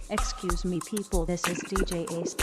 Excuse me people, this is DJ Ace.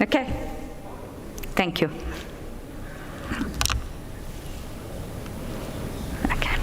Okay? Thank you. Okay.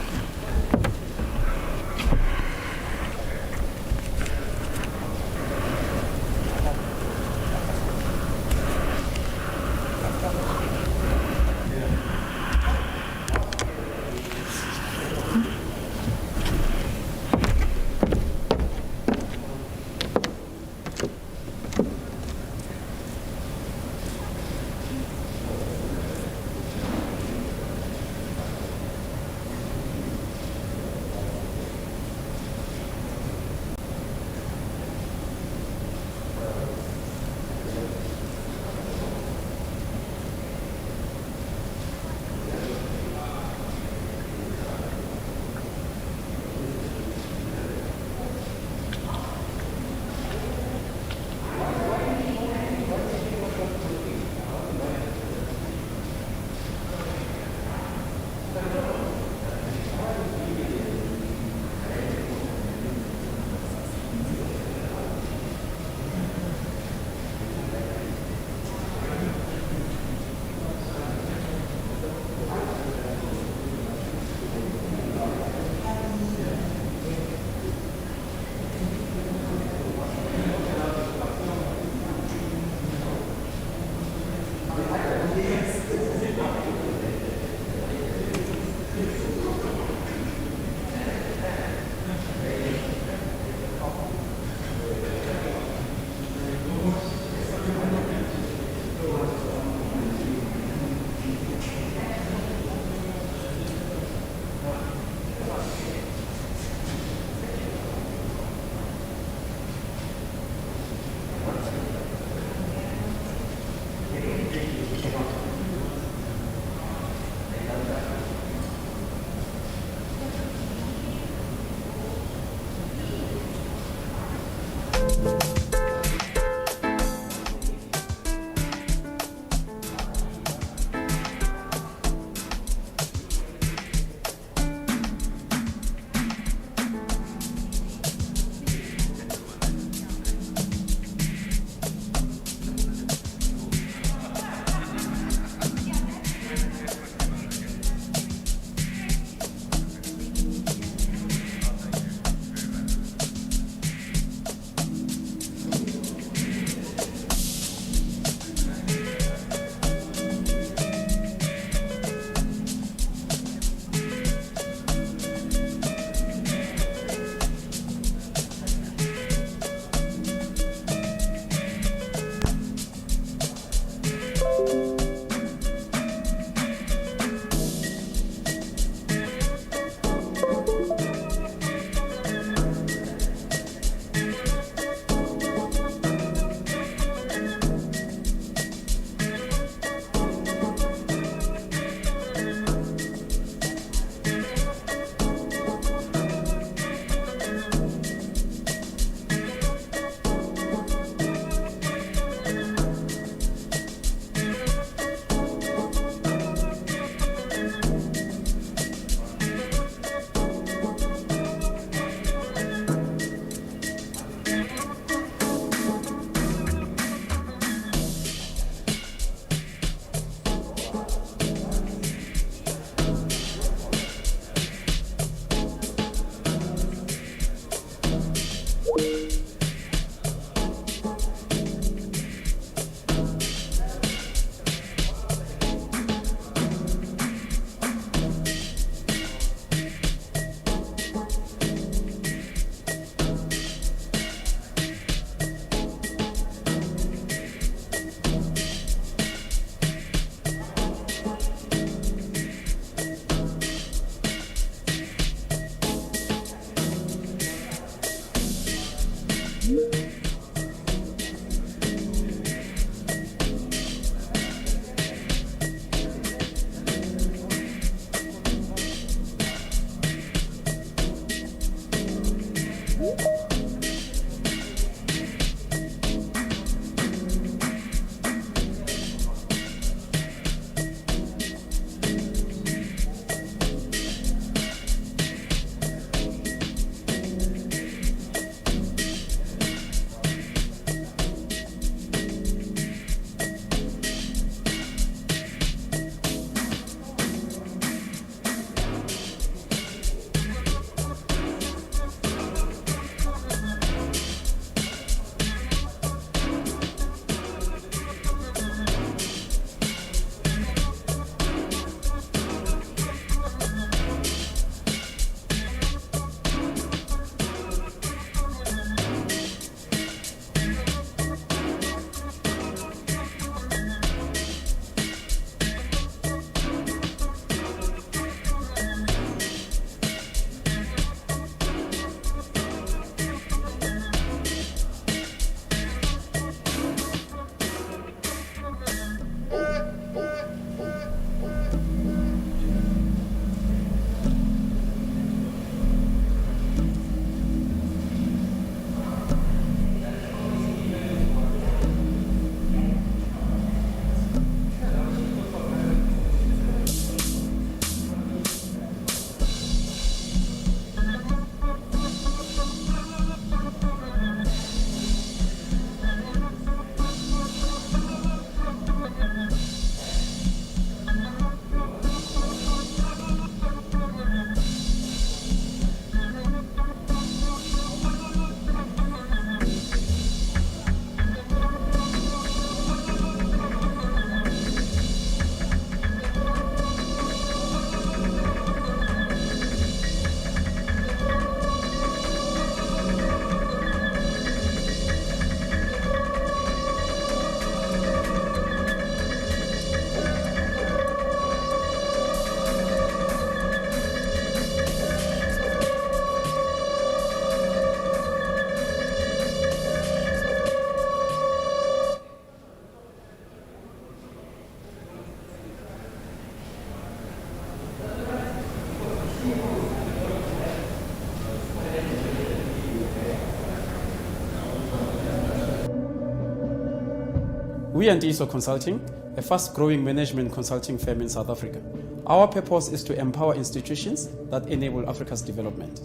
We are Ndiyiso Consulting, a fast-growing management consulting firm in South Africa. Our purpose is to empower institutions that enable Africa's development.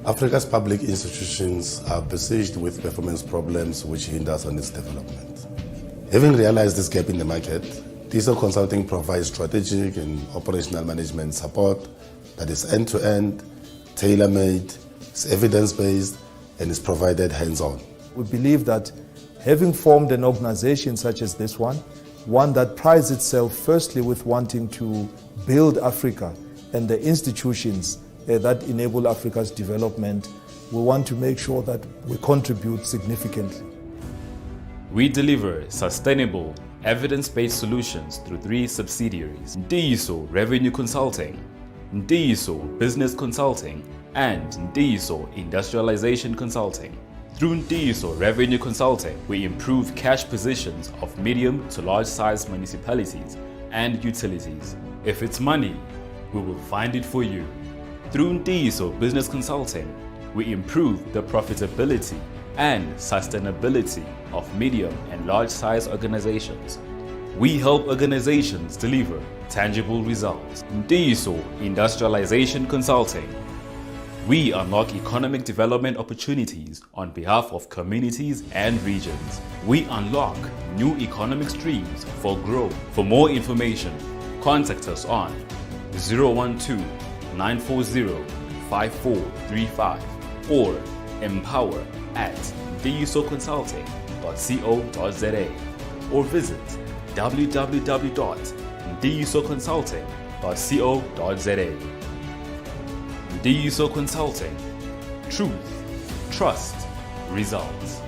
Africa's public institutions are besieged with performance problems which hinders on its development. Having realized this gap in the market, Ndiyiso Consulting provides strategic and operational management support that is end-to-end, tailor-made, is evidence-based, and is provided hands-on. We believe that having formed an organization such as this one that prides itself firstly with wanting to build Africa and the institutions that enable Africa's development, we want to make sure that we contribute significantly. We deliver sustainable, evidence-based solutions through 3 subsidiaries: Ndiyiso Revenue Consulting, Ndiyiso Business Consulting, and Ndiyiso Industrialization Consulting. Through Ndiyiso Revenue Consulting, we improve cash positions of medium to large-sized municipalities and utilities. If it's money, we will find it for you. Through Ndiyiso Business Consulting, we improve the profitability and sustainability of medium and large-sized organizations. We help organizations deliver tangible results. Ndiyiso Industrialization Consulting. We unlock economic development opportunities on behalf of communities and regions. We unlock new economic streams for growth. For more information, contact us on 012-940-5435 or empower@ndiyisoconsulting.co.za or visit www.ndiyisoconsulting.co.za. Ndiyiso Consulting. Truth, trust, results.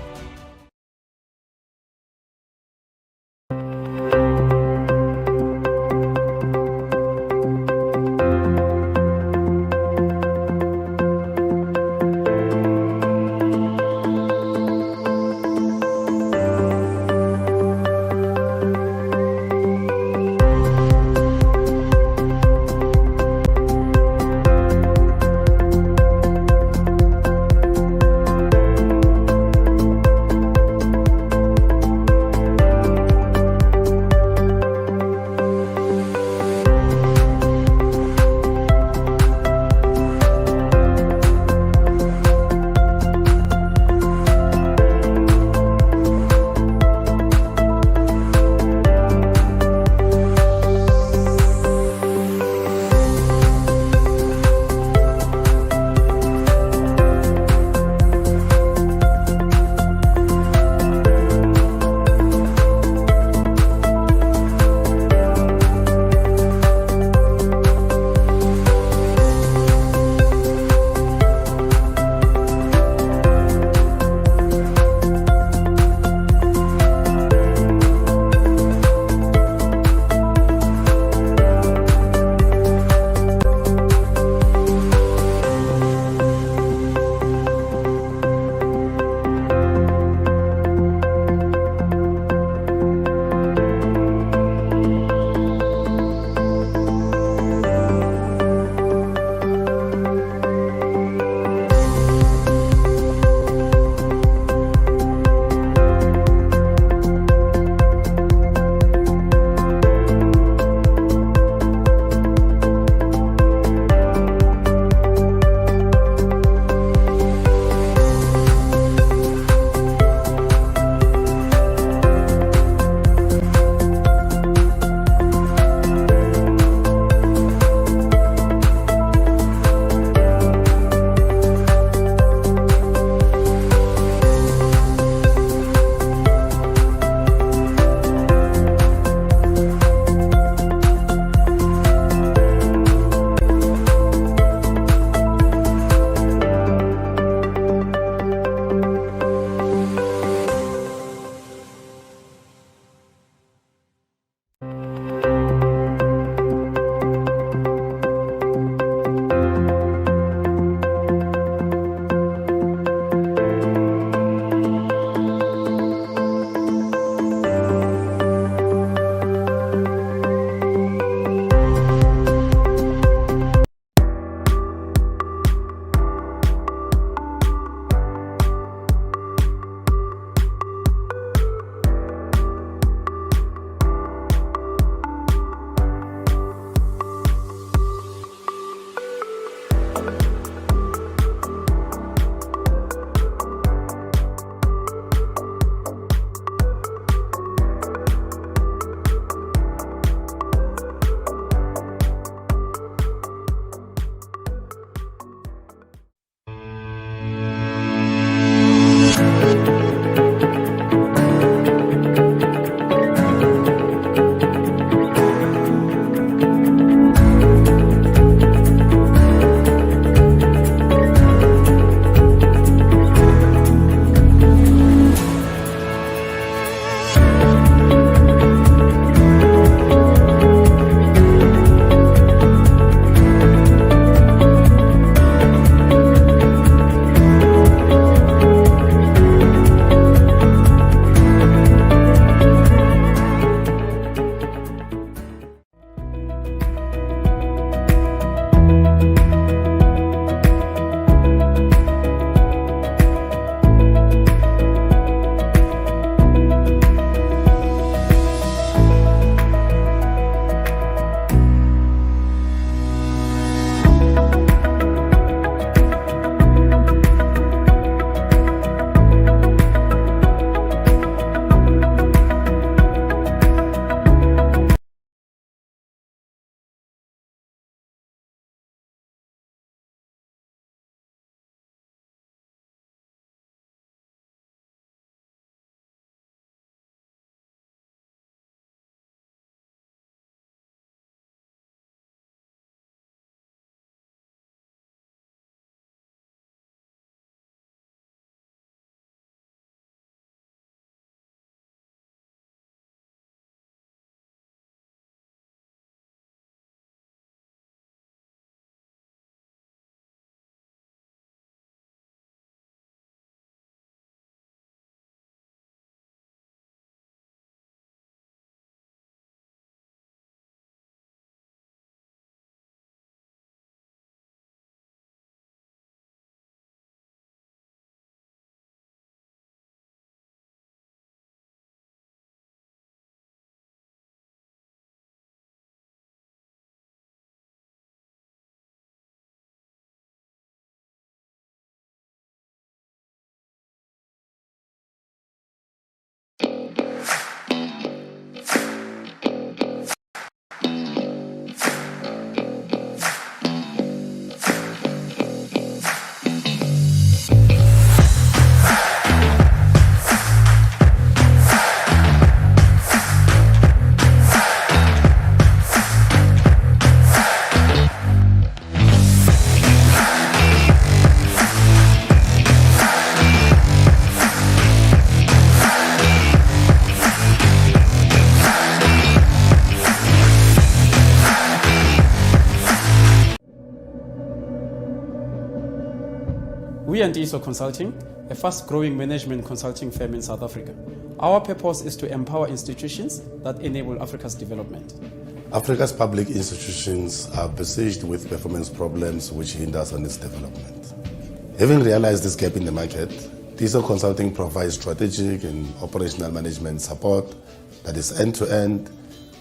We are Ndiyiso Consulting, a fast-growing management consulting firm in South Africa. Our purpose is to empower institutions that enable Africa's development. Africa's public institutions are besieged with performance problems which hinders on its development. Having realized this gap in the market, Ndiyiso Consulting provides strategic and operational management support that is end-to-end,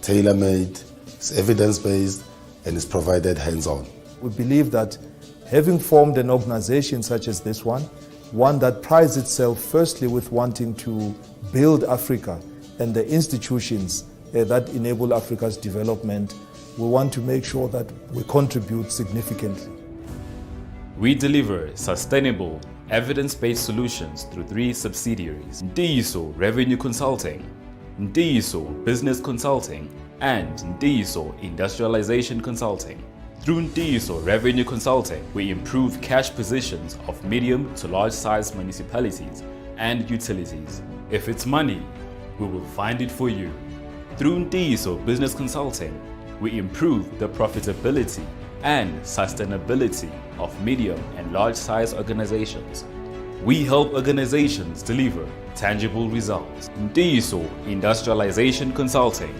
tailor-made, is evidence-based, and is provided hands-on. We believe that having formed an organization such as this one that prides itself firstly with wanting to build Africa and the institutions that enable Africa's development, we want to make sure that we contribute significantly. We deliver sustainable, evidence-based solutions through 3 subsidiaries: Ndiyiso Revenue Consulting, Ndiyiso Business Consulting, and Ndiyiso Industrialization Consulting. Through Ndiyiso Revenue Consulting, we improve cash positions of medium to large-sized municipalities and utilities. If it's money, we will find it for you. Through Ndiyiso Business Consulting, we improve the profitability and sustainability of medium and large-sized organizations. We help organizations deliver tangible results. Ndiyiso Industrialization Consulting.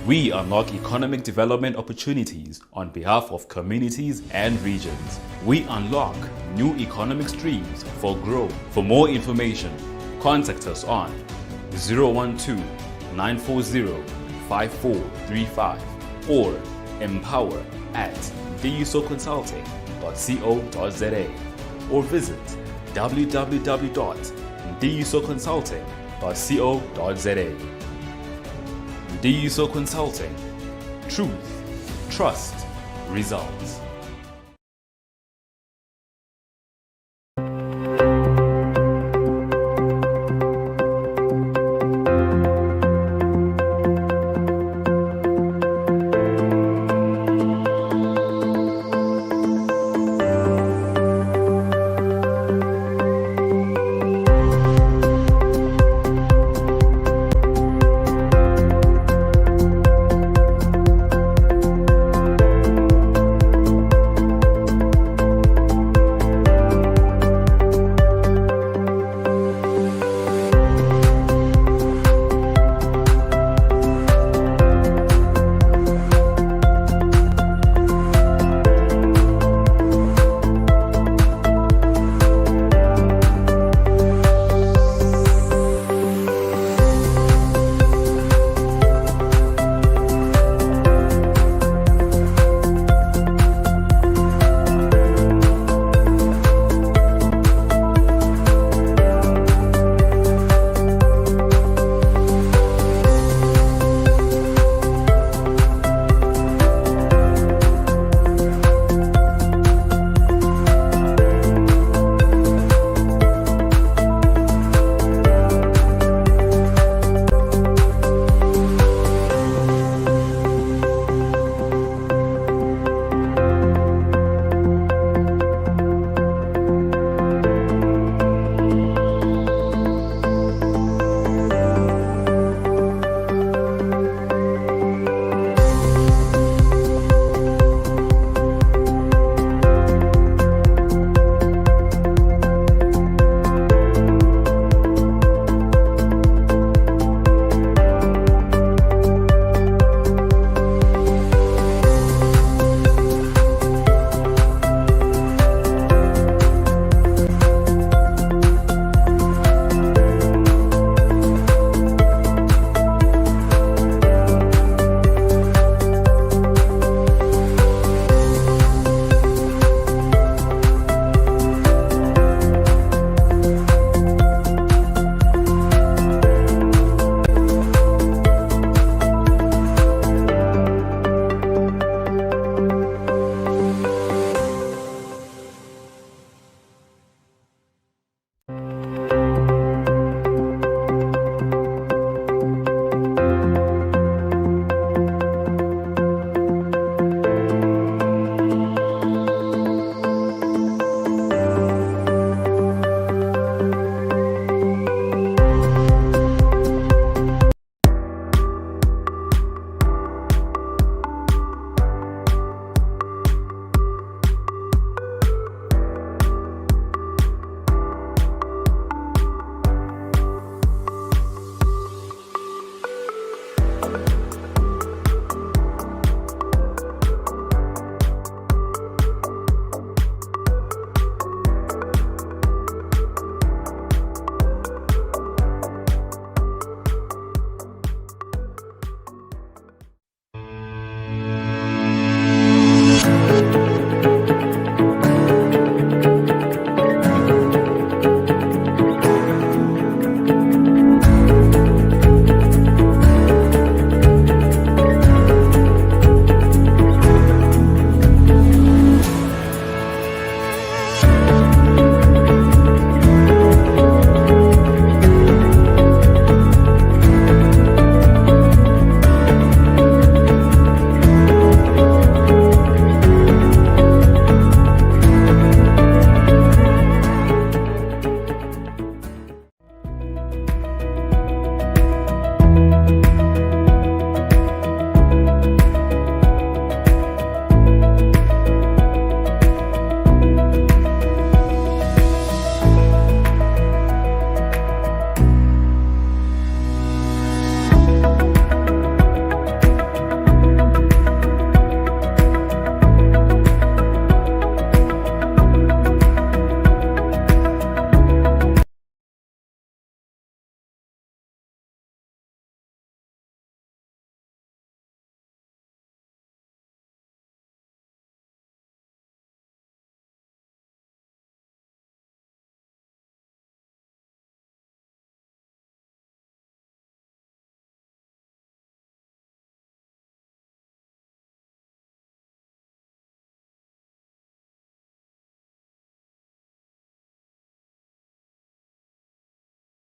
We unlock economic development opportunities on behalf of communities and regions. We unlock new economic streams for growth. For more information, contact us on 012-940-5435 or empower@ndiyisoconsulting.co.za or visit www.ndiyisoconsulting.co.za. Ndiyiso Consulting. Truth, trust, results.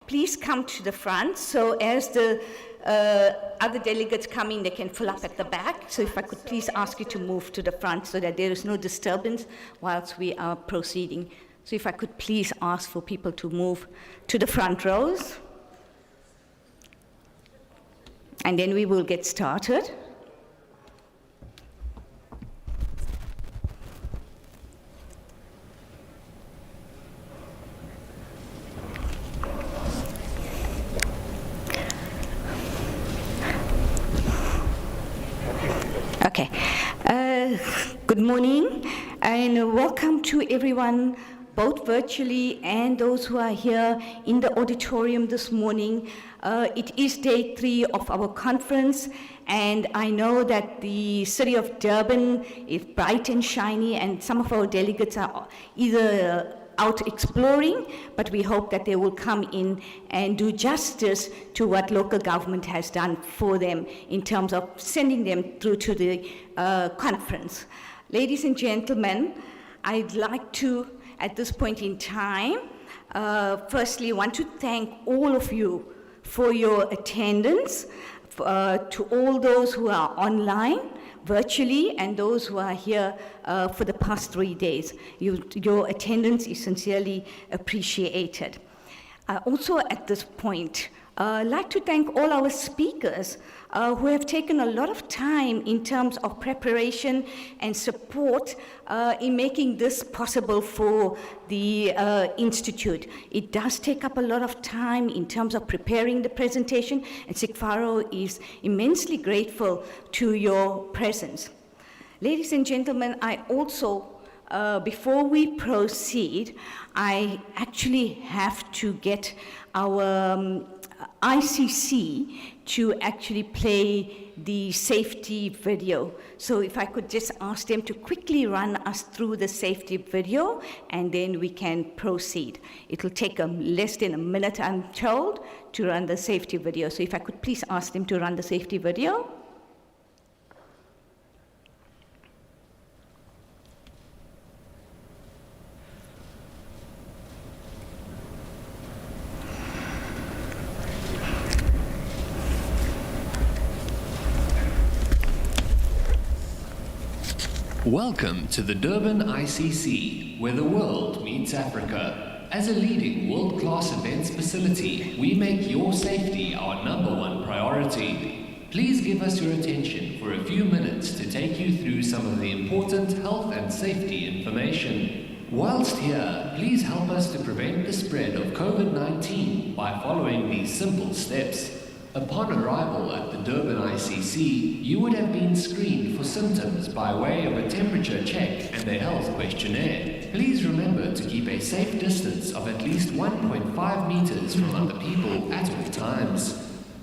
please come to the front, so as the other delegates come in, they can fill up at the back. So if I could please ask you to move to the front so that there is no disturbance whilst we are proceeding. So if I could please ask for people to move to the front rows. And then we will get started. Okay. Good morning and welcome to everyone, both virtually and those who are here in the auditorium this morning. It is day 3 of our conference, and I know that the city of Durban is bright and shiny, and some of our delegates are either out exploring, but we hope that they will come in and do justice to what local government has done for them in terms of sending them through to the conference. Ladies and gentlemen, I'd like to, at this point in time, firstly want to thank all of you for your attendance, to all those who are online, virtually, and those who are here for the past 3 days. Your attendance is sincerely appreciated. Also at this point, I'd like to thank all our speakers who have taken a lot of time in terms of preparation and support in making this possible for the Institute. It does take up a lot of time in terms of preparing the presentation, and Sikfaro is immensely grateful to your presence. Ladies and gentlemen, I also, before we proceed, I actually have to get our ICC to actually play the safety video. So if I could just ask them to quickly run us through the safety video, and then we can proceed. It'll take less than a minute, I'm told, to run the safety video. So if I could please ask them to run the safety video. Welcome to the Durban ICC, where the world meets Africa. As a leading world-class events facility, we make your safety our #1 priority. Please give us your attention for a few minutes to take you through some of the important health and safety information. Whilst here, please help us to prevent the spread of COVID-19 by following these simple steps. Upon arrival at the Durban ICC, you would have been screened for symptoms by way of a temperature check and a health questionnaire. Please remember to keep a safe distance of at least 1.5 meters from other people at all times.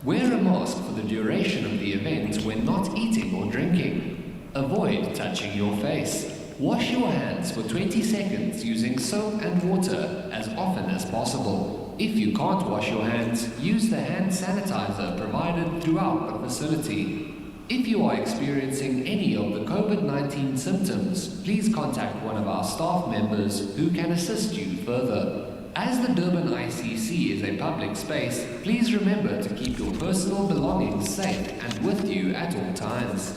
Wear a mask for the duration of the event when not eating or drinking. Avoid touching your face. Wash your hands for 20 seconds using soap and water as often as possible. If you can't wash your hands, use the hand sanitizer provided throughout the facility. If you are experiencing any of the COVID-19 symptoms, please contact one of our staff members who can assist you further. As the Durban ICC is a public space, please remember to keep your personal belongings safe and with you at all times.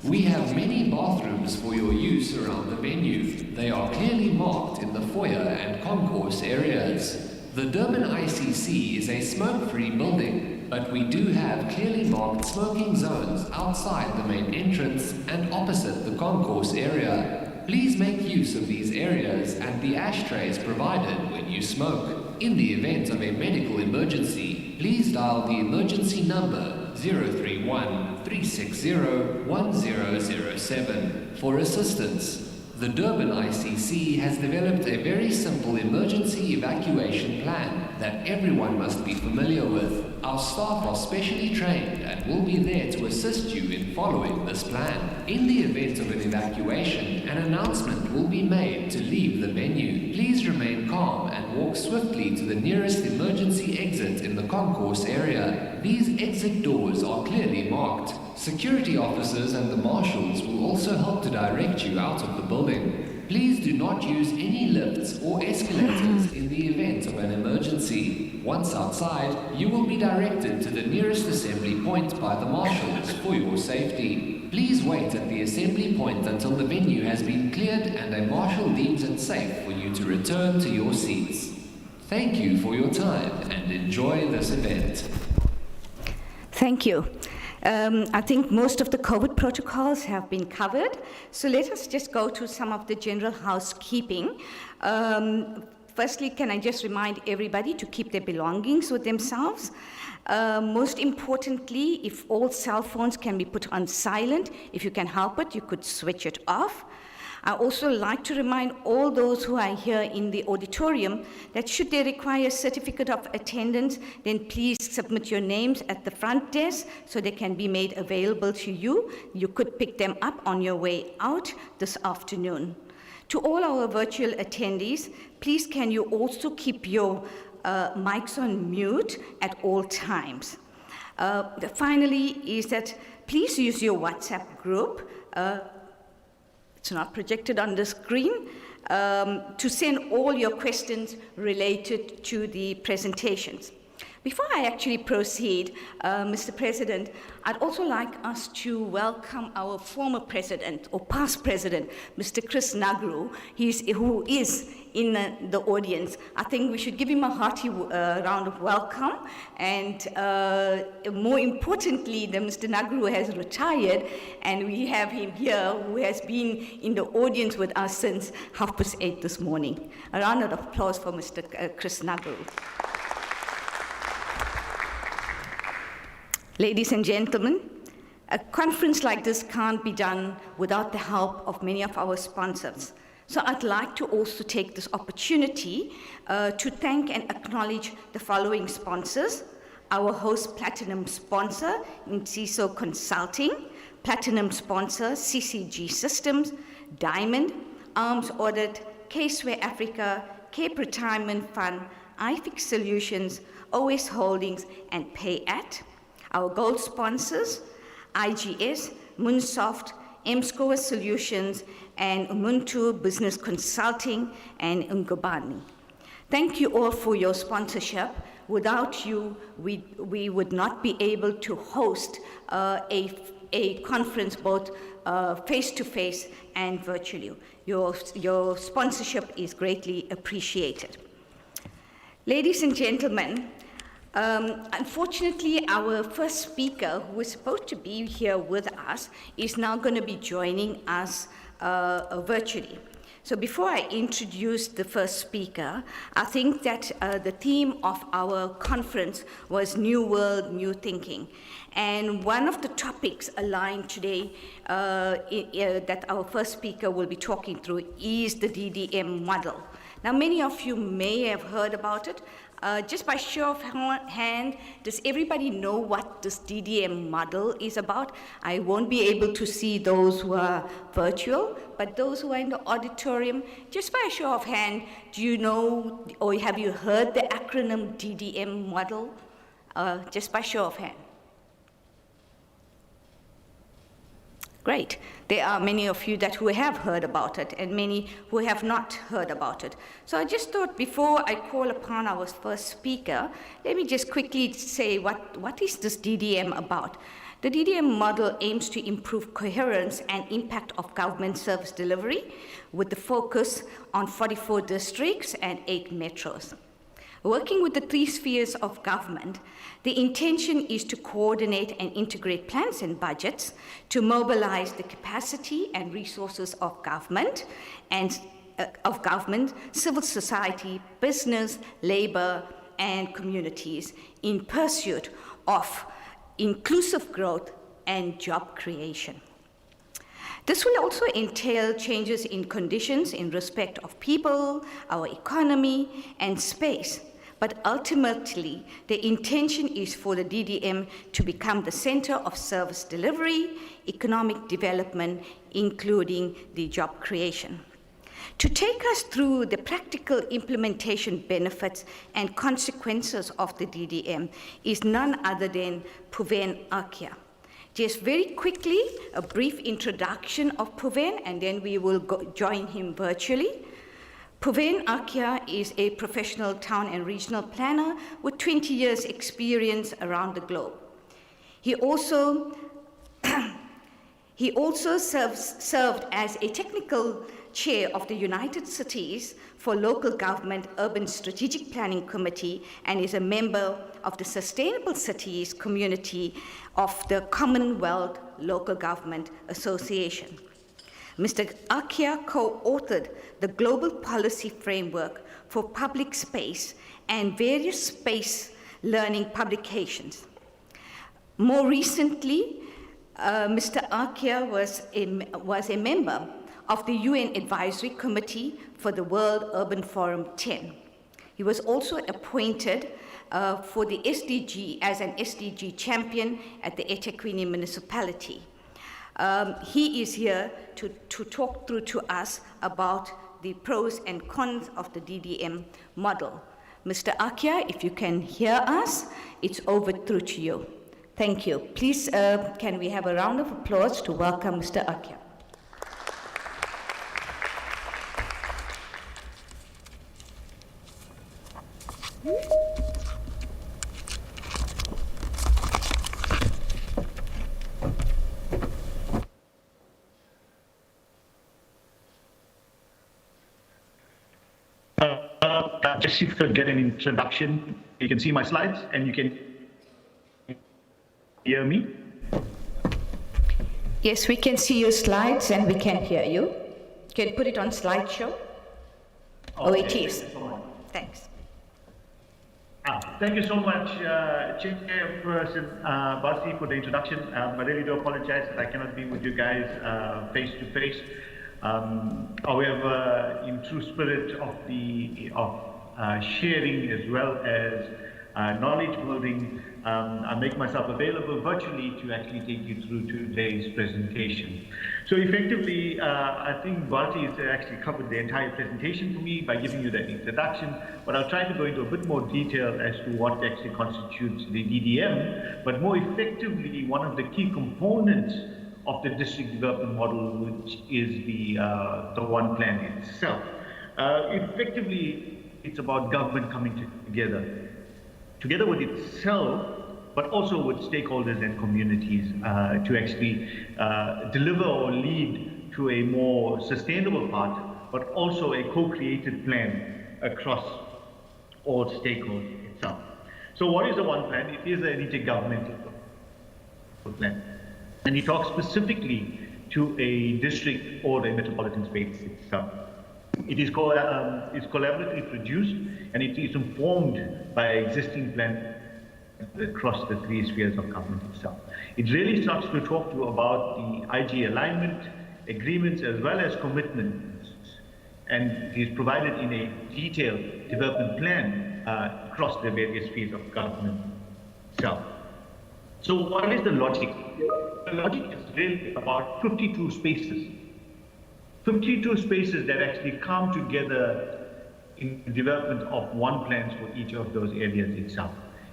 We have many bathrooms for your use around the venue. They are clearly marked in the foyer and concourse areas. The Durban ICC is a smoke-free building, but we do have clearly marked smoking zones outside the main entrance and opposite the concourse area. Please make use of these areas and the ashtrays provided when you smoke. In the event of a medical emergency, please dial the emergency number 031-360-1007 for assistance. The Durban ICC has developed a very simple emergency evacuation plan that everyone must be familiar with. Our staff are specially trained and will be there to assist you in following this plan. In the event of an evacuation, an announcement will be made to leave the venue. Please remain calm and walk swiftly to the nearest emergency exit in the concourse area. These exit doors are clearly marked. Security officers and the marshals will also help to direct you out of the building. Please do not use any lifts or escalators in the event of an emergency. Once outside, you will be directed to the nearest assembly point by the marshals for your safety. Please wait at the assembly point until the venue has been cleared and a marshal deems it safe for you to return to your seats. Thank you for your time and enjoy this event. Thank you. I think most of the COVID protocols have been covered, so let us just go to some of the general housekeeping. Firstly, can I just remind everybody to keep their belongings with themselves? Most importantly, if all cell phones can be put on silent, if you can help it, you could switch it off. I also like to remind all those who are here in the auditorium that should they require a certificate of attendance, then please submit your names at the front desk so they can be made available to you. You could pick them up on your way out this afternoon. To all our virtual attendees, please can you also keep your mics on mute at all times. Finally is that please use your WhatsApp group. It's not projected on the screen, to send all your questions related to the presentations. Before I actually proceed, Mr. President, I'd also like us to welcome our former president, or past president, Mr. Chris Nagru, who is in the audience. I think we should give him a hearty round of welcome. And more importantly, that Mr. Nagru has retired, and we have him here who has been in the audience with us since 8:30 this morning. A round of applause for Mr. Chris Nagru. Ladies and gentlemen, a conference like this can't be done without the help of many of our sponsors. So I'd like to also take this opportunity to thank and acknowledge the following sponsors: our host platinum sponsor, Nciso Consulting, platinum sponsor, CCG Systems, Diamond, Arms Audit, Caseware Africa, Cape Retirement Fund, iFix Solutions, OS Holdings, and PayAt. Our gold sponsors, IGS, Moonsoft, M-Score Solutions, and Ubuntu Business Consulting, and Ngobani. Thank you all for your sponsorship. Without you, we would not be able to host a conference both face-to-face and virtually. Your sponsorship is greatly appreciated. Ladies and gentlemen, unfortunately, our first speaker, who is supposed to be here with us, is now going to be joining us virtually. So before I introduce the first speaker, I think that the theme of our conference was New World, New Thinking. And one of the topics aligned today that our first speaker will be talking through is the DDM model. Now, many of you may have heard about it. Just by show of hand, does everybody know what this DDM model is about? I won't be able to see those who are virtual, but those who are in the auditorium, just by a show of hand, do you know or have you heard the acronym DDM model? Just by show of hand. Great. There are many of you who have heard about it and many who have not heard about it. So I just thought before I call upon our first speaker, let me just quickly say what is this DDM about? The DDM model aims to improve coherence and impact of government service delivery with the focus on 44 districts and 8 metros. Working with the 3 spheres of government, the intention is to coordinate and integrate plans and budgets to mobilize the capacity and resources of government, civil society, business, labor, and communities in pursuit of inclusive growth and job creation. This will also entail changes in conditions in respect of people, our economy, and space. But ultimately, the intention is for the DDM to become the center of service delivery, economic development, including the job creation. To take us through the practical implementation benefits and consequences of the DDM is none other than Puven Akia. Just very quickly, a brief introduction of Puven, and then we will join him virtually. Puven Akia is a professional town and regional planner with 20 years experience around the globe. He also served as a technical chair of the United Cities for Local Government Urban Strategic Planning Committee and is a member of the Sustainable Cities community of the Commonwealth Local Government Association. Mr. Akia co-authored the Global Policy Framework for Public Space and various space learning publications. More recently, Mr. Akia was a member of the UN Advisory Committee for the World Urban Forum 10. He was also appointed for the SDG as an SDG champion at the eThekwini municipality. He is here to talk through to us about the pros and cons of the DDM model. Mr. Akia, if you can hear us, it's over through to you. Thank you. Please, can we have a round of applause to welcome Mr. Akia? Just if you could get an introduction, you can see my slides and you can hear me. Yes, we can see your slides and we can hear you. Can you put it on slideshow? Oh, it is. Thanks. Thank you so much, Chairperson Basi, for the introduction. I really do apologize that I cannot be with you guys face to face. However, in true spirit of sharing as well as knowledge building, I make myself available virtually to actually take you through today's presentation. So effectively, I think Bharti has actually covered the entire presentation for me by giving you that introduction, but I'll try to go into a bit more detail as to what actually constitutes the DDM, but more effectively, one of the key components of the district development model, which is the one plan itself. Effectively, it's about government coming together with itself, but also with stakeholders and communities to actually deliver or lead to a more sustainable path, but also a co-created plan across all stakeholders itself. So what is the one plan? It is an intergovernmental plan. And he talks specifically to a district or a metropolitan space itself. It is collaboratively produced and it is informed by existing plans across the three spheres of government itself. It really starts to talk to you about the IG alignment, agreements as well as commitments, and it is provided in a detailed development plan across the various spheres of government itself. So what is the logic? The logic is really about 52 spaces. 52 spaces that actually come together in the development of one plans for each of those areas itself.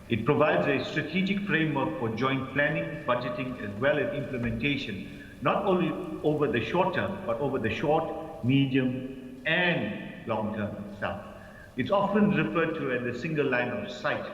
It provides a strategic framework for joint planning, budgeting, as well as implementation, not only over the short term, but over the short, medium, and long term itself. It's often referred to as a single line of sight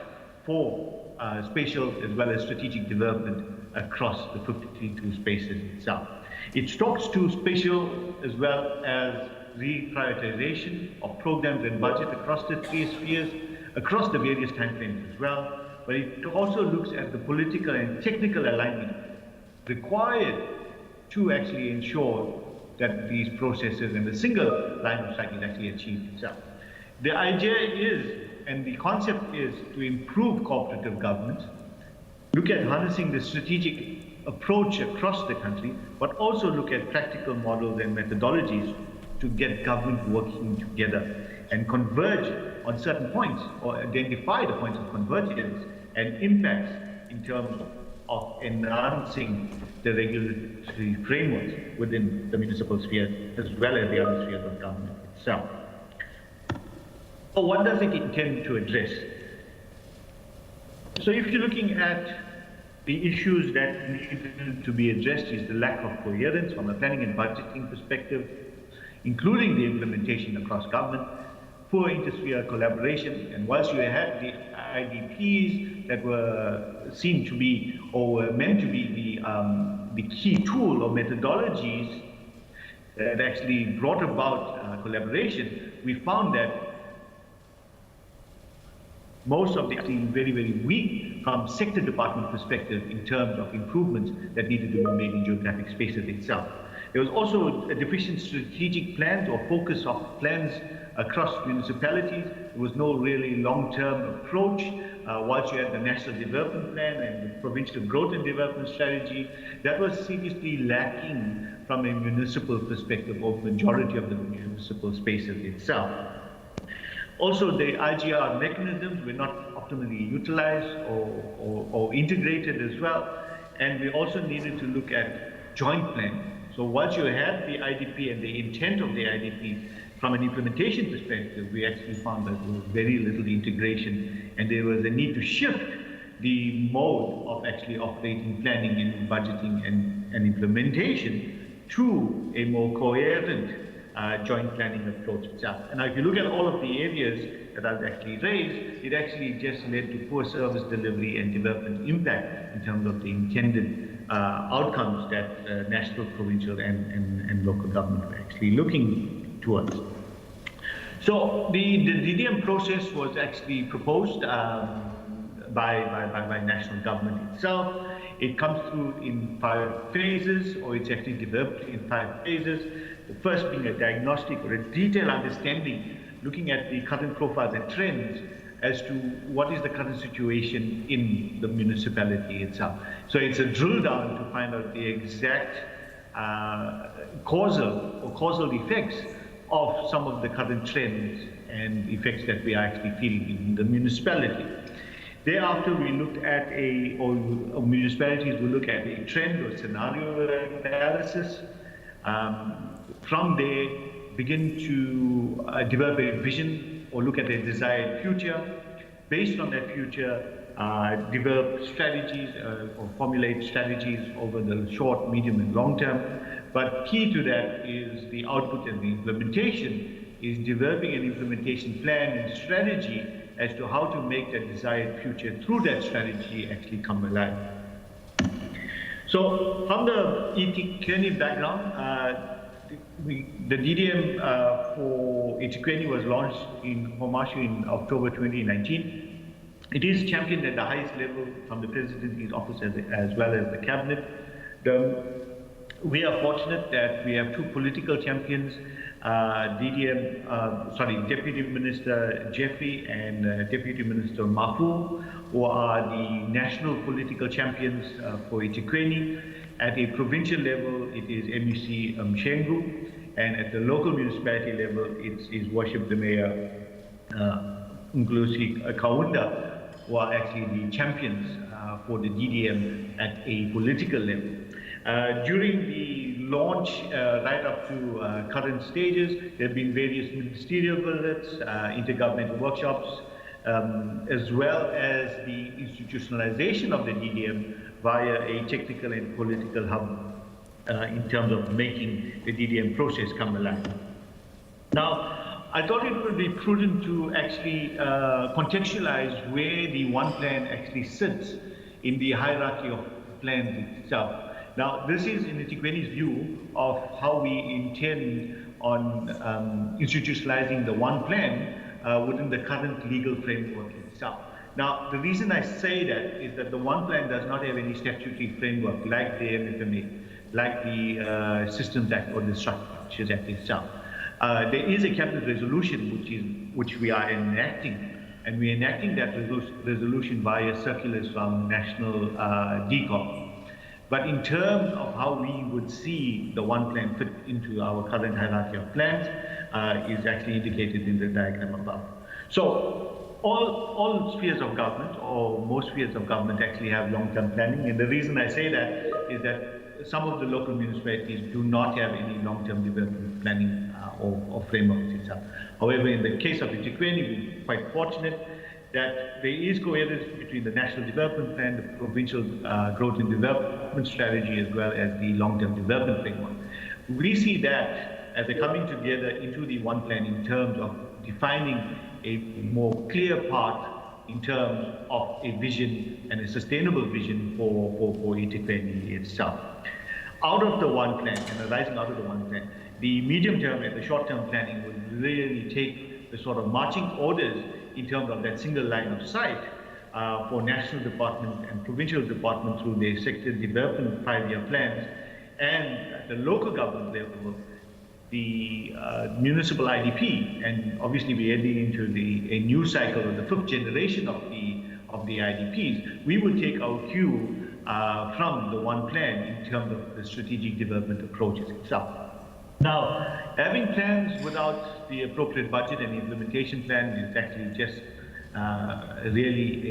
for spatial as well as strategic development across the 52 spaces itself. It talks to spatial as well as reprioritization of programs and budget across the three spheres, across the various timeframes as well, but it also looks at the political and technical alignment required to actually ensure that these processes and the single line of sight is actually achieved itself. The idea is, and the concept is, to improve cooperative government, look at harnessing the strategic approach across the country, but also look at practical models and methodologies to get government working together and converge on certain points or identify the points of convergence and impacts in terms of enhancing the regulatory frameworks within the municipal sphere as well as the other spheres of government itself. So what does it intend to address? So if you're looking at the issues that need to be addressed is the lack of coherence from a planning and budgeting perspective, including the implementation across government, poor inter-sphere collaboration, and whilst you had the IDPs that were seen to be or were meant to be the key tool or methodologies that actually brought about collaboration, we found that most of the actually very, very weak from sector department perspective in terms of improvements that needed to be made in geographic spaces itself. There was also a deficient strategic plans or focus of plans across municipalities. There was no really long-term approach. Whilst you had the National Development Plan and the Provincial Growth and Development Strategy, that was seriously lacking from a municipal perspective or majority of the municipal spaces itself. Also, the IGR mechanisms were not optimally utilized or integrated as well. And we also needed to look at joint planning. So once you had the IDP and the intent of the IDP, from an implementation perspective, we actually found that there was very little integration, and there was a need to shift the mode of actually operating planning and budgeting and implementation to a more coherent joint planning approach itself. And now if you look at all of the areas that I've actually raised, it actually just led to poor service delivery and development impact in terms of the intended outcomes that national, provincial and local government were actually looking towards. So the DDM process was actually proposed by national government itself. It comes through in 5 phases, or it's actually developed in 5 phases. The first being a diagnostic or a detailed understanding, looking at the current profiles and trends as to what is the current situation in the municipality itself. So it's a drill down to find out the exact causal effects of some of the current trends and effects that we are actually feeling in the municipality. Thereafter, we looked at or municipalities will look at a trend or scenario analysis. From there, begin to develop a vision or look at a desired future. Based on that future, develop strategies or formulate strategies over the short, medium, and long term. But key to that is the output and the implementation is developing an implementation plan and strategy as to how to make that desired future through that strategy actually come alive. So from the eThekwini background, the DDM for eThekwini was launched in Homashu in October 2019. It is championed at the highest level from the Presidency's office as well as the Cabinet. We are fortunate that we have 2 political champions, Deputy Minister Jeffrey and Deputy Minister Mafu, who are the national political champions for eThekwini. At a provincial level, it is MEC Mshengu, and at the local municipality level, it is Worship the Mayor Nglusi Kaunda, who are actually the champions for the DDM at a political level. During the launch, right up to current stages, there have been various ministerial visits, intergovernmental workshops, as well as the institutionalization of the DDM via a technical and political hub in terms of making the DDM process come alive. Now, I thought it would be prudent to actually contextualize where the one plan actually sits in the hierarchy of plans itself. Now, this is in eThekwini's view of how we intend on institutionalizing the one plan within the current legal framework itself. Now, the reason I say that is that the one plan does not have any statutory framework like the MFMA, like the Systems Act or the Structures Act itself. There is a cabinet resolution which we are enacting, and we're enacting that resolution via circulars from National DCOM. But in terms of how we would see the one plan fit into our current hierarchy of plans is actually indicated in the diagram above. So all spheres of government, or most spheres of government, actually have long-term planning. And the reason I say that is that some of the local municipalities do not have any long-term development planning or frameworks itself. However, in the case of eThekwini, we're quite fortunate that there is coherence between the National Development Plan, the Provincial Growth and Development Strategy, as well as the Long-Term Development Framework. We see that as a coming together into the one plan in terms of defining a more clear path in terms of a vision and a sustainable vision for eThekwini itself. Out of the one plan and arising out of the one plan, the medium term and the short term planning will really take the sort of marching orders in terms of that single line of sight for national department and provincial department through their sector development 5-year plans, and at the local government level, the municipal IDP, and obviously we're heading into a new cycle of the 5th generation of the IDPs. We will take our cue from the one plan in terms of the strategic development approaches itself. Now, having plans without the appropriate budget and implementation plan is actually just really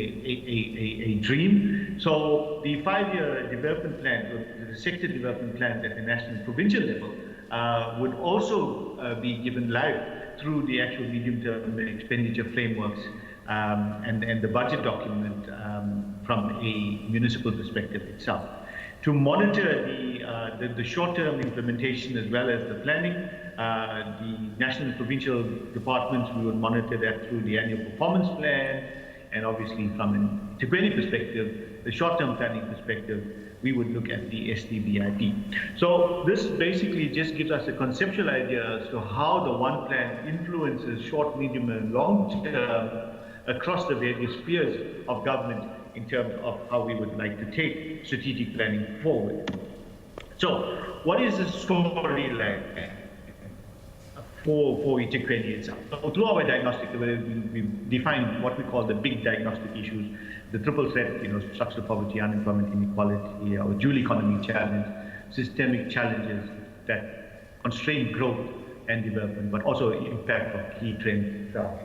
a dream. So the 5-year development plan, the sector development plans at the national and provincial level would also be given live through the actual medium-term expenditure frameworks and the budget document from a municipal perspective itself. To monitor the short-term implementation as well as the planning, the national and provincial departments, we would monitor that through the annual performance plan, and obviously from an eThekwini perspective, the short-term planning perspective, we would look at the SDVIP. So this basically just gives us a conceptual idea as to how the one plan influences short, medium, and long term across the various spheres of government in terms of how we would like to take strategic planning forward. So what is the storyline for eThekwini itself? So through our diagnostic, we've defined what we call the big diagnostic issues, the triple threat, structural poverty, unemployment, inequality, our dual economy challenge, systemic challenges that constrain growth and development, but also impact of key trends itself.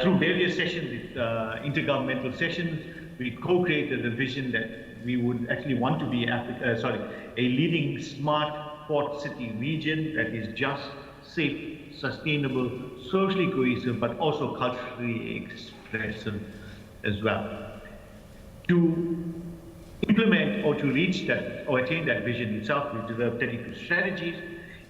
Through various sessions, intergovernmental sessions, we co-created a vision that we would actually want to be a leading smart port city region that is just, safe, sustainable, socially cohesive, but also culturally expressive as well. To implement or to reach that or attain that vision itself, we've developed 32 strategies,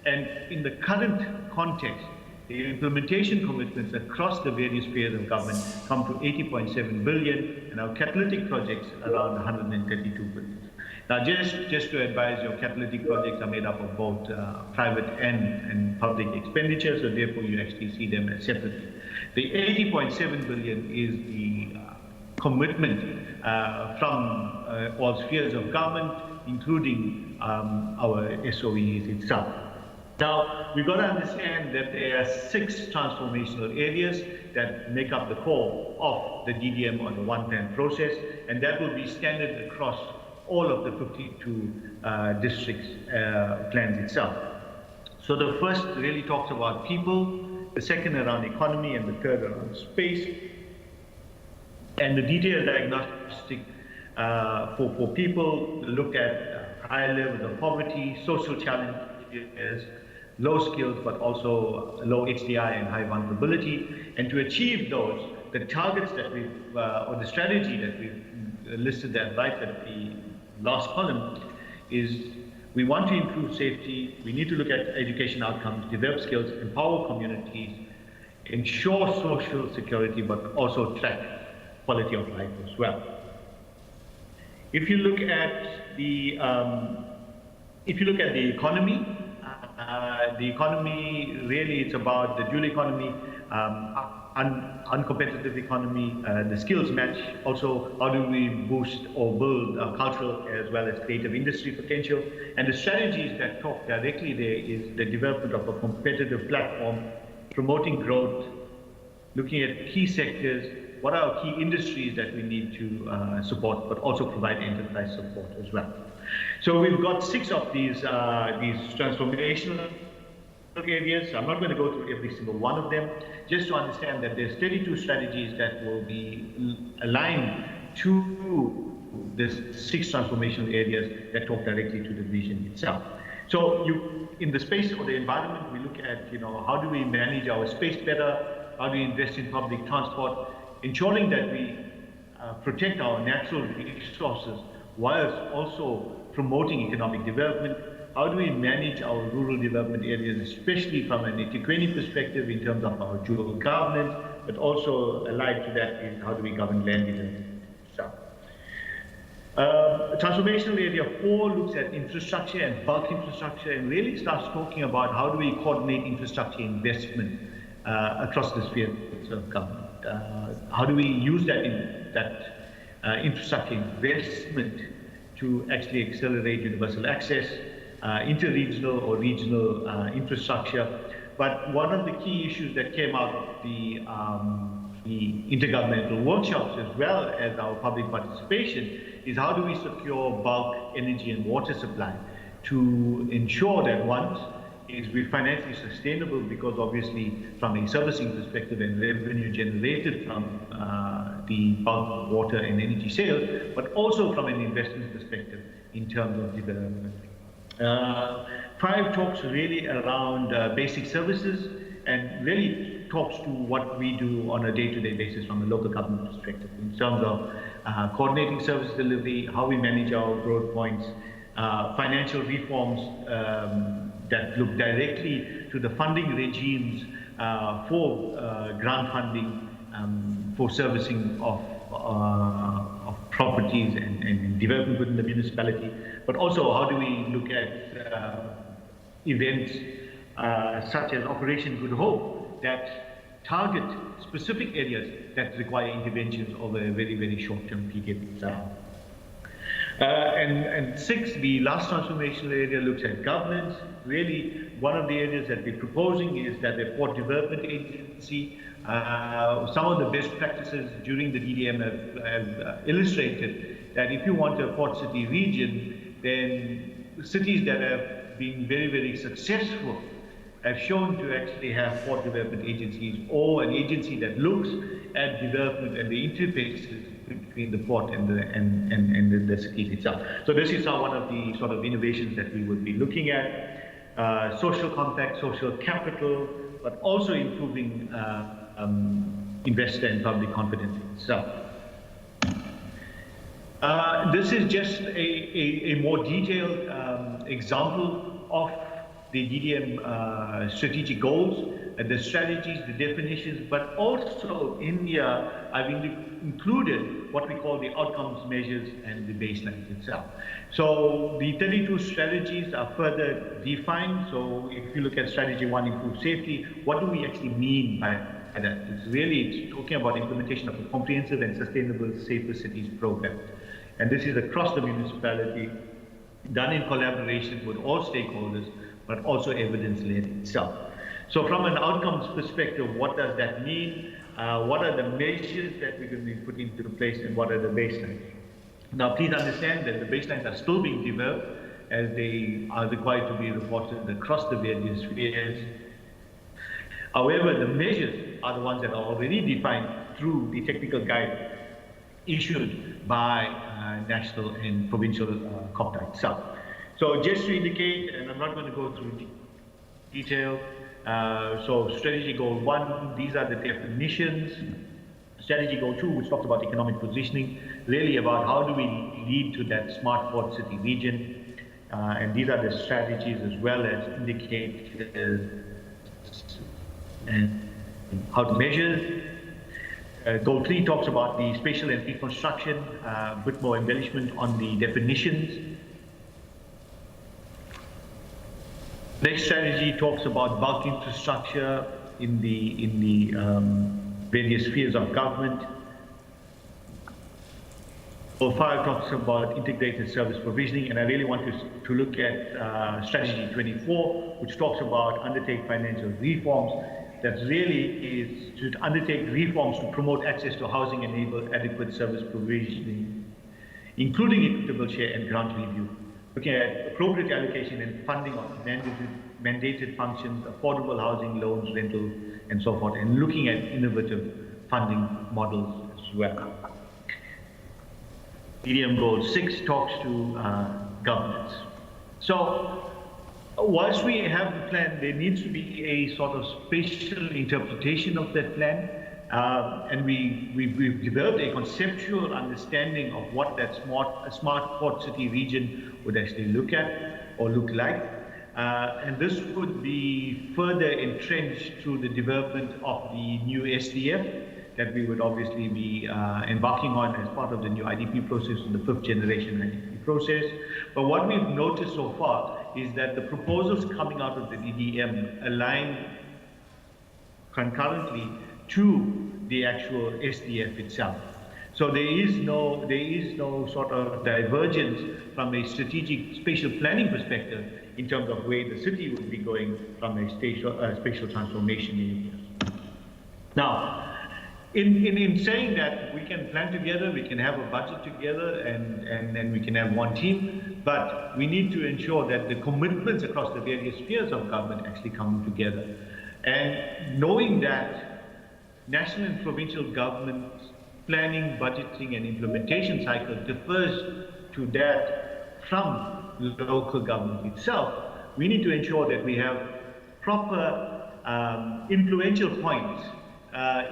and in the current context, the implementation commitments across the various spheres of government come to 80.7 billion, and our catalytic projects around 132 billion. Now, just to advise, your catalytic projects are made up of both private and public expenditure, so therefore you actually see them as separately. The 80.7 billion is the commitment from all spheres of government, including our SOEs itself. Now, we've got to understand that there are 6 transformational areas that make up the core of the DDM or the one plan process, and that will be standard across all of the 52 districts plans itself. So the first really talks about people, the second around economy, and the third around space. And the detailed diagnostic for people look at high levels of poverty, social challenges, low skills, but also low HDI and high vulnerability. And to achieve those, the targets that we've, or the strategy that we've listed there right at the last column is we want to improve safety, we need to look at education outcomes, develop skills, empower communities, ensure social security, but also track quality of life as well. If you look at the economy really, it's about the dual economy, uncompetitive economy, the skills match. Also, how do we boost or build cultural as well as creative industry potential? And the strategies that talk directly there is the development of a competitive platform, promoting growth, looking at key sectors, what are our key industries that we need to support, but also provide enterprise support as well. So we've got 6 of these transformational areas. I'm not going to go through every single one of them, just to understand that there's 32 strategies that will be aligned to the 6 transformational areas that talk directly to the vision itself. So in the space or the environment, we look at, how do we manage our space better? How do we invest in public transport? ensuring that we protect our natural resources whilst also promoting economic development. How do we manage our rural development areas, especially from an 80-20 perspective in terms of our dual governance, but also allied to that is how do we govern land development. So, transformational area 4 looks at infrastructure and bulk infrastructure and really starts talking about how do we coordinate infrastructure investment across the sphere of government. How do we use that infrastructure investment to actually accelerate universal access, inter-regional or regional infrastructure. But one of the key issues that came out of the intergovernmental workshops as well as our public participation is how do we secure bulk energy and water supply to ensure that once we're financially sustainable, because obviously from a servicing perspective and revenue generated from the bulk water and energy sales, but also from an investment perspective in terms of development. 5 talks really around basic services and really talks to what we do on a day-to-day basis from a local government perspective in terms of coordinating service delivery, how we manage our growth points, financial reforms that look directly to the funding regimes for grant funding for servicing of properties and development within the municipality, but also how do we look at events such as Operation Good Hope that target specific areas that require interventions over a very, very short-term period. And 6, the last transformational area looks at governance. Really, one of the areas that we're proposing is that the Port Development Agency, some of the best practices during the DDM have illustrated that if you want a port city region, then cities that have been very, very successful have shown to actually have port development agencies or an agency that looks at development and the interfaces between the port and the cities itself. So this is one of the sort of innovations that we would be looking at. Social compact, social capital, but also improving investor and public confidence itself. This is just a more detailed example of the DDM strategic goals, the strategies, the definitions, but also in here I've included what we call the outcomes measures and the baselines itself. So the 32 strategies are further defined. So if you look at strategy 1, improve safety, what do we actually mean by that? It's talking about implementation of a comprehensive and sustainable safer cities program. And this is across the municipality, done in collaboration with all stakeholders, but also evidence-led itself. So from an outcomes perspective, what does that mean? What are the measures that we're going to be putting into place and what are the baselines? Now, please understand that the baselines are still being developed as they are required to be reported across the various spheres. However, the measures are the ones that are already defined through the technical guide issued by national and provincial COPTA itself. So just to indicate, and I'm not going to go through detail, so strategy goal 1, these are the definitions. Strategy goal 2, which talks about economic positioning, really about how do we lead to that smart port city region. And these are the strategies as well as indicators and how to measure. Goal 3 talks about the spatial and reconstruction, a bit more embellishment on the definitions. Next strategy talks about bulk infrastructure in the various spheres of government. Goal 5 talks about integrated service provisioning, and I really want to look at strategy 24, which talks about undertake financial reforms. That really is to undertake reforms to promote access to housing and enable adequate service provisioning, including equitable share and grant review. Looking at appropriate allocation and funding of mandated functions, affordable housing, loans, rental, and so forth, and looking at innovative funding models as well. DDM Goal 6 talks to governance. So, whilst we have the plan, there needs to be a sort of spatial interpretation of that plan. And we've developed a conceptual understanding of what that smart port city region would actually look at or look like. And this would be further entrenched through the development of the new SDF that we would obviously be embarking on as part of the new IDP process, the 5th generation IDP process. But what we've noticed so far is that the proposals coming out of the DDM align concurrently to the actual SDF itself. So there is no sort of divergence from a strategic spatial planning perspective in terms of where the city would be going from a spatial transformation area. Now, in saying that, we can plan together, we can have a budget together, and we can have one team, but we need to ensure that the commitments across the various spheres of government actually come together. And knowing that national and provincial governments planning, budgeting, and implementation cycle differs to that from the local government itself, we need to ensure that we have proper influential points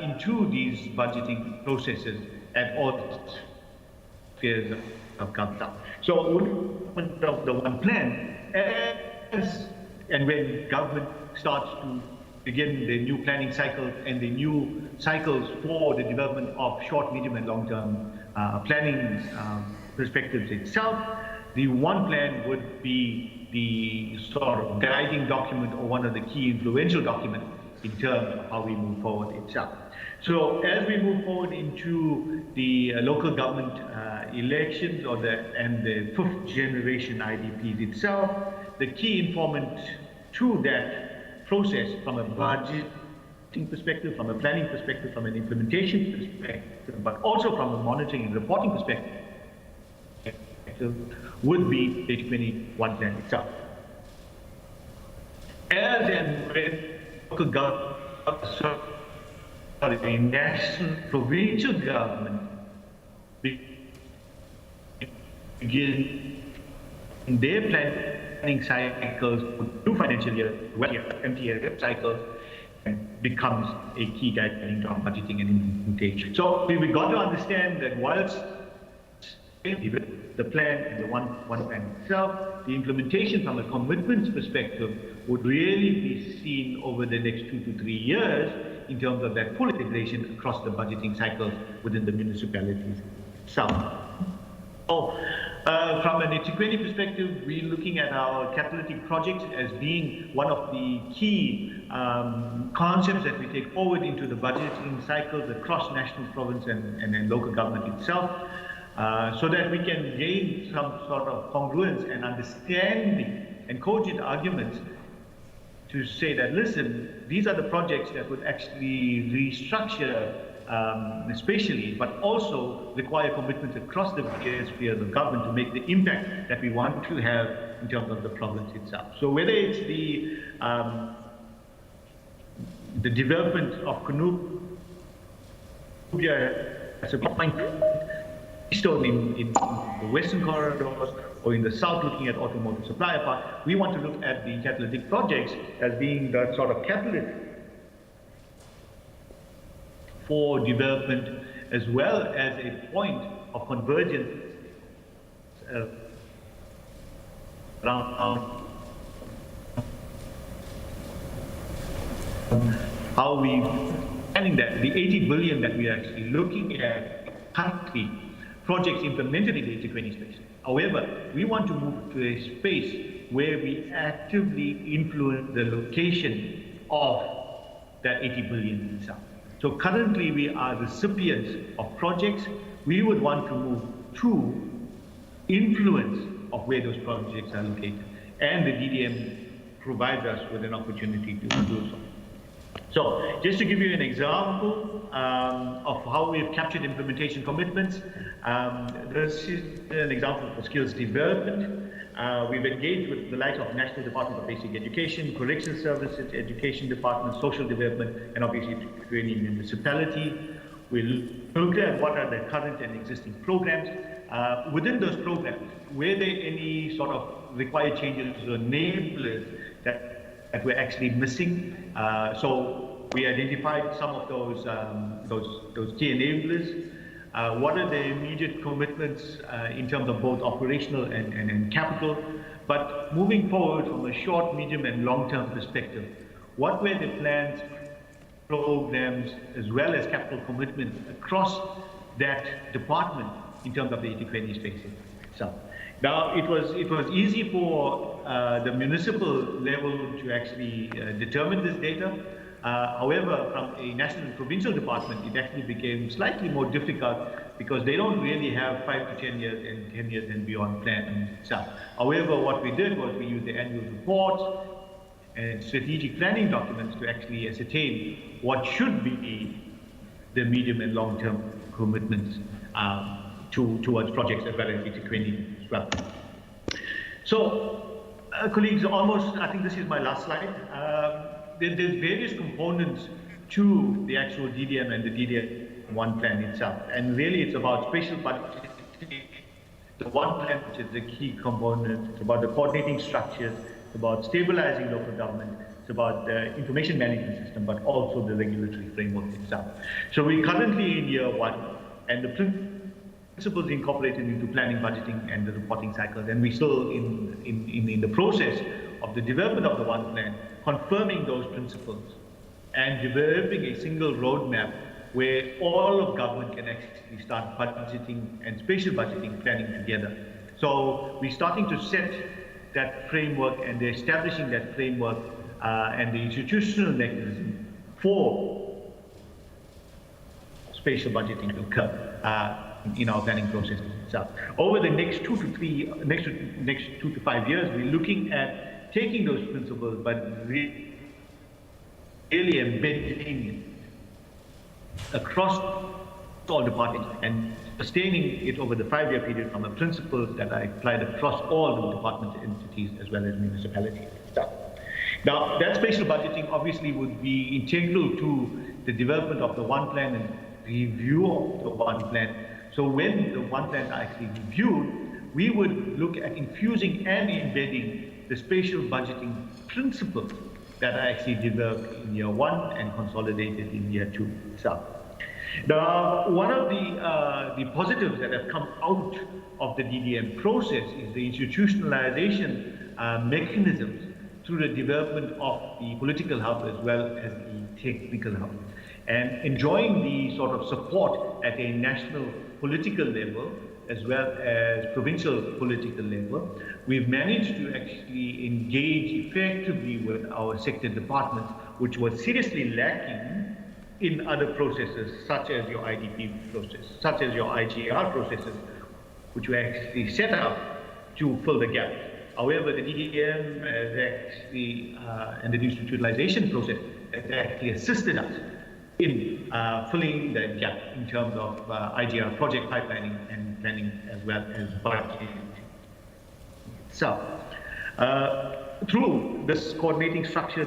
into these budgeting processes at all spheres of government. So, movement of the one plan, and when government starts to begin the new planning cycle and the new cycles for the development of short, medium, and long-term planning perspectives itself, the one plan would be the sort of guiding document or one of the key influential documents in terms of how we move forward itself. So as we move forward into the local government elections and the 5th generation IDPs itself, the key informant to that process from a budgeting perspective, from a planning perspective, from an implementation perspective, but also from a monitoring and reporting perspective, would be the 2021 plan itself. As and when local government, the national, provincial government begin their planning cycles for 2 financial years, MTF cycles, and becomes a key guiding to our budgeting and implementation. So we've got to understand that whilst the plan and the one plan itself, the implementation from a commitments perspective would really be seen over the next 2 to 3 years in terms of that full integration across the budgeting cycles within the municipalities itself. So, from an eThekwini perspective, we're looking at our catalytic projects as being one of the key concepts that we take forward into the budgeting cycles across national, province, and local government itself. So that we can gain some sort of congruence and understanding and cogent arguments to say that, listen, these are the projects that would actually restructure spatially, but also require commitments across the various spheres of government to make the impact that we want to have in terms of the province itself. So whether it's the development of Kunubia as a point keystone in the western corridors, or in the south looking at automotive supplier part, we want to look at the catalytic projects as being the sort of catalyst for development, as well as a point of convergence around how we planning that the 80 billion that we are actually looking at currently projects implemented in the eThekwini space. However, we want to move to a space where we actively influence the location of that 80 billion itself. So currently we are recipients of projects. We would want to move to influence of where those projects are located. And the DDM provides us with an opportunity to do so. So, just to give you an example of how we've captured implementation commitments, this is an example for skills development. We've engaged with the likes of National Department of Basic Education, Corrections Services, Education Department, Social Development, and obviously training municipality. We looked at what are the current and existing programs. Within those programs, were there any sort of required changes or enablers that we're actually missing? So we identified some of those those key enablers. What are the immediate commitments in terms of both operational and capital? But moving forward from a short, medium, and long-term perspective, what were the plans, programs, as well as capital commitments across that department in terms of the 80/20 space itself? Now, it was easy for the municipal level to actually determine this data. However, from a national and provincial department, it actually became slightly more difficult because they don't really have 5 to 10 years and 10 years and beyond plan itself. However, what we did was we used the annual reports and strategic planning documents to actually ascertain what should be the medium and long-term commitments towards projects as well as 80/20 as well. So, colleagues, I think this is my last slide. There's various components to the actual DDM and the DDM1 plan itself. And really it's about spatial budgeting, the one plan, which is the key component. It's about the coordinating structures, it's about stabilizing local government, it's about the information management system, but also the regulatory framework itself. So we're currently in year 1, and the principles incorporated into planning, budgeting, and the reporting cycles. And we're still in the process of the development of the one plan, confirming those principles and developing a single roadmap where all of government can actually start budgeting and spatial budgeting planning together. So we're starting to set that framework and they're establishing that framework and the institutional mechanism for spatial budgeting to occur in our planning process itself. Over the next 2 to 5 years, we're looking at taking those principles, but really embedding it across all departments and sustaining it over the 5-year period from a principle that are applied across all the department entities as well as municipalities. Now, that spatial budgeting obviously would be integral to the development of the one plan and review of the one plan. So when the one plans are actually reviewed, we would look at infusing and embedding the spatial budgeting principles that are actually developed in year 1 and consolidated in year 2 itself. Now, one of the positives that have come out of the DDM process is the institutionalization mechanisms through the development of the political hub as well as the technical hub. And enjoying the sort of support at a national political level as well as provincial political level, we've managed to actually engage effectively with our sector departments, which was seriously lacking in other processes such as your IDP process, such as your IGR processes, which were actually set up to fill the gap. However, the DDM has actually, and the institutionalization process has actually assisted us in filling the gap in terms of IGR project pipelining and planning as well as budgeting. So, through this coordinating structure,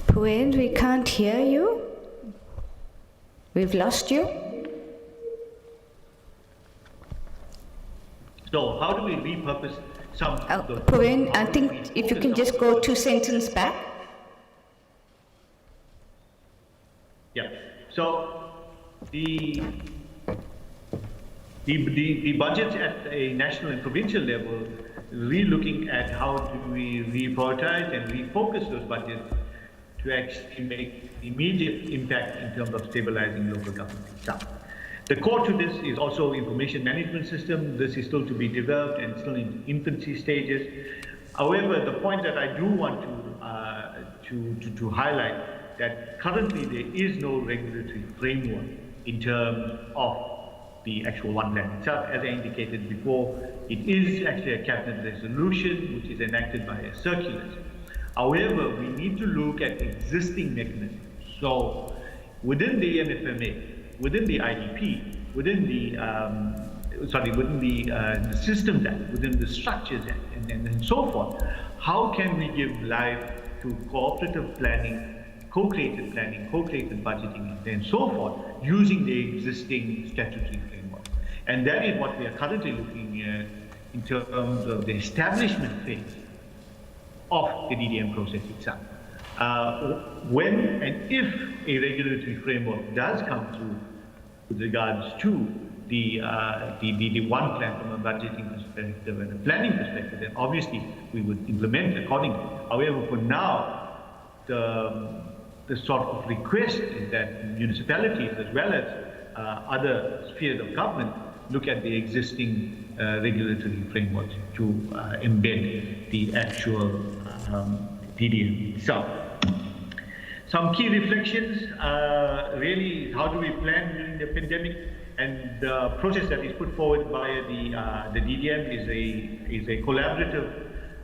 Puan, we can't hear you. We've lost you. So how do we repurpose some of the... Puan, I think if you can just go 2 sentences back. Yeah. So the budgets at a national and provincial level, re-looking at how do we reprioritize and refocus those budgets to actually make immediate impact in terms of stabilizing local government itself. The core to this is also information management system. This is still to be developed and still in infancy stages. However, the point that I do want to highlight that currently there is no regulatory framework in terms of the actual one plan itself. As I indicated before, it is actually a cabinet resolution which is enacted by a circular. However, we need to look at existing mechanisms. So within the MFMA, within the IDP, within the Systems Act, within the Structures Act, and so forth, how can we give life to cooperative planning, co-created planning, co-created budgeting, and so forth, using the existing statutory framework. And that is what we are currently looking at in terms of the establishment phase of the DDM process itself. When and if a regulatory framework does come through with regards to the one plan from a budgeting perspective and a planning perspective, then obviously we would implement accordingly. However, for now, the sort of request is that municipalities as well as other spheres of government look at the existing regulatory frameworks to embed the actual DDM itself. Some key reflections, really, how do we plan during the pandemic? And the process that is put forward via the DDM is a collaborative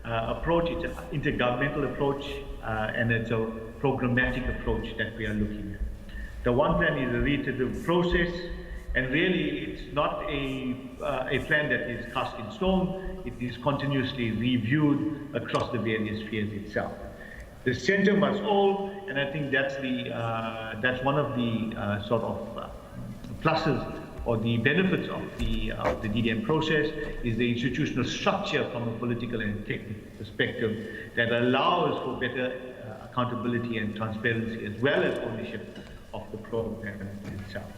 approach, it's an intergovernmental approach, and it's a programmatic approach that we are looking at. The one plan is a iterative process, and really it's not a plan that is cast in stone, it is continuously reviewed across the various spheres itself. The center must all, and I think that's one of the sort of pluses or the benefits of the DDM process, is the institutional structure from a political and technical perspective that allows for better accountability and transparency as well as ownership of the program itself.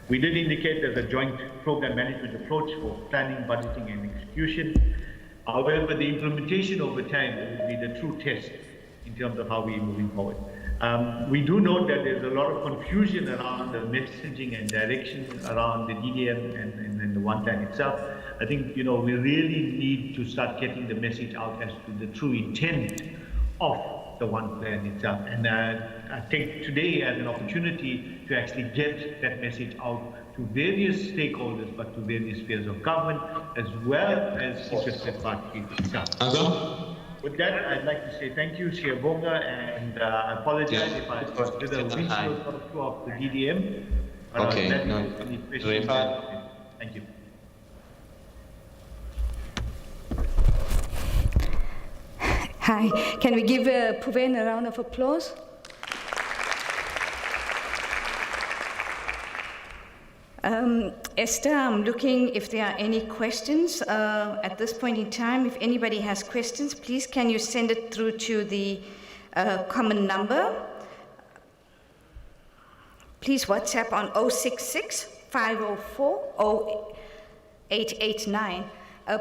We did indicate there's a joint program management approach for planning, budgeting and execution. However, the implementation over time will be the true test in terms of how we're moving forward. We do note that there's a lot of confusion around the messaging and direction around the DDM and the one plan itself. I think, we really need to start getting the message out as to the true intent of the one plan itself. And I take today as an opportunity to actually get that message out to various stakeholders, but to various spheres of government, as well as interested parties itself. With that, I'd like to say thank you, Siyabonga, and I apologize if I did a windshield sort of tour of the DDM. Okay, any questions? Thank you. Hi, can we give Puven a round of applause? Esther, I'm looking if there are any questions at this point in time. If anybody has questions, please can you send it through to the common number. Please WhatsApp on 066 504 0889.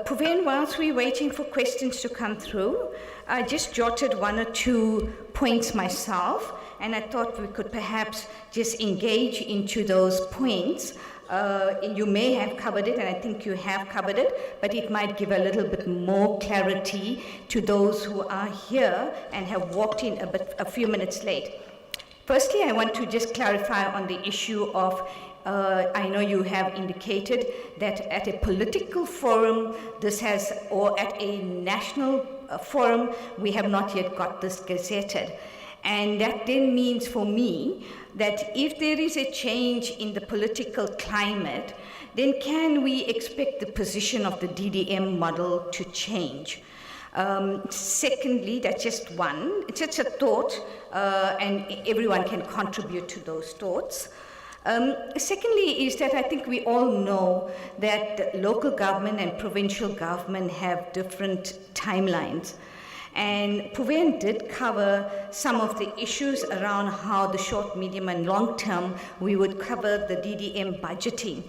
Puven, whilst we're waiting for questions to come through, I just jotted one or two points myself, and I thought we could perhaps just engage into those points. You may have covered it, and I think you have covered it, but it might give a little bit more clarity to those who are here and have walked in a few minutes late. Firstly, I want to just clarify on the issue of I know you have indicated that at a political forum, or at a national forum, we have not yet got this gazetted. And that then means for me that if there is a change in the political climate, then can we expect the position of the DDM model to change? Secondly, that's just one, it's just a thought, and everyone can contribute to those thoughts. Secondly is that I think we all know that local government and provincial government have different timelines. And Puven did cover some of the issues around how the short, medium and long term we would cover the DDM budgeting.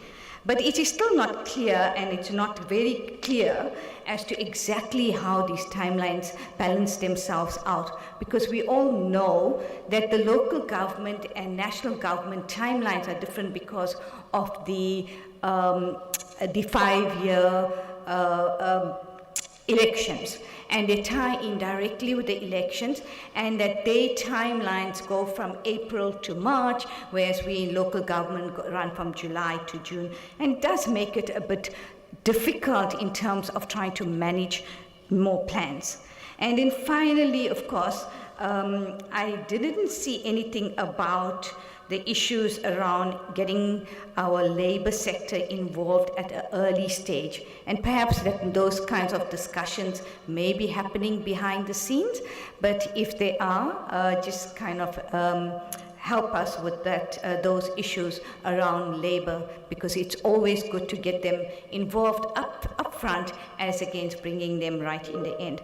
But it is still not clear, and it's not very clear as to exactly how these timelines balance themselves out, because we all know that the local government and national government timelines are different because of the 5-year elections, and they tie in directly with the elections, and that their timelines go from April to March, whereas we in local government run from July to June, and it does make it a bit difficult in terms of trying to manage more plans. And then finally, of course, I didn't see anything about the issues around getting our labor sector involved at an early stage. And perhaps that those kinds of discussions may be happening behind the scenes, but if they are, just kind of help us with that, those issues around labor, because it's always good to get them involved up front as against bringing them right in the end.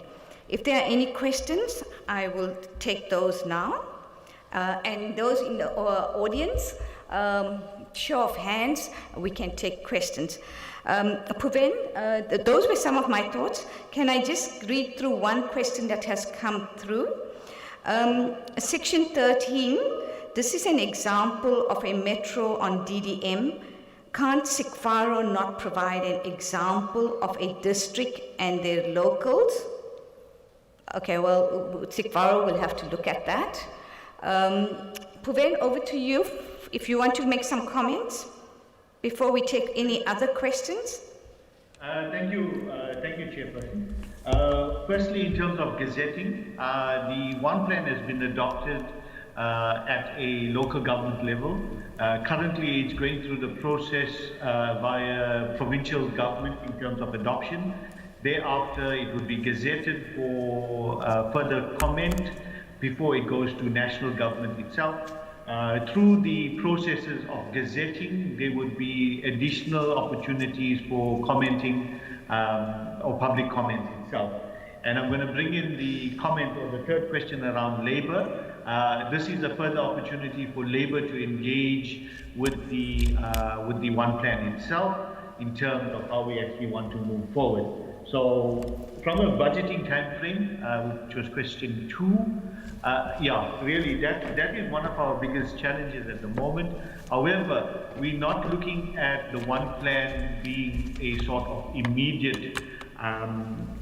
If there are any questions, I will take those now. And those in the audience, show of hands, we can take questions. Puven, those were some of my thoughts. Can I just read through one question that has come through? Section 13, this is an example of a metro on DDM. Can't Sikfaro not provide an example of a district and their locals? Okay, well, Sikfaro will have to look at that. Puven, over to you if you want to make some comments before we take any other questions. Thank you, Chairperson. Firstly, in terms of gazetting, the one plan has been adopted at a local government level. Currently, it's going through the process via provincial government in terms of adoption. Thereafter, it would be gazetted for further comment before it goes to national government itself. Through the processes of gazetting, there would be additional opportunities for commenting or public comment itself. And I'm going to bring in the comment or the third question around labor. This is a further opportunity for labor to engage with the one plan itself in terms of how we actually want to move forward. So from a budgeting time frame, which was question 2, yeah, really that is one of our biggest challenges at the moment. However, we're not looking at the one plan being a sort of immediate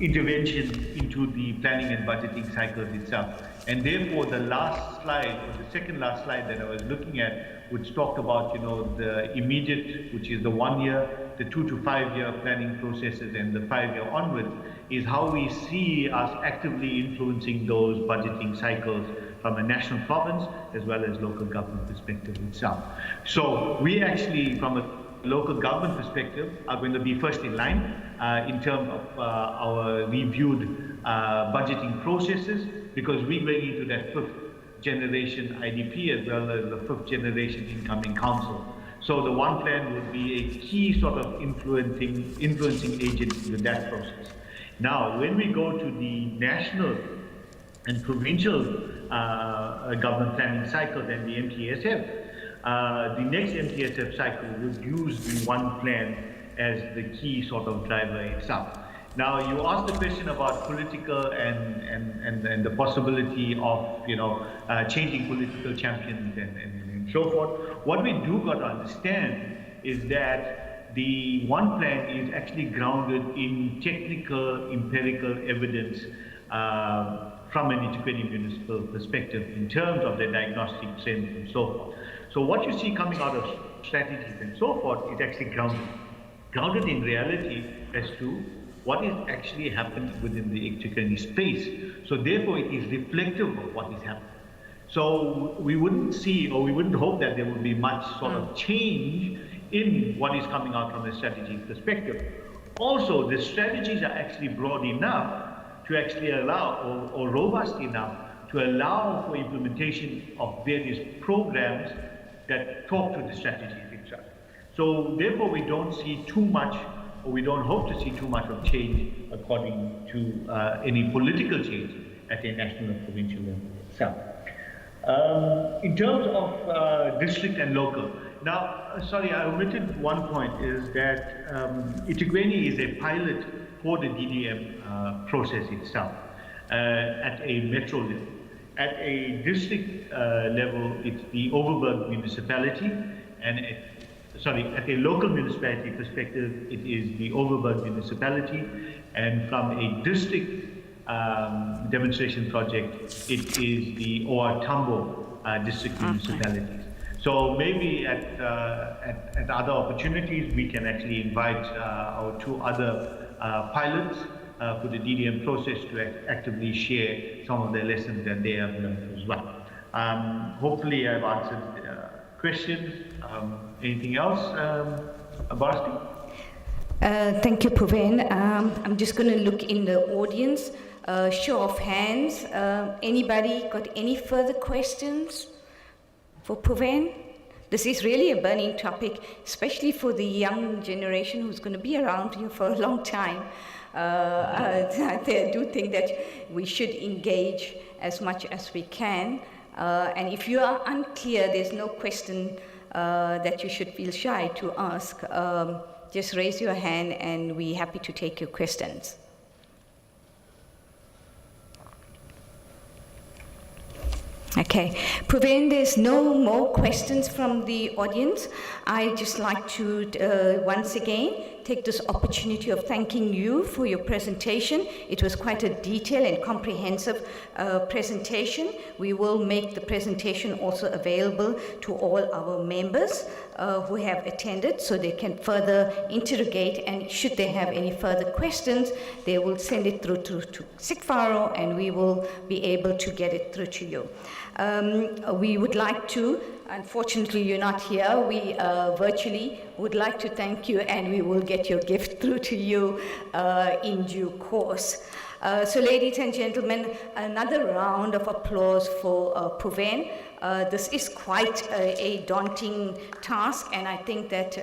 intervention into the planning and budgeting cycles itself. And therefore, the last slide, or the second last slide that I was looking at, which talked about, you know, the immediate, which is the 1 year, the 2 to 5 year planning processes, and the 5 year onwards, is how we see us actively influencing those budgeting cycles from a national province as well as local government perspective itself. So we actually, from a local government perspective, are going to be first in line in terms of our reviewed budgeting processes, because we're going into that 5th generation IDP as well as the 5th generation incoming council. So the one plan would be a key sort of influencing agent in that process. Now, when we go to the national and provincial government planning cycles and the MTSF, the next MTSF cycle would use the one plan as the key sort of driver itself. Now, you asked the question about political and the possibility of, you know, changing political champions and so forth. What we do got to understand is that the one plan is actually grounded in technical, empirical evidence from an eThekwini municipal perspective in terms of the diagnostic trends and so forth. So what you see coming out of strategies and so forth is actually grounded in reality as to what is actually happening within the eThekwini space. So therefore, it is reflective of what is happening. So we wouldn't see, or we wouldn't hope that there would be much sort of change in what is coming out from a strategy perspective. Also, the strategies are actually broad enough to actually allow, or robust enough to allow for implementation of various programs that talk to the strategies itself. So therefore, we don't see too much, or we don't hope to see too much of change according to any political change at the national and provincial level itself. In terms of district and local, now, sorry, I omitted one point, is that eThekwini is a pilot for the DDM process itself at a metro level. At a district level, it's the Overberg municipality, and at a local municipality perspective, it is the Overberg municipality, and from a district demonstration project, it is the OR Tambo district municipalities. So maybe at other opportunities, we can actually invite our 2 other pilots for the DDM process to actively share some of the lessons that they have learned as well. Hopefully I've answered questions. Anything else, Basti? Thank you, Praveen. I'm just going to look in the audience. Show of hands. Anybody got any further questions for Praveen? This is really a burning topic, especially for the young generation who's going to be around here for a long time. I do think that we should engage as much as we can. And if you are unclear, there's no question that you should feel shy to ask. Just raise your hand and we're happy to take your questions. Okay, Praveen, there's no more questions from the audience. I'd just like to once again take this opportunity of thanking you for your presentation. It was quite a detailed and comprehensive presentation. We will make the presentation also available to all our members who have attended so they can further interrogate, and should they have any further questions, they will send it through to Sikfaro and we will be able to get it through to you. We would like to, unfortunately you're not here, we virtually would like to thank you, and we will get your gift through to you in due course. So ladies and gentlemen, another round of applause for Praveen. This is quite a daunting task, and I think that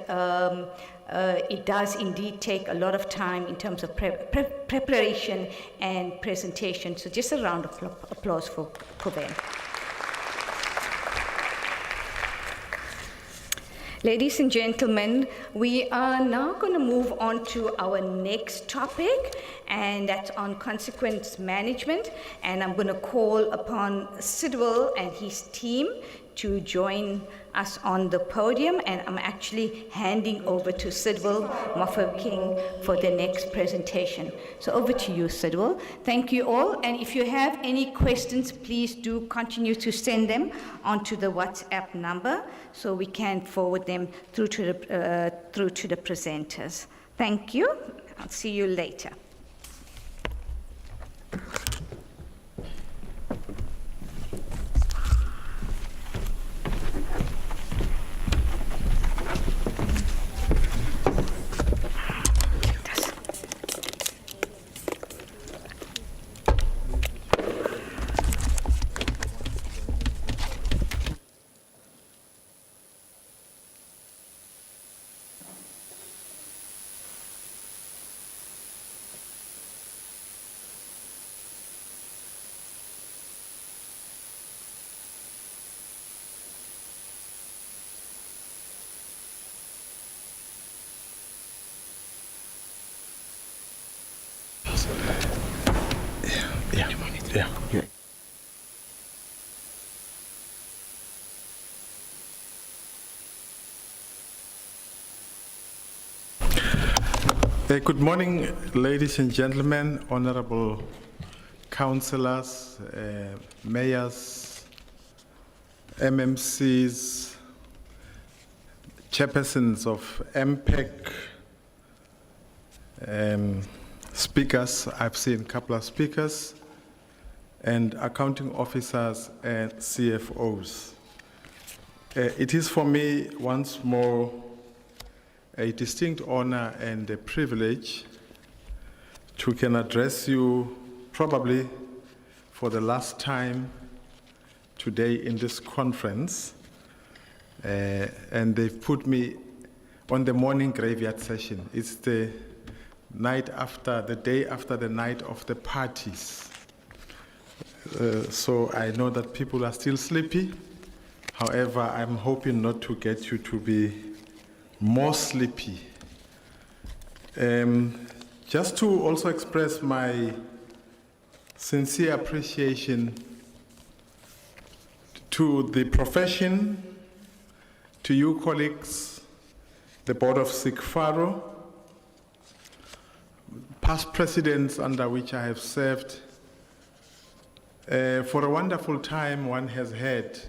it does indeed take a lot of time in terms of preparation and presentation. So just a round of applause for Praveen. Ladies and gentlemen, we are now going to move on to our next topic, and that's on consequence management. And I'm going to call upon Sidwell and his team to join us on the podium, and I'm actually handing over to Sidwell King for the next presentation. So over to you, Sidwell. Thank you all, and if you have any questions, please do continue to send them onto the WhatsApp number so we can forward them through to the presenters. Thank you. I'll see you later. Yeah. Good morning, ladies and gentlemen, honorable councillors, mayors, MMCs, chairpersons of MPEC, speakers. I've seen a couple of speakers, and accounting officers and CFOs. It is for me once more a distinct honor and a privilege to can address you probably for the last time today in this conference. And they've put me on the morning graveyard session. It's the night after, the day after the night of the parties. So I know that people are still sleepy. However, I'm hoping not to get you to be more sleepy. Just to also express my sincere appreciation to the profession, to you colleagues, the board of Sikfaro, past presidents under which I have served, for a wonderful time one has had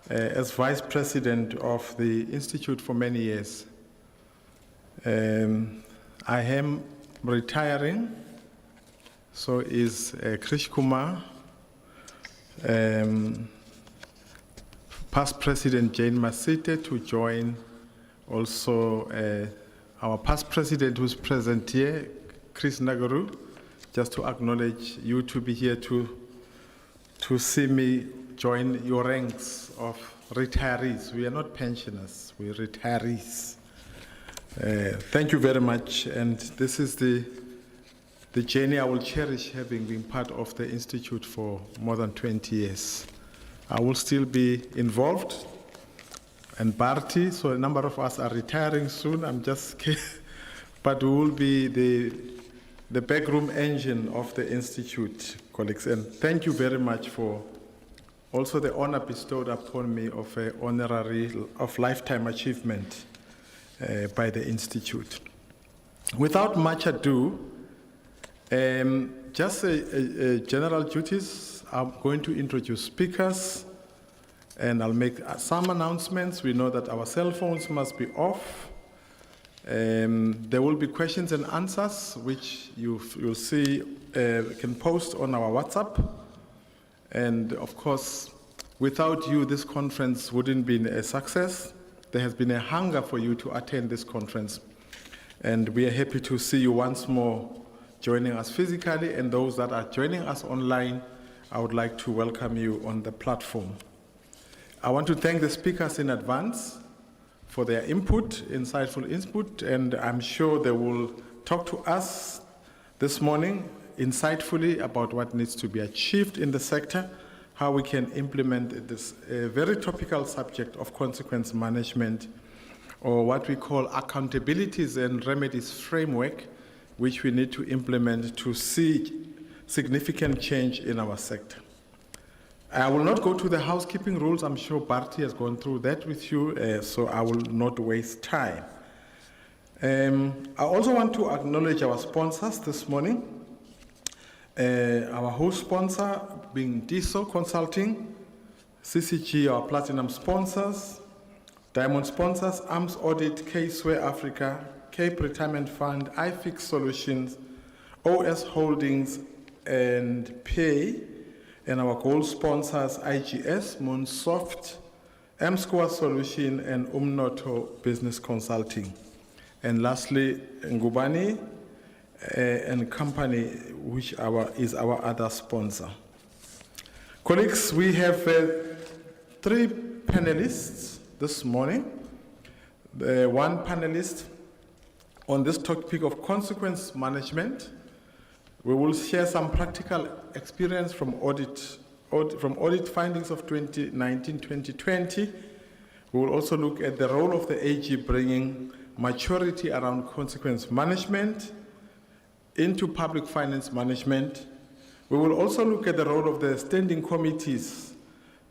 as vice president of the Institute for many years. I am retiring, so is Krish Kumar. past President Jane Masite to join also our past president who's present here, Chris Nagaru, just to acknowledge you to be here to see me join your ranks of retirees. We are not pensioners, we're retirees. Thank you very much, and this is the journey I will cherish, having been part of the Institute for more than 20 years. I will still be involved, and Bharti, so a number of us are retiring soon, I'm just kidding, but we will be the backroom engine of the Institute, colleagues, and thank you very much for also the honor bestowed upon me of an honorary of lifetime achievement by the Institute. Without much ado, just general duties, I'm going to introduce speakers and I'll make some announcements. We know that our cell phones must be off. There will be questions and answers which you'll see can post on our WhatsApp. And of course, without you, this conference wouldn't be a success. There has been a hunger for you to attend this conference. And we are happy to see you once more joining us physically, and those that are joining us online, I would like to welcome you on the platform. I want to thank the speakers in advance for their input, insightful input, and I'm sure they will talk to us this morning insightfully about what needs to be achieved in the sector, how we can implement this very topical subject of consequence management, or what we call accountabilities and remedies framework, which we need to implement to see significant change in our sector. I will not go to the housekeeping rules. I'm sure Bharti has gone through that with you, so I will not waste time. I also want to acknowledge our sponsors this morning. Our host sponsor being DISO Consulting, CCG, our platinum sponsors, diamond sponsors, ARMS Audit, Caseware Africa, Cape Retirement Fund, iFix Solutions, OS Holdings, and Pay, and our gold sponsors, IGS, Moonsoft, M-Square Solution, and Umnoto Business Consulting. And lastly, Ngubani and Company, which is our other sponsor. Colleagues, we have 3 panelists this morning. One panelist on this topic of consequence management. We will share some practical experience from audit findings of 2019-2020. We will also look at the role of the AG bringing maturity around consequence management into public finance management. We will also look at the role of the standing committees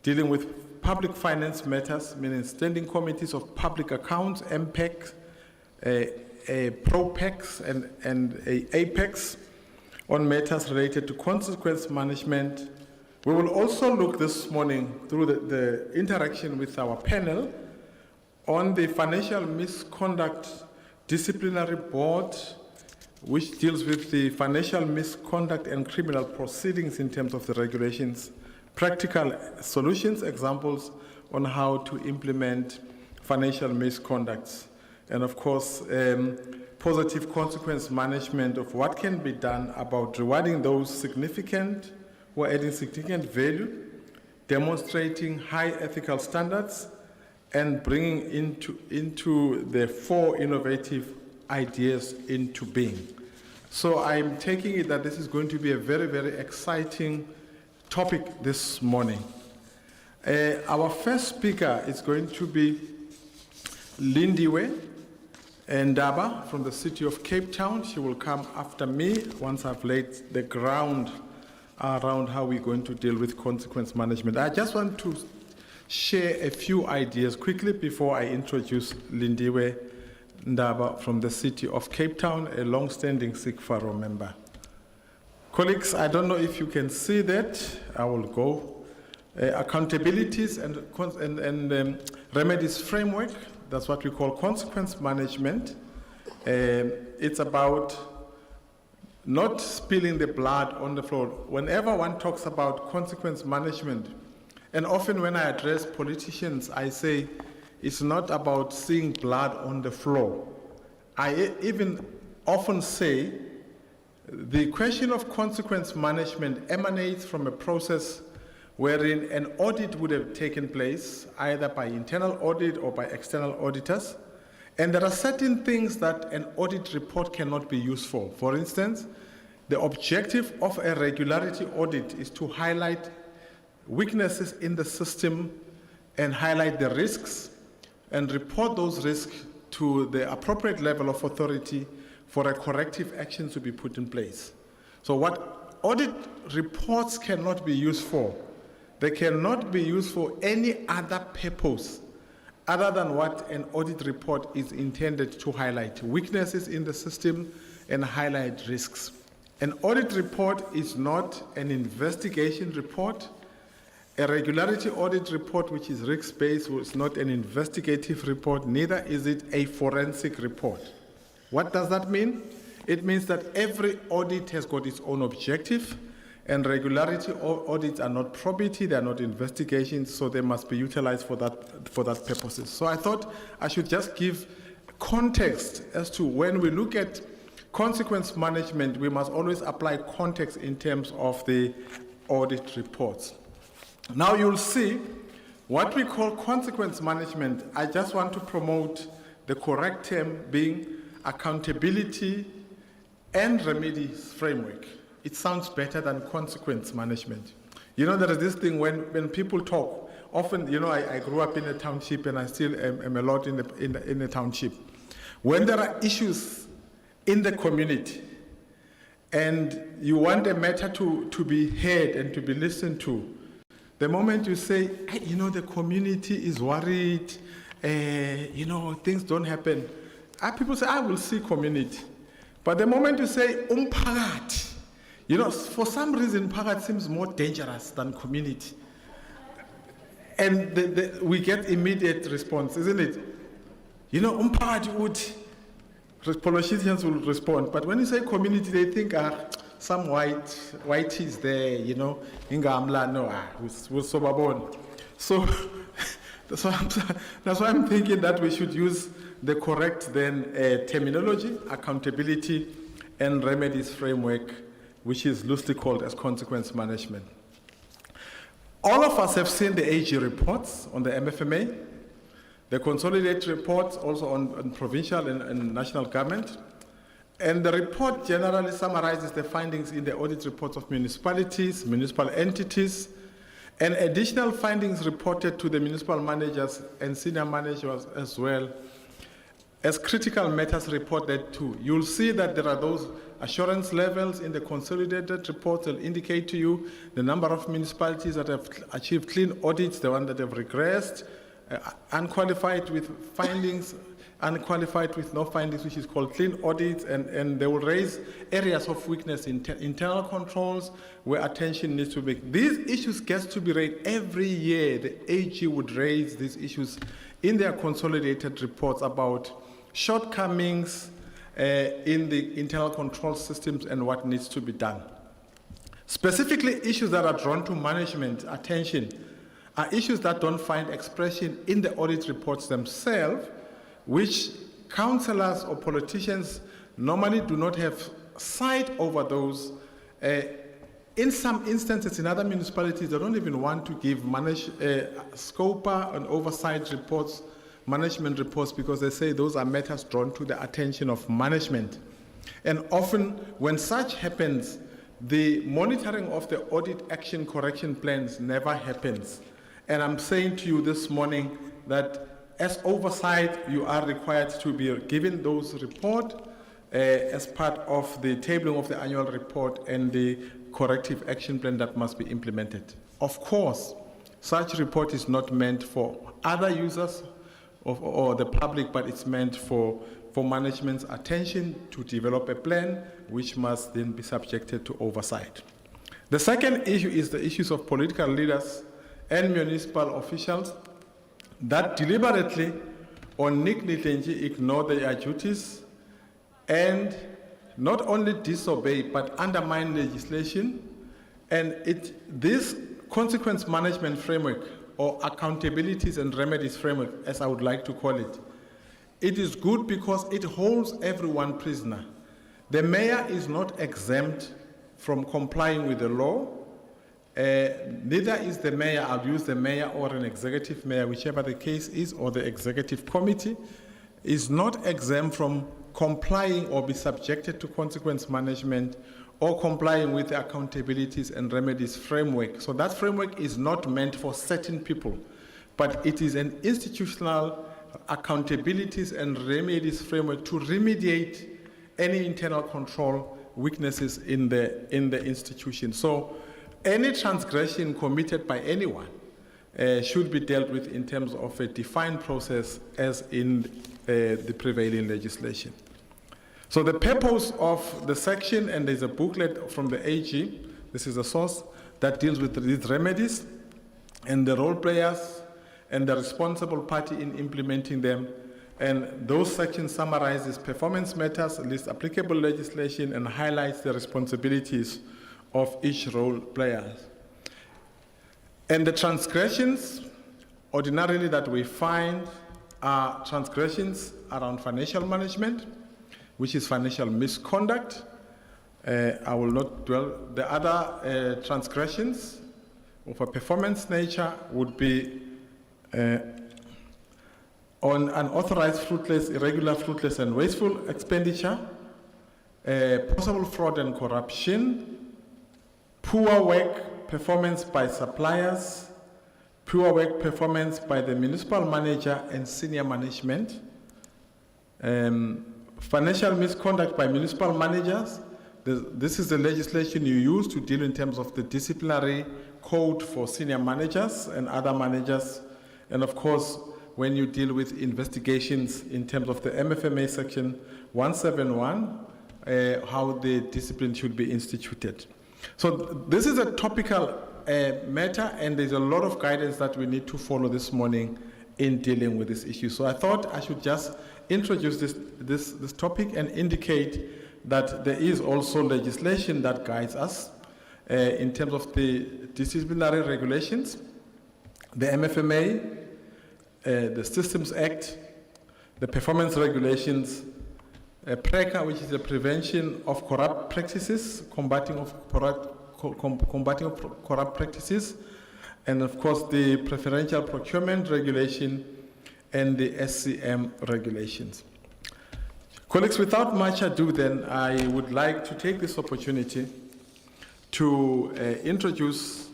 dealing with public finance matters, meaning standing committees of public accounts, MPEC, ProPECs, and APEX, on matters related to consequence management. We will also look this morning through the interaction with our panel on the Financial Misconduct Disciplinary Board, which deals with the financial misconduct and criminal proceedings in terms of the regulations, practical solutions, examples on how to implement financial misconducts, and of course, positive consequence management of what can be done about rewarding those who are adding significant value, demonstrating high ethical standards, and bringing into the 4 innovative ideas into being. So I'm taking it that this is going to be a very, very exciting topic this morning. Our first speaker is going to be Lindiwe Ndaba from the city of Cape Town. She will come after me once I've laid the ground around how we're going to deal with consequence management. I just want to share a few ideas quickly before I introduce Lindiwe Ndaba from the city of Cape Town, a long-standing SIGFARO member. Colleagues, I don't know if you can see that. I will go. Accountabilities and remedies framework. That's what we call consequence management. It's about not spilling the blood on the floor. Whenever one talks about consequence management, And often when I address politicians, I say it's not about seeing blood on the floor. I even often say the question of consequence management emanates from a process wherein an audit would have taken place either by internal audit or by external auditors. And there are certain things that an audit report cannot be used for. For instance, the objective of a regularity audit is to highlight weaknesses in the system and highlight the risks and report those risks to the appropriate level of authority for a corrective action to be put in place. So what audit reports cannot be used for, they cannot be used for any other purpose other than what an audit report is intended to highlight: weaknesses in the system and highlight risks. An audit report is not an investigation report. A regularity audit report, which is risk-based, is not an investigative report, neither is it a forensic report. What does that mean? It means that every audit has got its own objective, and regularity audits are not probity, they are not investigations, so they must be utilized for that purposes. So I thought I should just give context as to when we look at consequence management, we must always apply context in terms of the audit reports. Now you'll see what we call consequence management. I just want to promote the correct term being accountability and remedies framework. It sounds better than consequence management. You know, there is this thing when people talk, often, you know, I grew up in a township and I still am a lot in the township. When there are issues in the community and you want a matter to be heard and to be listened to, the moment you say, hey, you know, the community is worried, you know, things don't happen, people say, I will see community. But the moment you say, umphakathi, you know, for some reason, umphakathi seems more dangerous than community. And we get immediate response, isn't it? You know, umphakathi would, politicians will respond. But when you say community, they think, some white is there, you know, ingamla no, we'll sobabon. So that's why I'm thinking that we should use the correct then terminology, accountability and remedies framework, which is loosely called as consequence management. All of us have seen the AG reports on the MFMA, the consolidated reports also on provincial and national government. And the report generally summarizes the findings in the audit reports of municipalities, municipal entities, and additional findings reported to the municipal managers and senior managers as well as critical matters reported too. You'll see that there are those assurance levels in the consolidated reports that indicate to you the number of municipalities that have achieved clean audits, the one that have regressed, unqualified with findings, unqualified with no findings, which is called clean audits, and they will raise areas of weakness in internal controls where attention needs to be. These issues get to be raised every year. The AG would raise these issues in their consolidated reports about shortcomings in the internal control systems and what needs to be done. Specifically, issues that are drawn to management attention are issues that don't find expression in the audit reports themselves, which councillors or politicians normally do not have sight over those. In some instances, in other municipalities, they don't even want to give scopa and oversight reports, management reports, because they say those are matters drawn to the attention of management. And often, when such happens, the monitoring of the audit action correction plans never happens. And I'm saying to you this morning that as oversight, you are required to be given those reports as part of the tabling of the annual report and the corrective action plan that must be implemented. Of course, such report is not meant for other users or the public, but it's meant for management's attention to develop a plan which must then be subjected to oversight. The second issue is the issues of political leaders and municipal officials that deliberately or negligently ignore their duties and not only disobey but undermine legislation. And this consequence management framework, or accountabilities and remedies framework, as I would like to call it, it is good because it holds everyone prisoner. The mayor is not exempt from complying with the law. Neither is the mayor, I'll use the mayor or an executive mayor, whichever the case is, or the executive committee, is not exempt from complying or be subjected to consequence management or complying with the accountabilities and remedies framework. So that framework is not meant for certain people, but it is an institutional accountabilities and remedies framework to remediate any internal control weaknesses in the institution. So any transgression committed by anyone should be dealt with in terms of a defined process as in the prevailing legislation. So the purpose of the section, and there's a booklet from the AG, this is a source, that deals with these remedies and the role players and the responsible party in implementing them. And those sections summarizes performance matters, lists applicable legislation, and highlights the responsibilities of each role player. And the transgressions ordinarily that we find are transgressions around financial management, which is financial misconduct. I will not dwell. The other transgressions of a performance nature would be on unauthorized, fruitless, irregular, fruitless, and wasteful expenditure, possible fraud and corruption, poor work performance by suppliers, poor work performance by the municipal manager and senior management, financial misconduct by municipal managers. This is the legislation you use to deal in terms of the disciplinary code for senior managers and other managers. And of course, when you deal with investigations in terms of the MFMA section 171, how the discipline should be instituted. So this is a topical matter, and there's a lot of guidance that we need to follow this morning in dealing with this issue. So I thought I should just introduce this topic and indicate that there is also legislation that guides us in terms of the disciplinary regulations, the MFMA, the Systems Act, the performance regulations, PRECA, which is the Prevention of Corrupt Practices, combating of corrupt practices, and of course the Preferential Procurement Regulation and the SCM regulations. Colleagues, without much ado then, I would like to take this opportunity to introduce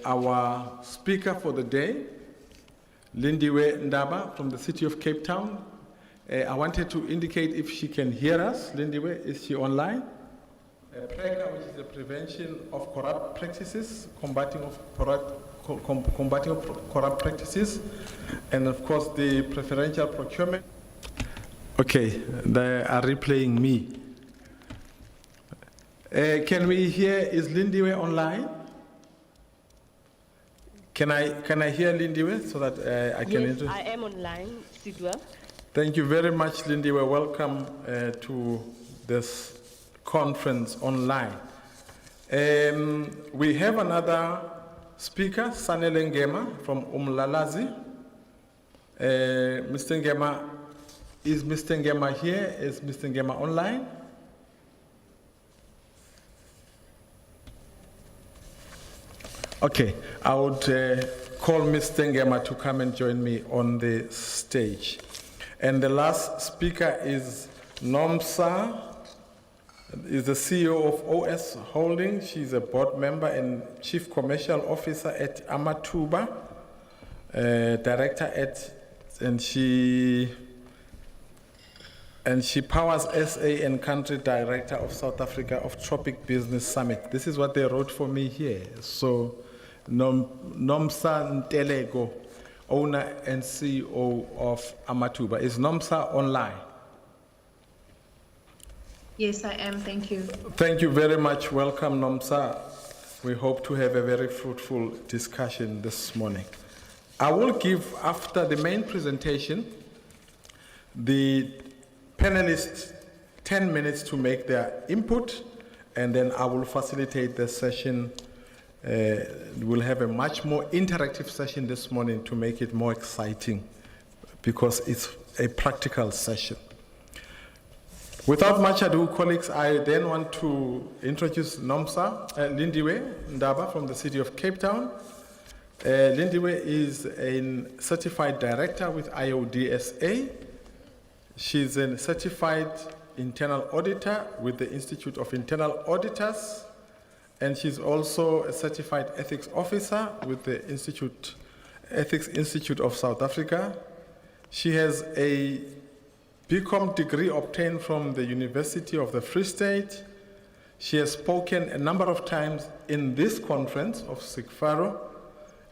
our speaker for the day, Lindiwe Ndaba from the city of Cape Town. I wanted to indicate if she can hear us. Lindiwe, is she online? PRECA, which is the Prevention of Corrupt Practices, combating of corrupt practices, and of course the Preferential Procurement. Okay, they are replaying me. Can we hear, is Lindiwe online? Can I hear Lindiwe so that I can... Yes, I am online, Sidwell. Thank you very much, Lindiwe. Welcome to this conference online. We have another speaker, Sanele Ngema from Umlalazi. Mr. Ngema, is Mr. Ngema here? Is Mr. Ngema online? Okay, I would call Mr. Ngema to come and join me on the stage. And the last speaker is Nomsa, is the CEO of OS Holding. She's a board member and chief commercial officer at Amatuba, director at, and she powers SA and country director of South Africa of Tropic Business Summit. This is what they wrote for me here. So, Nomsa Ntelego, owner and CEO of Amatuba. Is Nomsa online? Yes, I am. Thank you. Thank you very much. Welcome, Nomsa. We hope to have a very fruitful discussion this morning. I will give, after the main presentation, the panelists 10 minutes to make their input, and then I will facilitate the session We'll have a much more interactive session this morning to make it more exciting because it's a practical session. Without much ado, colleagues, I then want to introduce Nomsa Lindiwe Ndaba from the city of Cape Town. Lindiwe is a certified director with IODSA. She's a certified internal auditor with the Institute of Internal Auditors, and she's also a certified ethics officer with the Ethics Institute of South Africa. She has a BCom degree obtained from the University of the Free State. She has spoken a number of times in this conference of SIGFARO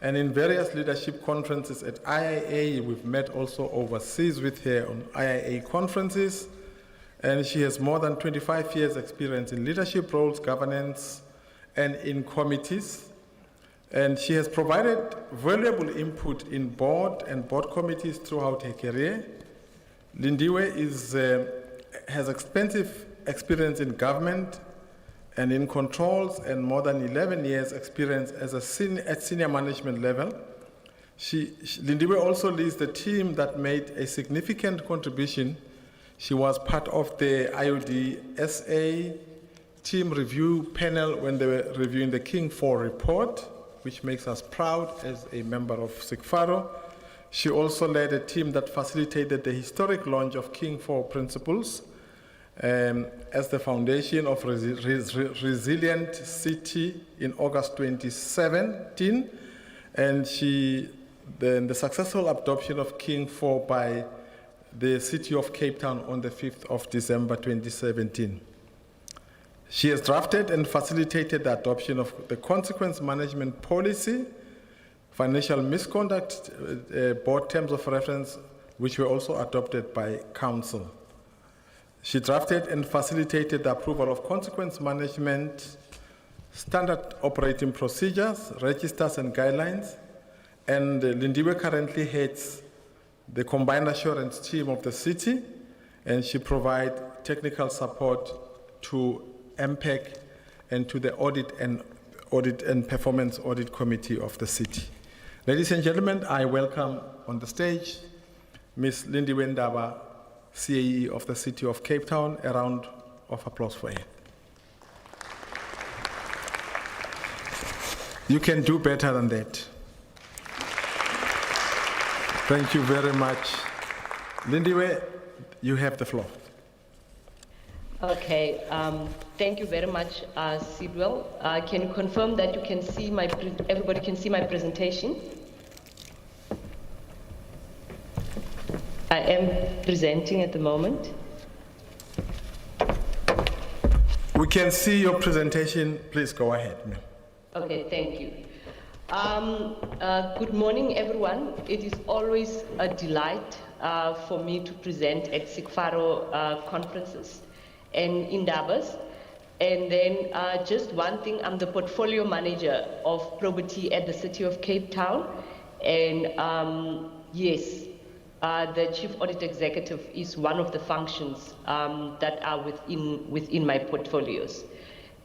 and in various leadership conferences at IIA. We've met also overseas with her on IIA conferences. And she has more than 25 years experience in leadership roles, governance, and in committees. And she has provided valuable input in board and board committees throughout her career. Lindiwe has extensive experience in government and in controls and more than 11 years experience as at senior management level. Lindiwe also leads the team that made a significant contribution. She was part of the IODSA team review panel when they were reviewing the King 4 report, which makes us proud as a member of SIGFARO. She also led a team that facilitated the historic launch of King 4 principles as the foundation of Resilient City in August 2017, and the successful adoption of King 4 by the city of Cape Town on the 5th of December 2017. She has drafted and facilitated the adoption of the consequence management policy, financial misconduct board terms of reference, which were also adopted by council. She drafted and facilitated the approval of consequence management, standard operating procedures, registers and guidelines, and Lindiwe currently heads the combined assurance team of the city, and she provides technical support to MPEC and to the audit and performance audit committee of the city. Ladies and gentlemen, I welcome on the stage Ms. Lindiwe Ndaba, CAE of the city of Cape Town. A round of applause for her. You can do better than that. Thank you very much. Lindiwe, you have the floor. Okay, thank you very much, Sidwell. Can you confirm that you can see everybody can see my presentation? I am presenting at the moment. We can see your presentation. Please go ahead, ma'am. Okay, thank you. Good morning, everyone. It is always a delight for me to present at SIGFARO conferences and in Davos. And then just one thing, I'm the portfolio manager of probity at the city of Cape Town. And yes, the chief audit executive is one of the functions that are within my portfolios.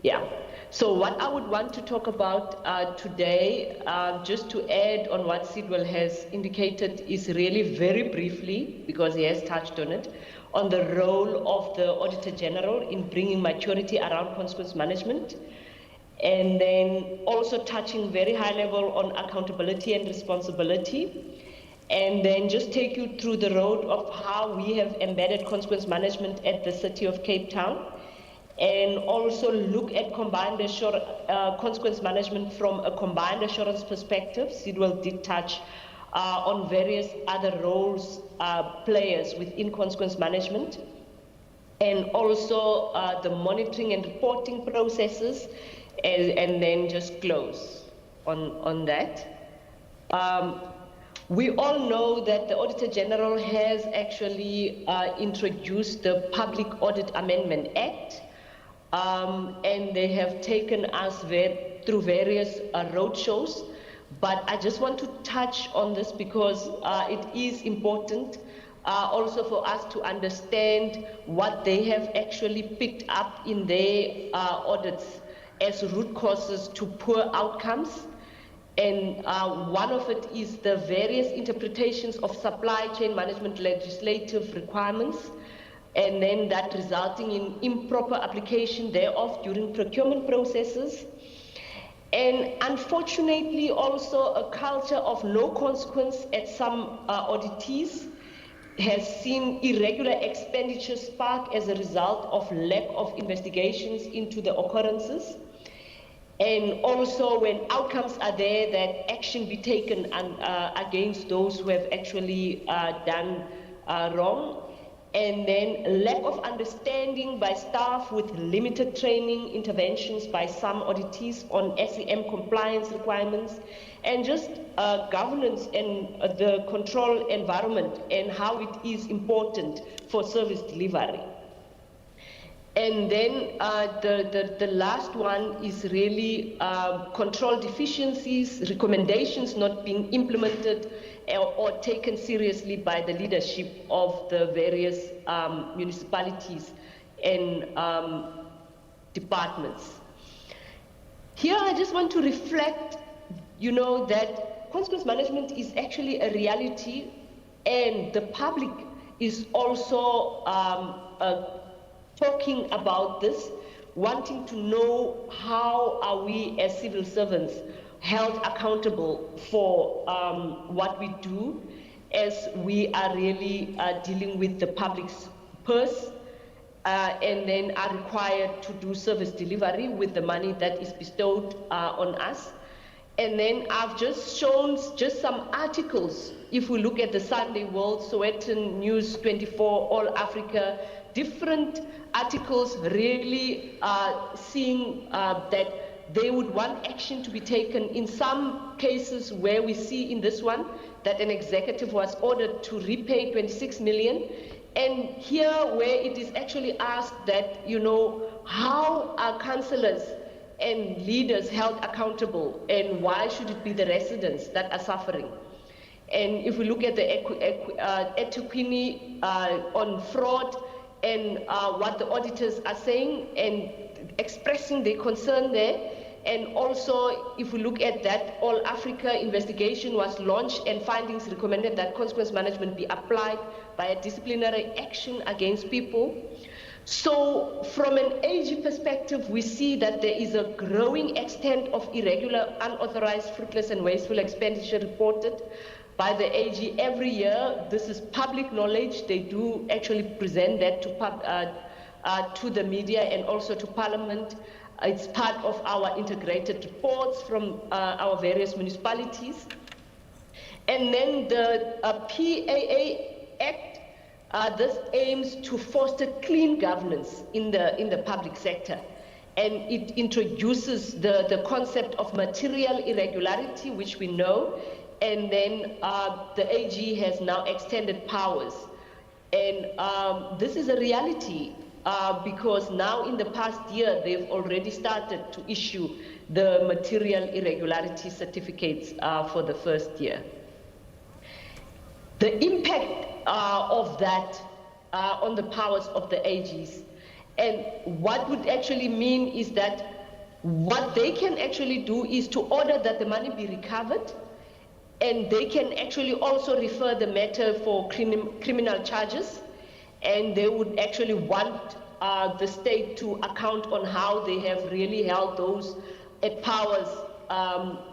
Yeah. So what I would want to talk about today, just to add on what Sidwell has indicated, is really very briefly, because he has touched on it, on the role of the Auditor General in bringing maturity around consequence management, and then also touching very high level on accountability and responsibility, and then just take you through the road of how we have embedded consequence management at the city of Cape Town, and also look at consequence management from a combined assurance perspective. Sidwell did touch on various other roles, players within consequence management, and also the monitoring and reporting processes, and then just close on that. We all know that the Auditor General has actually introduced the Public Audit Amendment Act, and they have taken us through various roadshows. But I just want to touch on this because it is important also for us to understand what they have actually picked up in their audits as root causes to poor outcomes. And one of it is the various interpretations of supply chain management legislative requirements, and then that resulting in improper application thereof during procurement processes. And unfortunately also a culture of no consequence at some auditees has seen irregular expenditure spark as a result of lack of investigations into the occurrences. And also when outcomes are there, that action be taken against those who have actually done wrong. And then lack of understanding by staff with limited training, interventions by some auditees on SEM compliance requirements, and just governance and the control environment and how it is important for service delivery. And then the last one is really control deficiencies, recommendations not being implemented or taken seriously by the leadership of the various municipalities and departments. Here I just want to reflect, that consequence management is actually a reality, and the public is also talking about this, wanting to know how are we as civil servants held accountable for what we do, as we are really dealing with the public's purse and then are required to do service delivery with the money that is bestowed on us. And then I've just shown just some articles. If we look at the Sunday World, Sowetan News 24, All Africa, different articles really seeing that they would want action to be taken in some cases where we see in this one that an executive was ordered to repay 26 million. And here where it is actually asked that, how are councillors and leaders held accountable, and why should it be the residents that are suffering? And if we look at the eThekwini on fraud and what the auditors are saying and expressing their concern there, and also if we look at that All Africa investigation was launched and findings recommended that consequence management be applied by a disciplinary action against people. So from an AG perspective, we see that there is a growing extent of irregular, unauthorized, fruitless and wasteful expenditure reported by the AG every year. This is public knowledge. They do actually present that to the media and also to Parliament. It's part of our integrated reports from our various municipalities. And then the PAA Act, this aims to foster clean governance in the public sector. And it introduces the concept of material irregularity, which we know. And then the AG has now extended powers. And this is a reality because now in the past year, they've already started to issue the material irregularity certificates for the first year. The impact of that on the powers of the AGs, and what would actually mean is that what they can actually do is to order that the money be recovered, and they can actually also refer the matter for criminal charges, and they would actually want the state to account on how they have really held those powers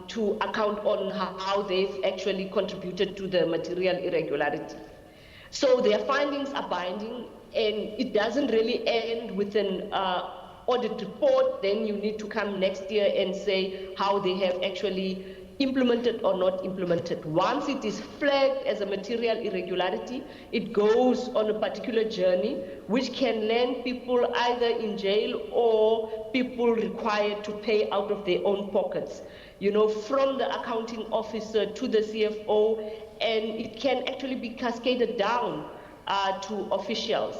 to account on how they've actually contributed to the material irregularity. So their findings are binding, and it doesn't really end with an audit report. Then you need to come next year and say how they have actually implemented or not implemented. Once it is flagged as a material irregularity, it goes on a particular journey which can land people either in jail or people required to pay out of their own pockets, from the accounting officer to the CFO, and it can actually be cascaded down to officials.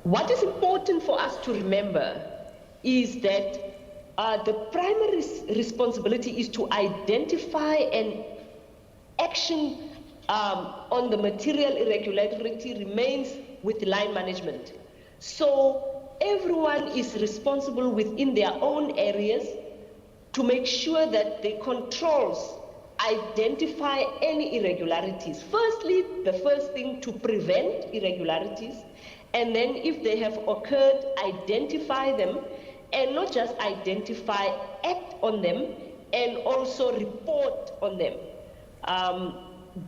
What is important for us to remember is that the primary responsibility is to identify and action on the material irregularity remains with line management. So everyone is responsible within their own areas to make sure that the controls identify any irregularities. Firstly, the first thing to prevent irregularities, and then if they have occurred, identify them, and not just identify, act on them, and also report on them.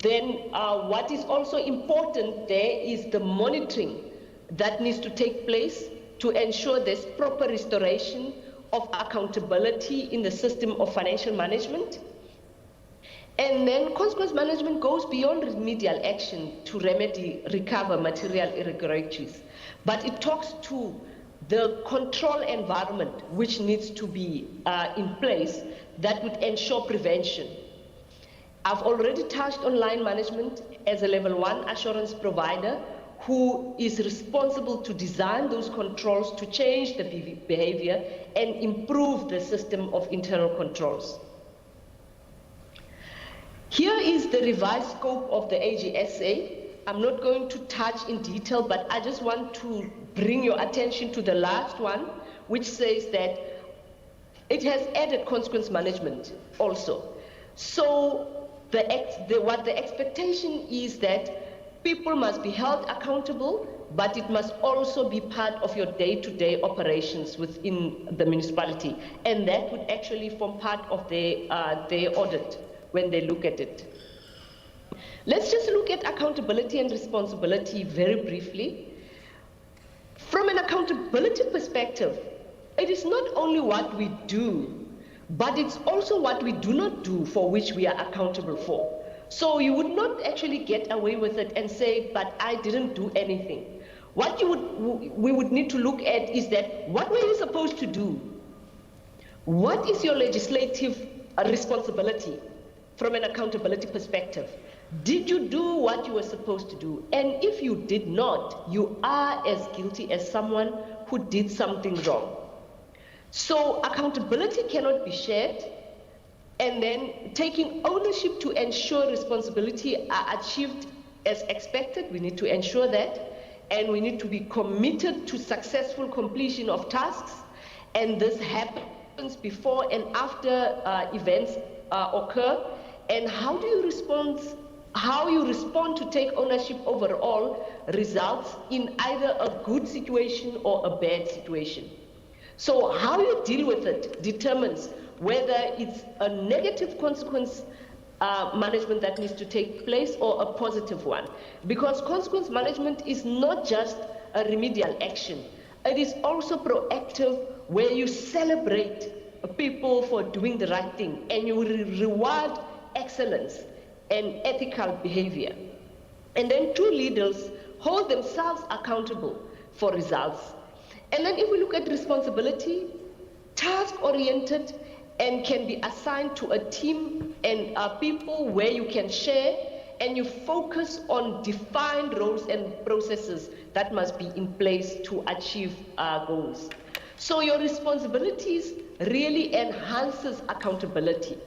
Then what is also important there is the monitoring that needs to take place to ensure there's proper restoration of accountability in the system of financial management. And then consequence management goes beyond remedial action to recover material irregularities, but it talks to the control environment which needs to be in place that would ensure prevention. I've already touched on line management as a level 1 assurance provider who is responsible to design those controls to change the behavior and improve the system of internal controls. Here is the revised scope of the AGSA. I'm not going to touch in detail, but I just want to bring your attention to the last one, which says that it has added consequence management also. So what the expectation is that people must be held accountable, but it must also be part of your day-to-day operations within the municipality. And that would actually form part of their audit when they look at it. Let's just look at accountability and responsibility very briefly. From an accountability perspective, it is not only what we do, but it's also what we do not do for which we are accountable for. So you would not actually get away with it and say, but I didn't do anything. What we would need to look at is that, what were you supposed to do? What is your legislative responsibility from an accountability perspective? Did you do what you were supposed to do? And if you did not, you are as guilty as someone who did something wrong. So accountability cannot be shared, and then taking ownership to ensure responsibility are achieved as expected. We need to ensure that, and we need to be committed to successful completion of tasks, and this happens before and after events occur. And how you respond to take ownership overall results in either a good situation or a bad situation. So how you deal with it determines whether it's a negative consequence management that needs to take place or a positive one. Because consequence management is not just a remedial action. It is also proactive, where you celebrate people for doing the right thing and you reward excellence and ethical behavior. And then two leaders hold themselves accountable for results. And then if we look at responsibility, task-oriented and can be assigned to a team and people where you can share, and you focus on defined roles and processes that must be in place to achieve goals. So your responsibilities really enhances accountability.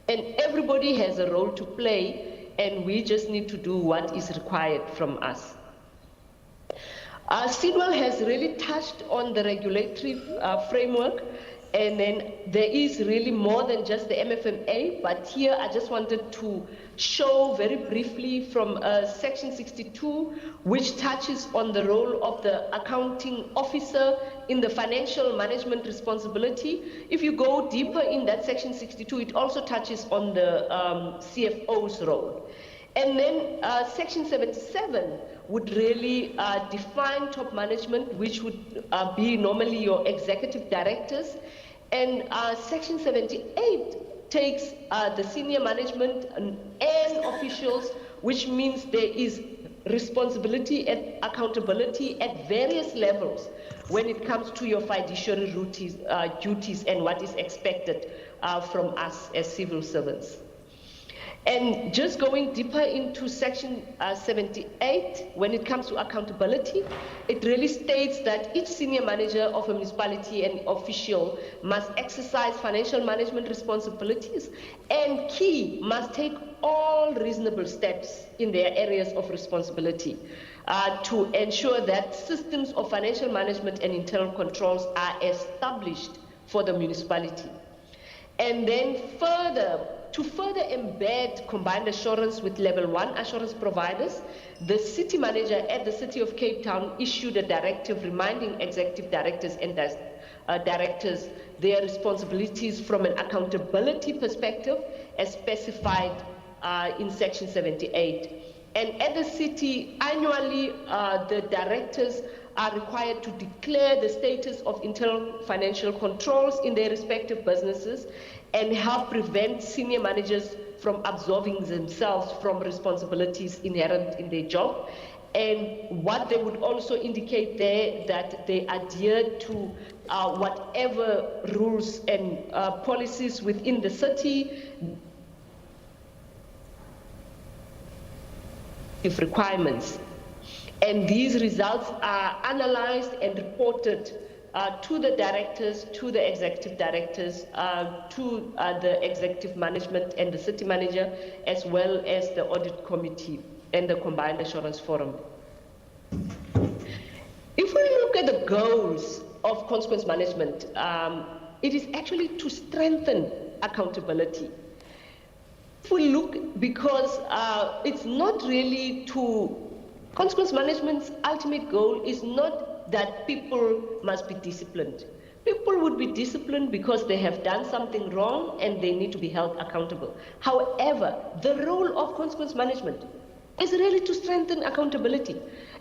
And everybody has a role to play, and we just need to do what is required from us. Sidwell has really touched on the regulatory framework, and then there is really more than just the MFMA, but here I just wanted to show very briefly from Section 62, which touches on the role of the accounting officer in the financial management responsibility. If you go deeper in that Section 62, it also touches on the CFO's role. And then Section 77 would really define top management, which would be normally your executive directors. And Section 78 takes the senior management and officials, which means there is responsibility and accountability at various levels when it comes to your fiduciary duties and what is expected from us as civil servants. And just going deeper into Section 78, when it comes to accountability, it really states that each senior manager of a municipality and official must exercise financial management responsibilities, and must take all reasonable steps in their areas of responsibility to ensure that systems of financial management and internal controls are established for the municipality. And then to further embed combined assurance with level 1 assurance providers, the city manager at the City of Cape Town issued a directive reminding executive directors and directors their responsibilities from an accountability perspective as specified in Section 78. And at the city, annually, the directors are required to declare the status of internal financial controls in their respective businesses and help prevent senior managers from absolving themselves from responsibilities inherent in their job. And what they would also indicate there that they adhere to whatever rules and policies within the city requirements. And these results are analyzed and reported to the directors, to the executive directors, to the executive management and the city manager, as well as the audit committee and the combined assurance forum. If we look at the goals of consequence management, it is actually to strengthen accountability. If we look, because it's not really to consequence management's ultimate goal is not that people must be disciplined. People would be disciplined because they have done something wrong and they need to be held accountable. However, the role of consequence management is really to strengthen accountability,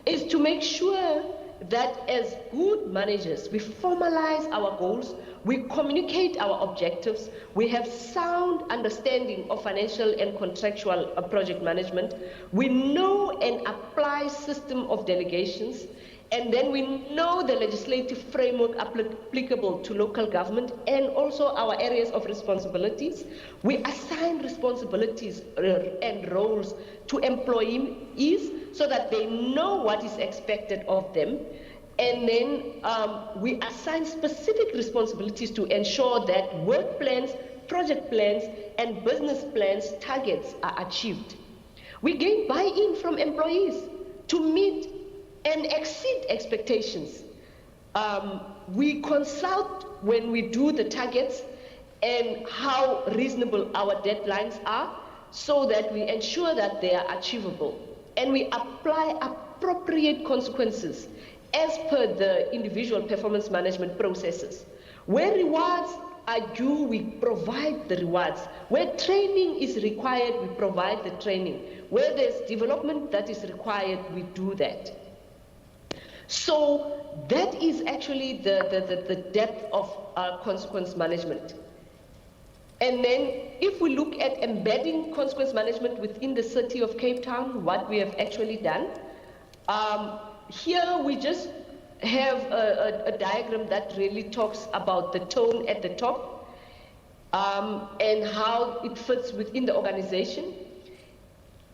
is to make sure that as good managers, we formalize our goals, we communicate our objectives, we have sound understanding of financial and contractual project management, we know and apply system of delegations, and then we know the legislative framework applicable to local government and also our areas of responsibilities. We assign responsibilities and roles to employees so that they know what is expected of them. And then we assign specific responsibilities to ensure that work plans, project plans, and business plans targets are achieved. We gain buy-in from employees to meet and exceed expectations. We consult when we do the targets and how reasonable our deadlines are so that we ensure that they are achievable. And we apply appropriate consequences as per the individual performance management processes. Where rewards are due, we provide the rewards. Where training is required, we provide the training. Where there's development that is required, we do that. So that is actually the depth of consequence management. And then if we look at embedding consequence management within the City of Cape Town, what we have actually done, here we just have a diagram that really talks about the tone at the top and how it fits within the organization.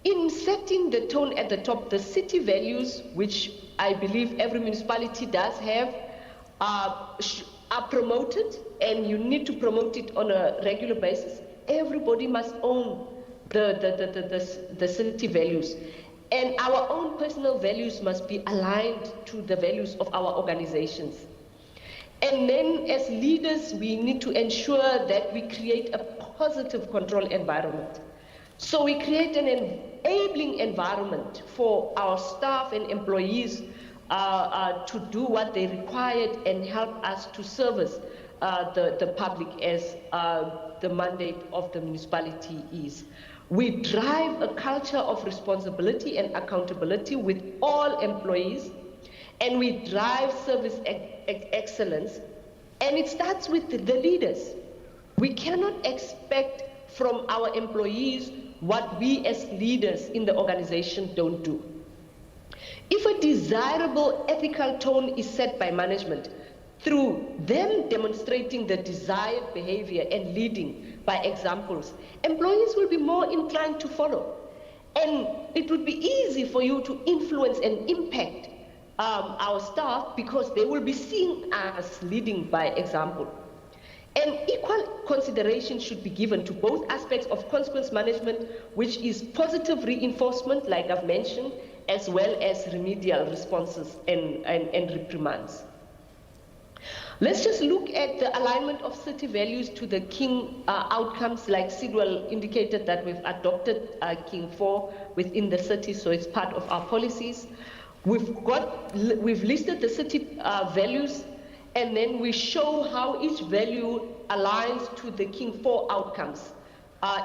In setting the tone at the top, the city values, which I believe every municipality does have, are promoted, and you need to promote it on a regular basis. Everybody must own the city values. And our own personal values must be aligned to the values of our organizations. And then as leaders, we need to ensure that we create a positive control environment. So we create an enabling environment for our staff and employees to do what they required and help us to service the public as the mandate of the municipality is. We drive a culture of responsibility and accountability with all employees, and we drive service excellence, and it starts with the leaders. We cannot expect from our employees what we as leaders in the organization don't do. If a desirable ethical tone is set by management through them demonstrating the desired behavior and leading by examples, employees will be more inclined to follow. And it would be easy for you to influence and impact our staff because they will be seeing us leading by example. And equal consideration should be given to both aspects of consequence management, which is positive reinforcement, like I've mentioned, as well as remedial responses and reprimands. Let's just look at the alignment of city values to the King outcomes. Like Sidwell indicated that we've adopted King 4 within the city, so it's part of our policies. We've listed the city values, and then we show how each value aligns to the King 4 outcomes,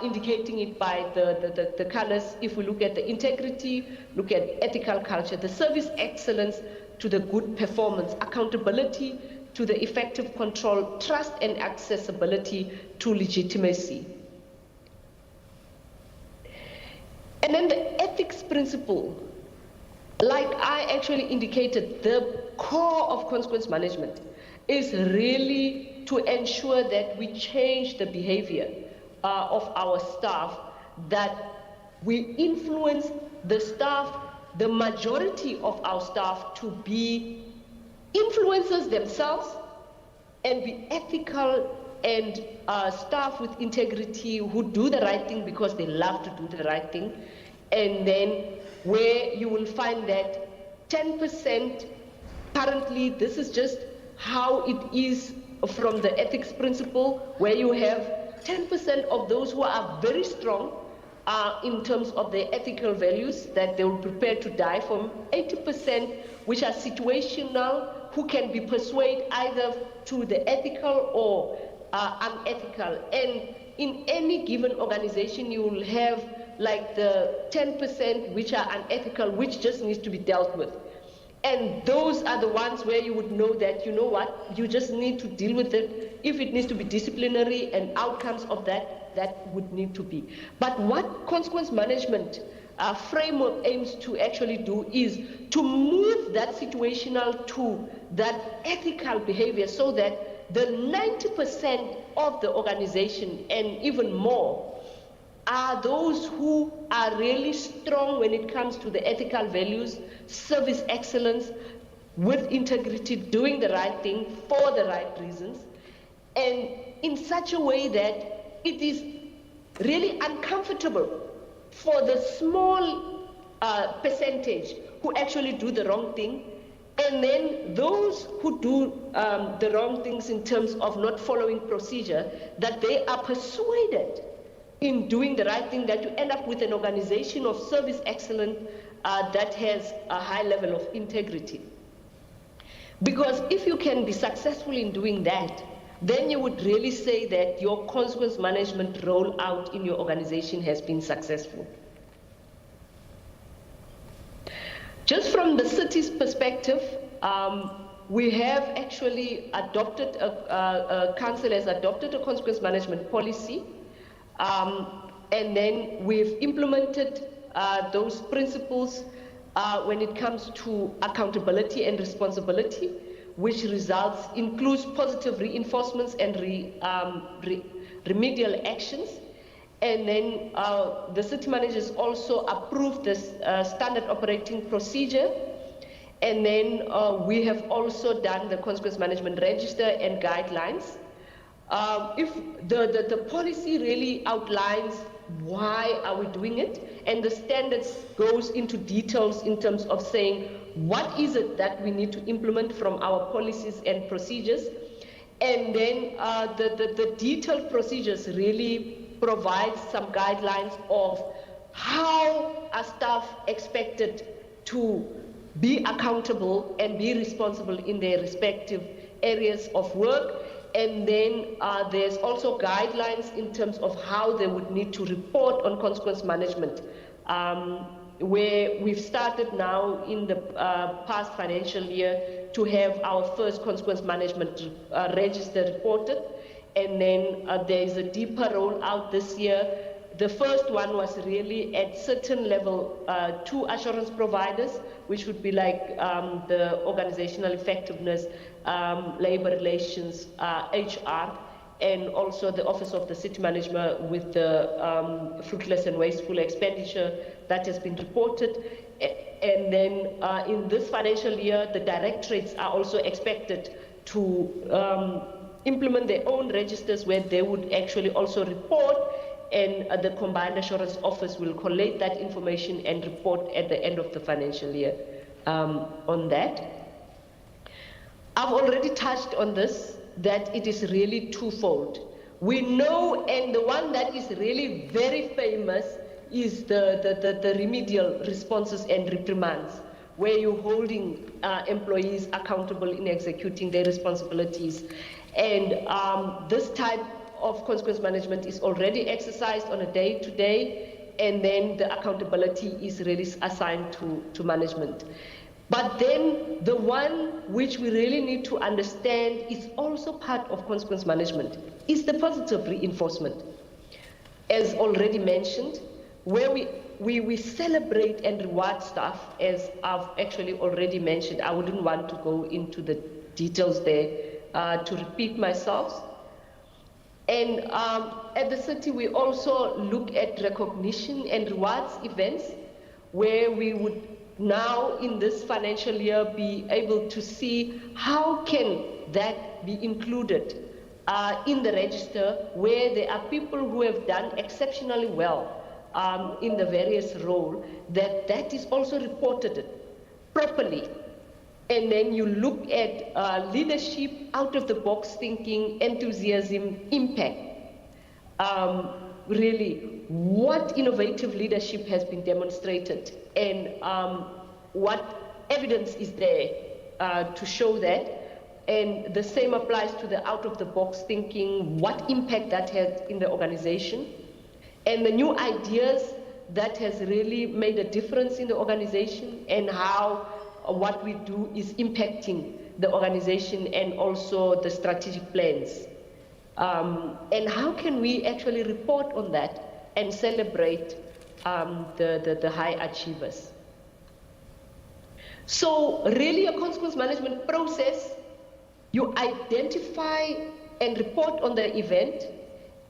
indicating it by the colors. If we look at the integrity, look at ethical culture, the service excellence to the good performance, accountability to the effective control, trust and accessibility to legitimacy. And then the ethics principle, like I actually indicated, the core of consequence management is really to ensure that we change the behavior of our staff, that we influence the staff, the majority of our staff, to be influencers themselves and be ethical and staff with integrity who do the right thing because they love to do the right thing. And then where you will find that 10% currently, this is just how it is from the ethics principle, where you have 10% of those who are very strong in terms of their ethical values that they will prepare to die for, 80% which are situational, who can be persuaded either to the ethical or unethical. And in any given organization, you will have like the 10% which are unethical, which just needs to be dealt with. And those are the ones where you would know that, you know what, you just need to deal with it. If it needs to be disciplinary and outcomes of that, that would need to be. But what consequence management framework aims to actually do is to move that situational to that ethical behavior, so that the 90% of the organization and even more are those who are really strong when it comes to the ethical values, service excellence, with integrity, doing the right thing for the right reasons, and in such a way that it is really uncomfortable for the small percentage who actually do the wrong thing, and then those who do the wrong things in terms of not following procedure, that they are persuaded in doing the right thing, that you end up with an organization of service excellence that has a high level of integrity. Because if you can be successful in doing that, then you would really say that your consequence management rollout in your organization has been successful. Just from the city's perspective, we have actually adopted, council has adopted a consequence management policy, and then we've implemented those principles when it comes to accountability and responsibility, which includes positive reinforcements and remedial actions. And then the city managers also approved this standard operating procedure. And then we have also done the consequence management register and guidelines. If the policy really outlines why are we doing it, and the standards goes into details in terms of saying what is it that we need to implement from our policies and procedures. And then the detailed procedures really provide some guidelines of how are staff expected to be accountable and be responsible in their respective areas of work. And then there's also guidelines in terms of how they would need to report on consequence management, where we've started now in the past financial year to have our first consequence management register reported. And then there is a deeper rollout this year. The first one was really at certain level 2 assurance providers, which would be like the organizational effectiveness, labor relations, HR, and also the Office of the City Manager with the fruitless and wasteful expenditure that has been reported. And then in this financial year, the directorates are also expected to implement their own registers where they would actually also report and the Combined Assurance Office will collate that information and report at the end of the financial year on that. I've already touched on this, that it is really twofold. We know, and the one that is really very famous is the remedial responses and reprimands, where you're holding employees accountable in executing their responsibilities. And this type of consequence management is already exercised on a day-to-day, and then the accountability is really assigned to management. But then the one which we really need to understand is also part of consequence management is the positive reinforcement. As already mentioned, where we celebrate and reward staff, as I've actually already mentioned. I wouldn't want to go into the details there to repeat myself. And at the city, we also look at recognition and rewards events, where we would now in this financial year be able to see how can that be included in the register, where there are people who have done exceptionally well in the various roles, that is also reported properly. And then you look at leadership, out of the box thinking, enthusiasm, impact. Really, what innovative leadership has been demonstrated, and what evidence is there to show that. And the same applies to the out of the box thinking, what impact that has in the organization, and the new ideas that has really made a difference in the organization, and how what we do is impacting the organization and also the strategic plans. And how can we actually report on that and celebrate the high achievers? So really a consequence management process, you identify and report on the event,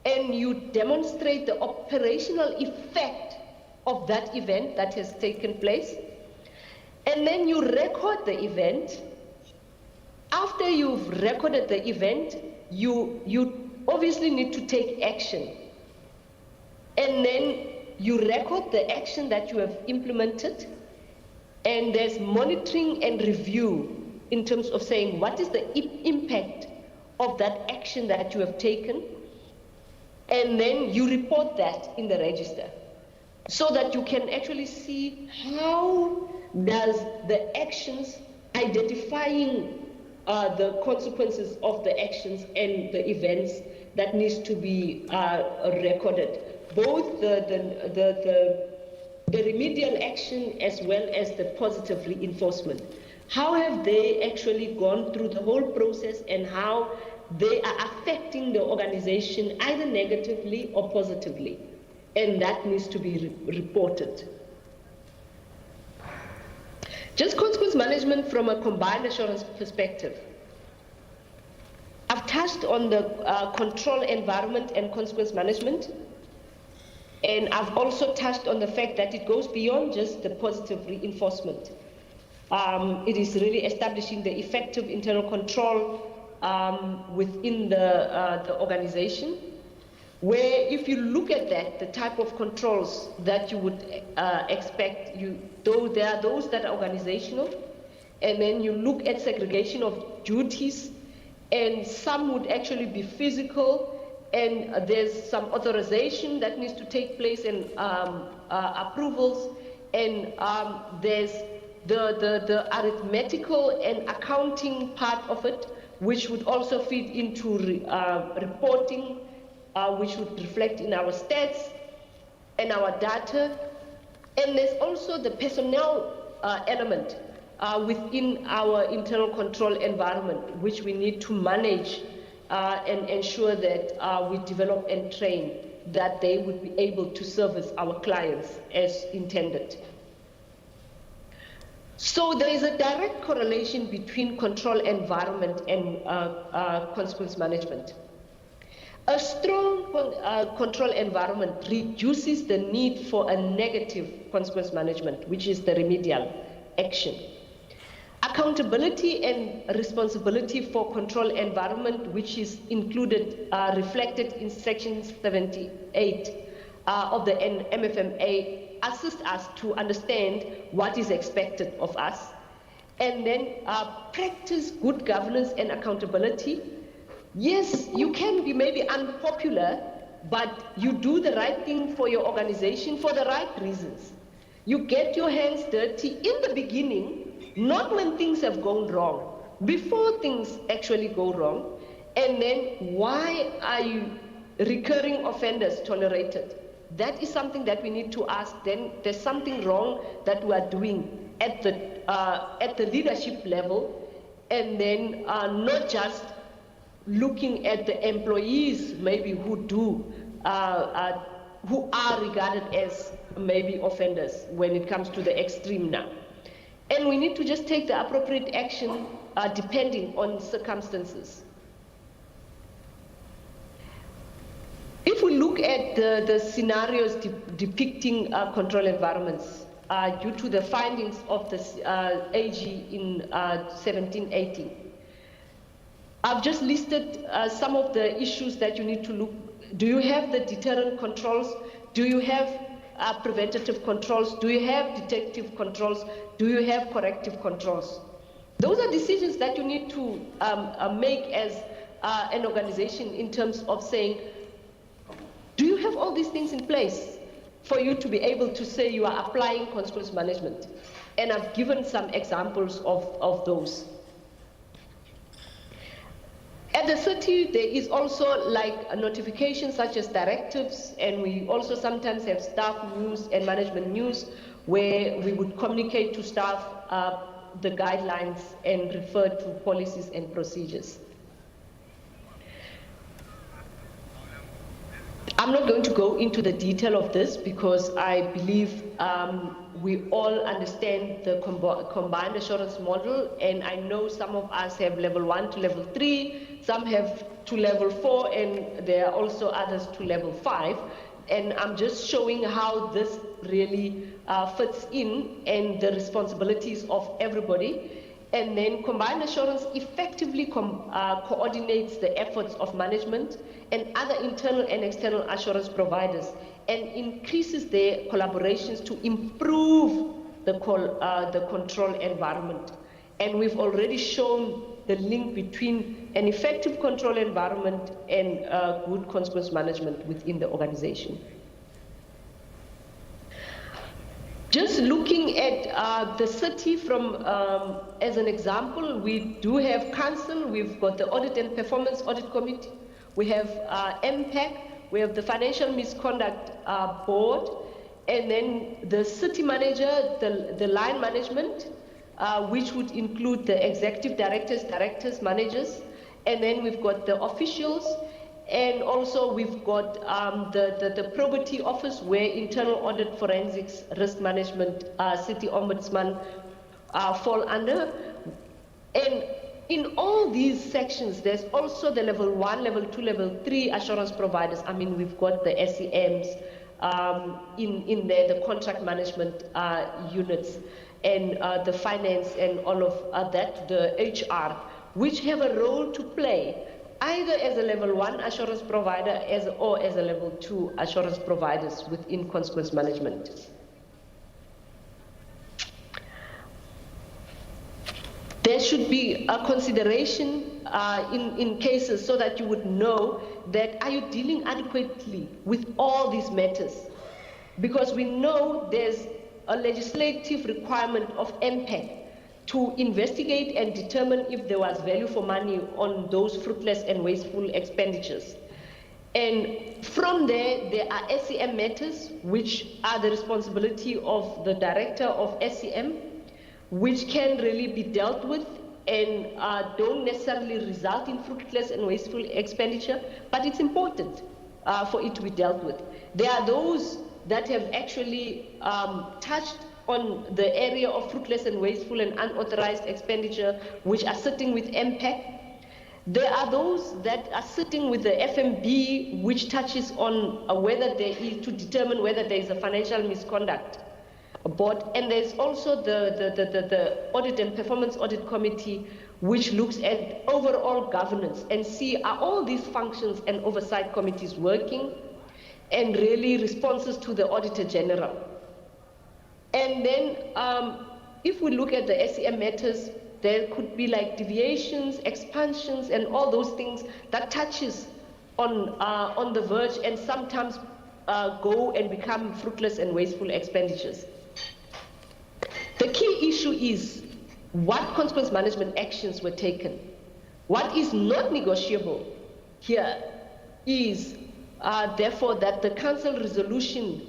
and you demonstrate the operational effect of that event that has taken place. And then you record the event. After you've recorded the event, you obviously need to take action. And then you record the action that you have implemented, and there's monitoring and review in terms of saying what is the impact of that action that you have taken, and then you report that in the register, so that you can actually see how does the actions, identifying the consequences of the actions and the events that needs to be recorded, both the remedial action as well as the positive reinforcement. How have they actually gone through the whole process, and how they are affecting the organization either negatively or positively? And that needs to be reported. Just consequence management from a combined assurance perspective. I've touched on the control environment and consequence management. And I've also touched on the fact that it goes beyond just the positive reinforcement. It is really establishing the effective internal control within the organization, where if you look at that, the type of controls that you would expect, though there are those that are organizational, and then you look at segregation of duties, and some would actually be physical, and there's some authorization that needs to take place, and approvals, and there's the arithmetical and accounting part of it, which would also feed into reporting, which would reflect in our stats and our data. And there's also the personnel element within our internal control environment, which we need to manage and ensure that we develop and train, that they would be able to service our clients as intended. So there is a direct correlation between control environment and consequence management. A strong control environment reduces the need for a negative consequence management, which is the remedial action. Accountability and responsibility for control environment, which is included, reflected in Section 78 of the MFMA assist us to understand what is expected of us, and then practice good governance and accountability. Yes, you can be maybe unpopular, but you do the right thing for your organization for the right reasons. You get your hands dirty in the beginning, not when things have gone wrong, before things actually go wrong. And then why are you recurring offenders tolerated? That is something that we need to ask. Then there's something wrong that we are doing at the leadership level, and then not just looking at the employees maybe who are regarded as maybe offenders when it comes to the extreme now. And we need to just take the appropriate action depending on circumstances. If we look at the scenarios depicting control environments due to the findings of the AG in 1718, I've just listed some of the issues that you need to look. Do you have the deterrent controls? Do you have preventative controls? Do you have detective controls? Do you have corrective controls? Those are decisions that you need to make as an organization in terms of saying, do you have all these things in place for you to be able to say you are applying consequence management? And I've given some examples of those. At the city, there is also like a notification such as directives, and we also sometimes have staff news and management news where we would communicate to staff the guidelines and refer to policies and procedures. I'm not going to go into the detail of this because I believe we all understand the combined assurance model, and I know some of us have level 1 to level 3, some have to level 4, and there are also others to level 5. And I'm just showing how this really fits in and the responsibilities of everybody. And then combined assurance effectively coordinates the efforts of management and other internal and external assurance providers and increases their collaborations to improve the control environment. And we've already shown the link between an effective control environment and good consequence management within the organization. Just looking at the city from, as an example, we do have council, we've got the Audit and Performance Audit Committee, we have MPAC, we have the Financial Misconduct Board, and then the city manager, the line management, which would include the executive directors, managers, and then we've got the officials, and also we've got the probity office where internal audit, forensics, risk management, city ombudsman fall under. And in all these sections, there's also the level 1, level 2, level 3 assurance providers. I mean, we've got the SEMs in there, the contract management units, and the finance and all of that, the HR, which have a role to play either as a level 1 assurance provider or as a level 2 assurance providers within consequence management. There should be a consideration in cases so that you would know that are you dealing adequately with all these matters? Because we know there's a legislative requirement of MPAC to investigate and determine if there was value for money on those fruitless and wasteful expenditures. And from there, there are SEM matters, which are the responsibility of the director of SEM, which can really be dealt with and don't necessarily result in fruitless and wasteful expenditure, but it's important for it to be dealt with. There are those that have actually touched on the area of fruitless and wasteful and unauthorized expenditure, which are sitting with MPAC. There are those that are sitting with the FMB, which touches on whether there is, to determine whether there is a financial misconduct board. And there's also the Audit and Performance Audit Committee, which looks at overall governance and see are all these functions and oversight committees working. and really responses to the Auditor General. And then if we look at the SEM matters, there could be like deviations, expansions, and all those things that touches on the verge and sometimes go and become fruitless and wasteful expenditures. The key issue is what consequence management actions were taken. What is not negotiable here is therefore that the Council resolution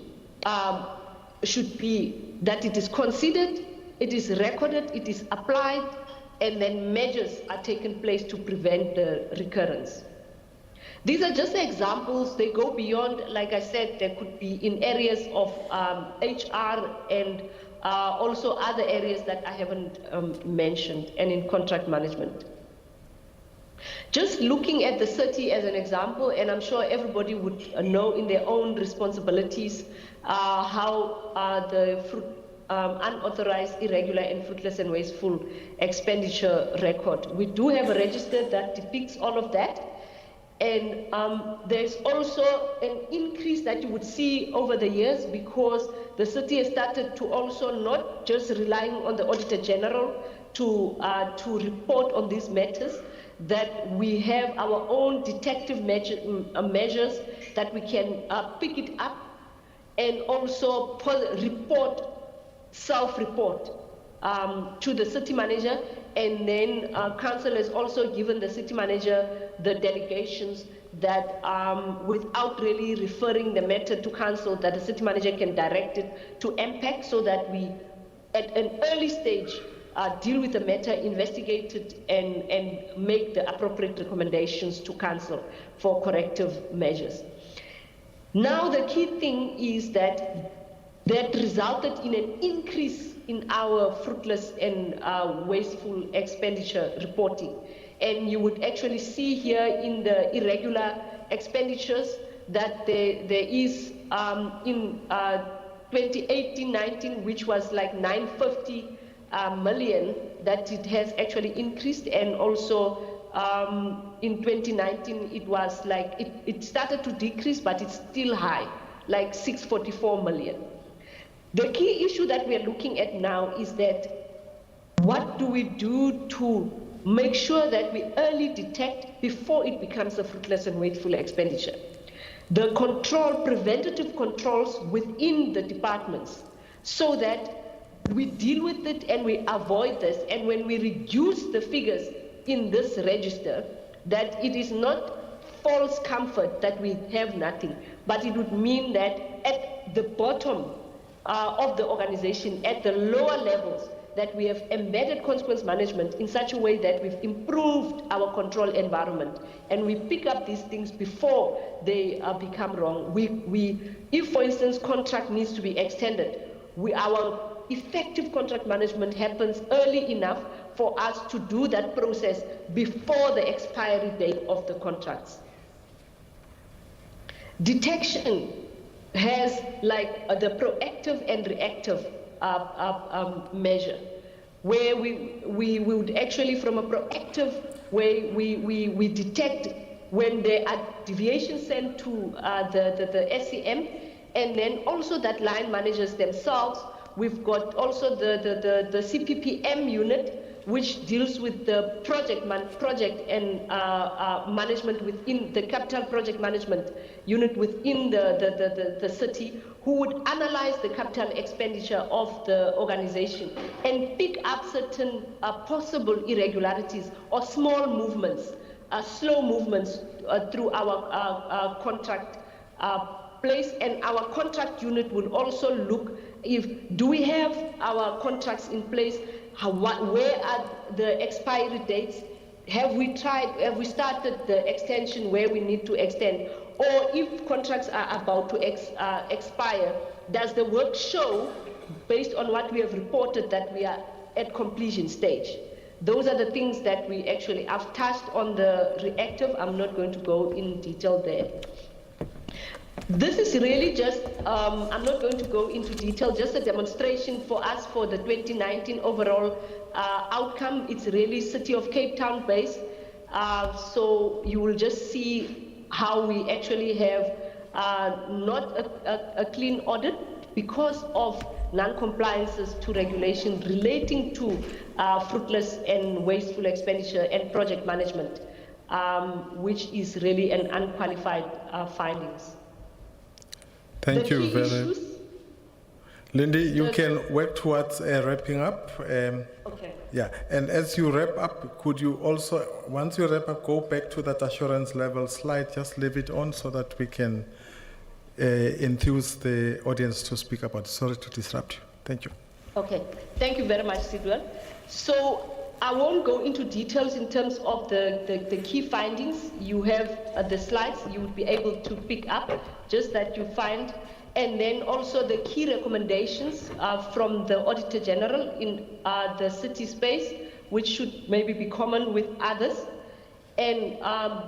should be that it is considered, it is recorded, it is applied, and then measures are taken place to prevent the recurrence. These are just examples. They go beyond, like I said, there could be in areas of HR and also other areas that I haven't mentioned, and in contract management. Just looking at the city as an example, and I'm sure everybody would know in their own responsibilities how the unauthorized, irregular, and fruitless and wasteful expenditure record. We do have a register that depicts all of that. And there's also an increase that you would see over the years because the city has started to also not just relying on the Auditor General to report on these matters, that we have our own detective measures that we can pick it up and also report, self-report to the city manager, and then council has also given the city manager the delegations that without really referring the matter to council, that the city manager can direct it to MPAC so that we at an early stage deal with the matter, investigate it, and make the appropriate recommendations to council for corrective measures. Now the key thing is that resulted in an increase in our fruitless and wasteful expenditure reporting. And you would actually see here in the irregular expenditures that there is in 2018-19, which was like 950 million, that it has actually increased, and also in 2019 it was like it started to decrease, but it's still high, like 644 million. The key issue that we are looking at now is that what do we do to make sure that we early detect before it becomes a fruitless and wasteful expenditure? The preventative controls within the departments, so that we deal with it and we avoid this, and when we reduce the figures in this register, that it is not false comfort that we have nothing, but it would mean that at the bottom of the organization, at the lower levels, that we have embedded consequence management in such a way that we've improved our control environment, and we pick up these things before they become wrong. If, for instance, contract needs to be extended, our effective contract management happens early enough for us to do that process before the expiry date of the contracts. Detection has like the proactive and reactive measure, where we would actually, from a proactive way, we detect when there are deviations sent to the SEM, and then also that line managers themselves. We've got also the CPPM unit, which deals with the project and management within the capital project management unit within the city, who would analyze the capital expenditure of the organization and pick up certain possible irregularities or small movements, slow movements through our contract place. And our contract unit will also look do we have our contracts in place, where are the expiry dates, have we started the extension where we need to extend, or if contracts are about to expire, does the work show, based on what we have reported, that we are at completion stage? Those are the things that we actually have touched on. The reactive, I'm not going to go in detail there. This is really just, I'm not going to go into detail, just a demonstration for us for the 2019 overall outcome. It's really City of Cape Town based. So you will just see how we actually have not a clean audit because of non-compliances to regulation relating to fruitless and wasteful expenditure and project management, which is really an unqualified findings. Thank you very much. Lindy, you can work towards wrapping up. Okay. Yeah, and as you wrap up, could you also, once you wrap up, go back to that assurance level slide, just leave it on so that we can enthuse the audience to speak about it. Sorry to disrupt you. Thank you. Okay, thank you very much, Sidwell. So I won't go into details in terms of the key findings. You have the slides you would be able to pick up, just that you find, and then also the key recommendations from the Auditor General in the city space, which should maybe be common with others, and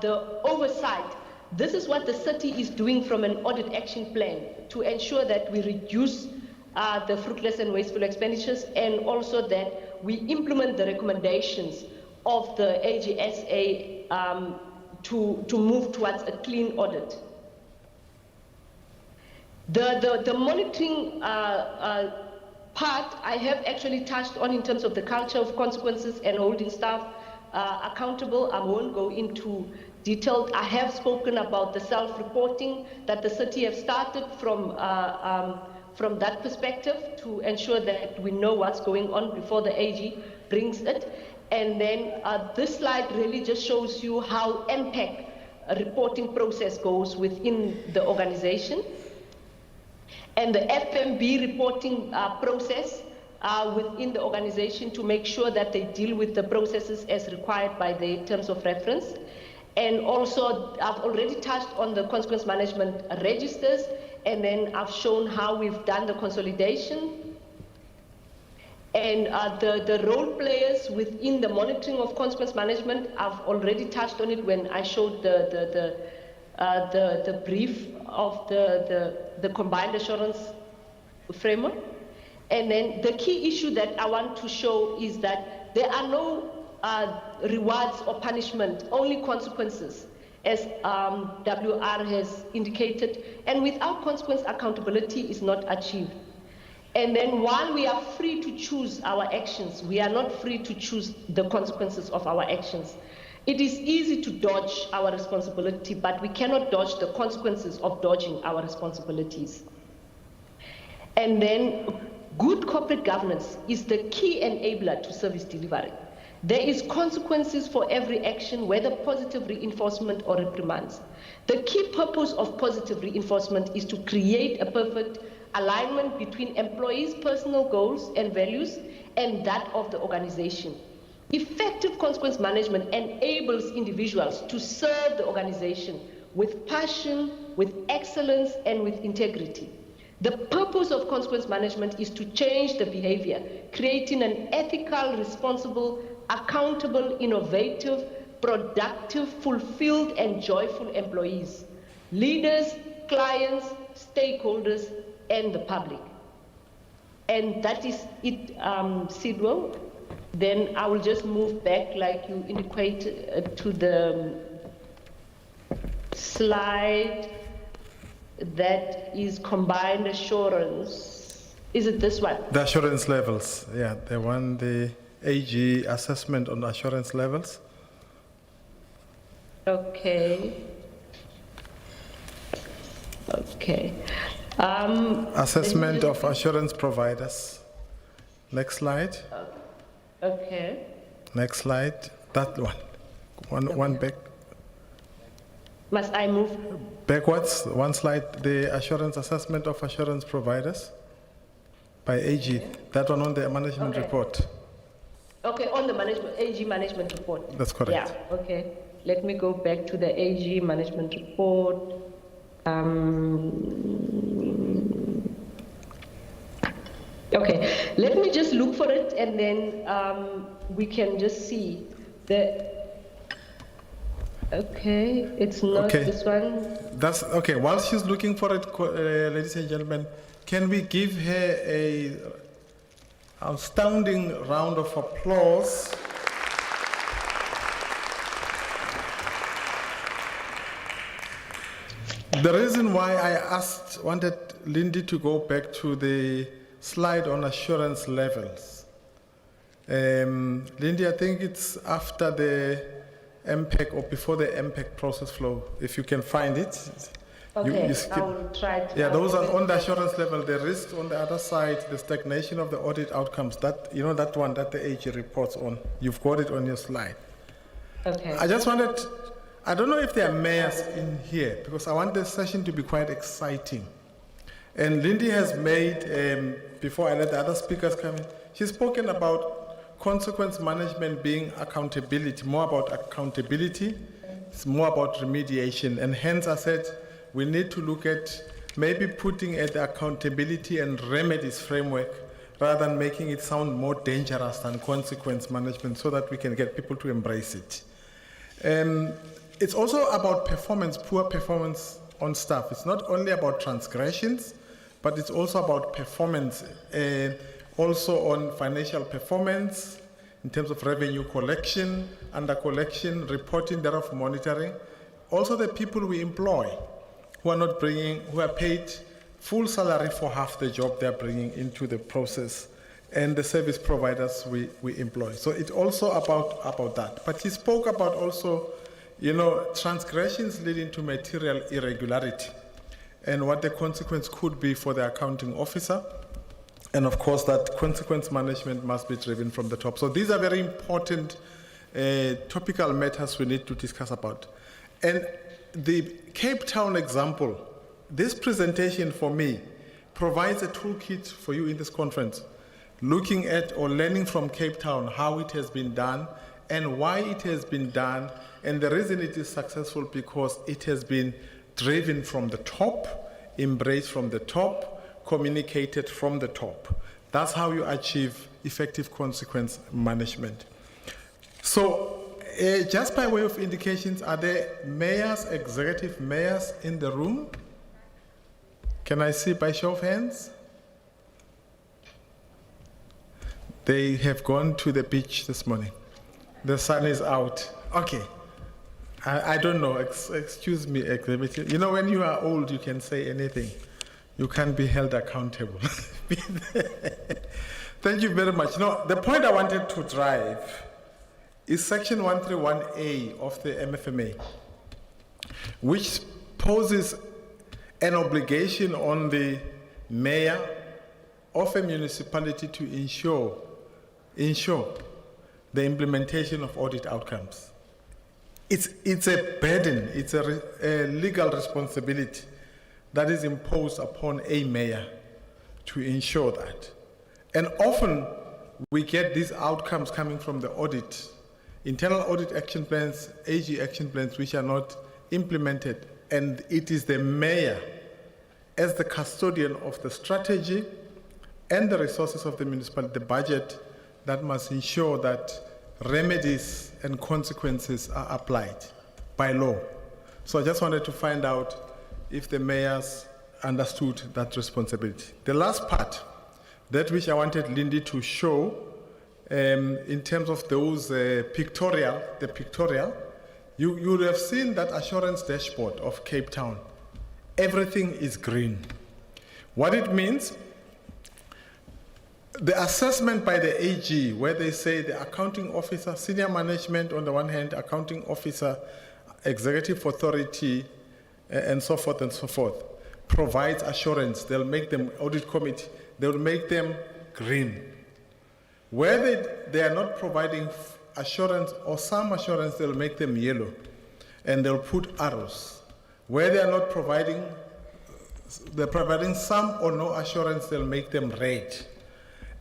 the oversight. This is what the city is doing from an audit action plan to ensure that we reduce the fruitless and wasteful expenditures, and also that we implement the recommendations of the AGSA to move towards a clean audit. The monitoring part I have actually touched on in terms of the culture of consequences and holding staff accountable. I won't go into detail. I have spoken about the self-reporting that the city have started from that perspective to ensure that we know what's going on before the AG brings it. And then this slide really just shows you how MPEC reporting process goes within the organization. And the FMB reporting process within the organization to make sure that they deal with the processes as required by the terms of reference. And also, I've already touched on the consequence management registers, and then I've shown how we've done the consolidation. And the role players within the monitoring of consequence management, I've already touched on it when I showed the brief of the combined assurance framework. And then the key issue that I want to show is that there are no rewards or punishment, only consequences, as WR has indicated, and without consequence, accountability is not achieved. And then while we are free to choose our actions, we are not free to choose the consequences of our actions. It is easy to dodge our responsibility, but we cannot dodge the consequences of dodging our responsibilities. And then good corporate governance is the key enabler to service delivery. There is consequences for every action, whether positive reinforcement or reprimands. The key purpose of positive reinforcement is to create a perfect alignment between employees' personal goals and values and that of the organization. Effective consequence management enables individuals to serve the organization with passion, with excellence, and with integrity. The purpose of consequence management is to change the behavior, creating an ethical, responsible, accountable, innovative, productive, fulfilled, and joyful employees, leaders, clients, stakeholders, and the public. And that is it, Sidwell. Then I will just move back, like you indicate, to the slide that is combined assurance. Is it this one? The assurance levels, yeah, the one, the AG assessment on assurance levels. Okay. Okay. Assessment of assurance providers. Next slide. Okay. Next slide. That one. One back. Must I move? Backwards. One slide. The assurance assessment of assurance providers by AG. That one on the management report. Okay, on the management AG management report. That's correct. Yeah. Okay. Let me go back to the AG management report. Okay, let me just look for it, and then we can just see the. Okay, it's not this one. That's okay. While she's looking for it, ladies and gentlemen, can we give her a outstanding round of applause? The reason why I wanted Lindy to go back to the slide on assurance levels. Lindy, I think it's after the MPEC or before the MPEC process flow, if you can find it. Okay, I will try to. Yeah, those are on the assurance level. The risks on the other side, the stagnation of the audit outcomes, that, you know, that one that the AG reports on. You've got it on your slide. Okay. I just wanted, I don't know if there are mayors in here, because I want this session to be quite exciting. And Lindy has made, before I let the other speakers come in, she's spoken about consequence management being accountability, more about accountability, it's more about remediation. And hence I said, we need to look at maybe putting at the accountability and remedies framework rather than making it sound more dangerous than consequence management, so that we can get people to embrace it. It's also about performance, poor performance on staff. It's not only about transgressions, but it's also about performance, also on financial performance in terms of revenue collection, under collection, reporting, thereof monitoring. Also the people we employ, who are paid full salary for half the job they're bringing into the process, and the service providers we employ. So it's also about that. But he spoke about also, you know, transgressions leading to material irregularity and what the consequence could be for the accounting officer. And of course, that consequence management must be driven from the top. So these are very important topical matters we need to discuss about. And the Cape Town example, this presentation for me provides a toolkit for you in this conference, looking at or learning from Cape Town how it has been done and why it has been done. And the reason it is successful, because it has been driven from the top, embraced from the top, communicated from the top. That's how you achieve effective consequence management. So, just by way of indications, are there mayors, executive mayors in the room? Can I see by show of hands? They have gone to the beach this morning. The sun is out. Okay. I don't know. Excuse me, executive. You know, when you are old, you can say anything. You can't be held accountable. Thank you very much. No, the point I wanted to drive is section 131A of the MFMA, which poses an obligation on the mayor of a municipality to ensure the implementation of audit outcomes. It's a burden, it's a legal responsibility that is imposed upon a mayor to ensure that. And often we get these outcomes coming from the audit, internal audit action plans, AG action plans, which are not implemented. And it is the mayor, as the custodian of the strategy and the resources of the municipality, the budget, that must ensure that remedies and consequences are applied by law. So I just wanted to find out if the mayors understood that responsibility. The last part, that which I wanted Lindy to show, in terms of those the pictorial, you would have seen that assurance dashboard of Cape Town. Everything is green. What it means, the assessment by the AG, where they say the accounting officer, senior management on the one hand, accounting officer, executive authority, and so forth, provides assurance. They'll make them, audit committee, they'll make them green. Where they are not providing assurance or some assurance, they'll make them yellow, and they'll put arrows. Where they are not providing, they're providing some or no assurance, they'll make them red.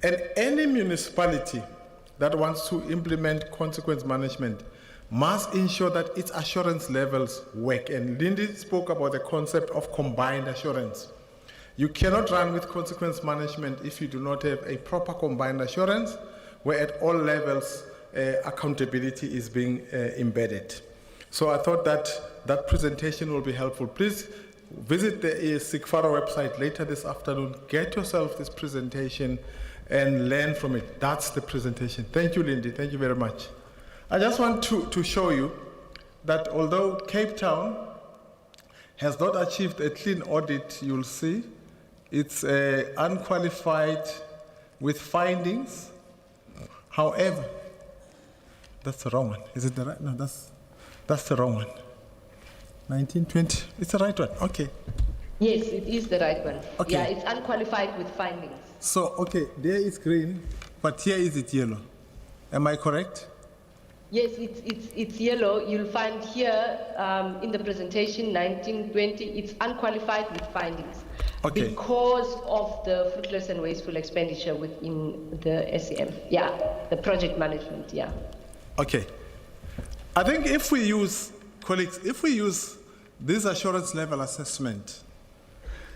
And any municipality that wants to implement consequence management must ensure that its assurance levels work. And Lindy spoke about the concept of combined assurance. You cannot run with consequence management if you do not have a proper combined assurance, where at all levels accountability is being embedded. So I thought that presentation will be helpful. Please visit the SIGFARO website later this afternoon, get yourself this presentation and learn from it. That's the presentation. Thank you, Lindy. Thank you very much. I just want to show you that although Cape Town has not achieved a clean audit, you'll see. It's unqualified with findings. However, that's the wrong one. Is it the right? No, that's the wrong one. 1920. It's the right one. Okay. Yes, it is the right one. Okay. Yeah, it's unqualified with findings. So, okay, there is green, but here is it yellow. Am I correct? Yes, it's yellow. You'll find here in the presentation 1920, it's unqualified with findings. Okay. Because of the fruitless and wasteful expenditure within the SEM. Yeah, the project management, yeah. Okay. I think if we use, colleagues, if we use this assurance level assessment,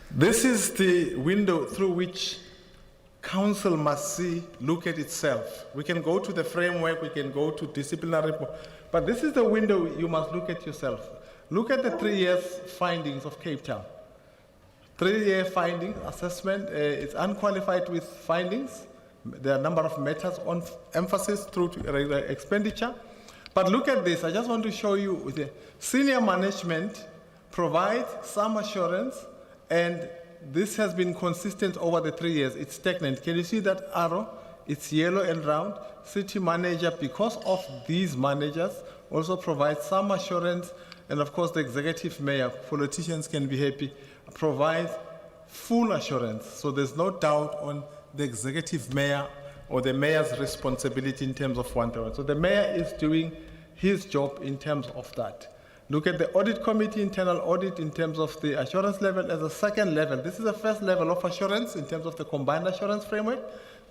this is the window through which council must look at itself. We can go to the framework, we can go to disciplinary, but this is the window you must look at yourself. Look at the 3 years findings of Cape Town. 3-year finding assessment, it's unqualified with findings. There are a number of matters on emphasis through to regular expenditure. But look at this, I just want to show you the senior management provides some assurance, and this has been consistent over the 3 years. It's stagnant. Can you see that arrow? It's yellow and round. City manager, because of these managers, also provides some assurance, and of course the executive mayor, politicians can be happy, provides full assurance. So there's no doubt on the executive mayor or the mayor's responsibility in terms of one-to-one. So the mayor is doing his job in terms of that. Look at the audit committee, internal audit in terms of the assurance level as a second level. This is the first level of assurance in terms of the combined assurance framework.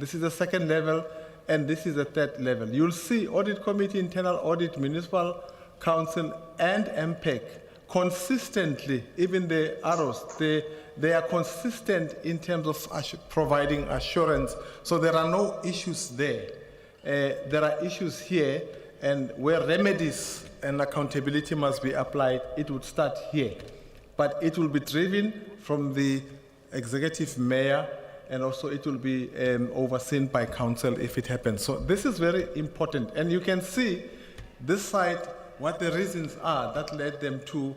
This is the second level, and this is the third level. You'll see audit committee, internal audit, municipal council, and MPEC consistently, even the arrows, they are consistent in terms of providing assurance. So there are no issues there. There are issues here, and where remedies and accountability must be applied, it would start here. But it will be driven from the executive mayor, and also it will be overseen by council if it happens. So this is very important. And you can see this side, what the reasons are that led them to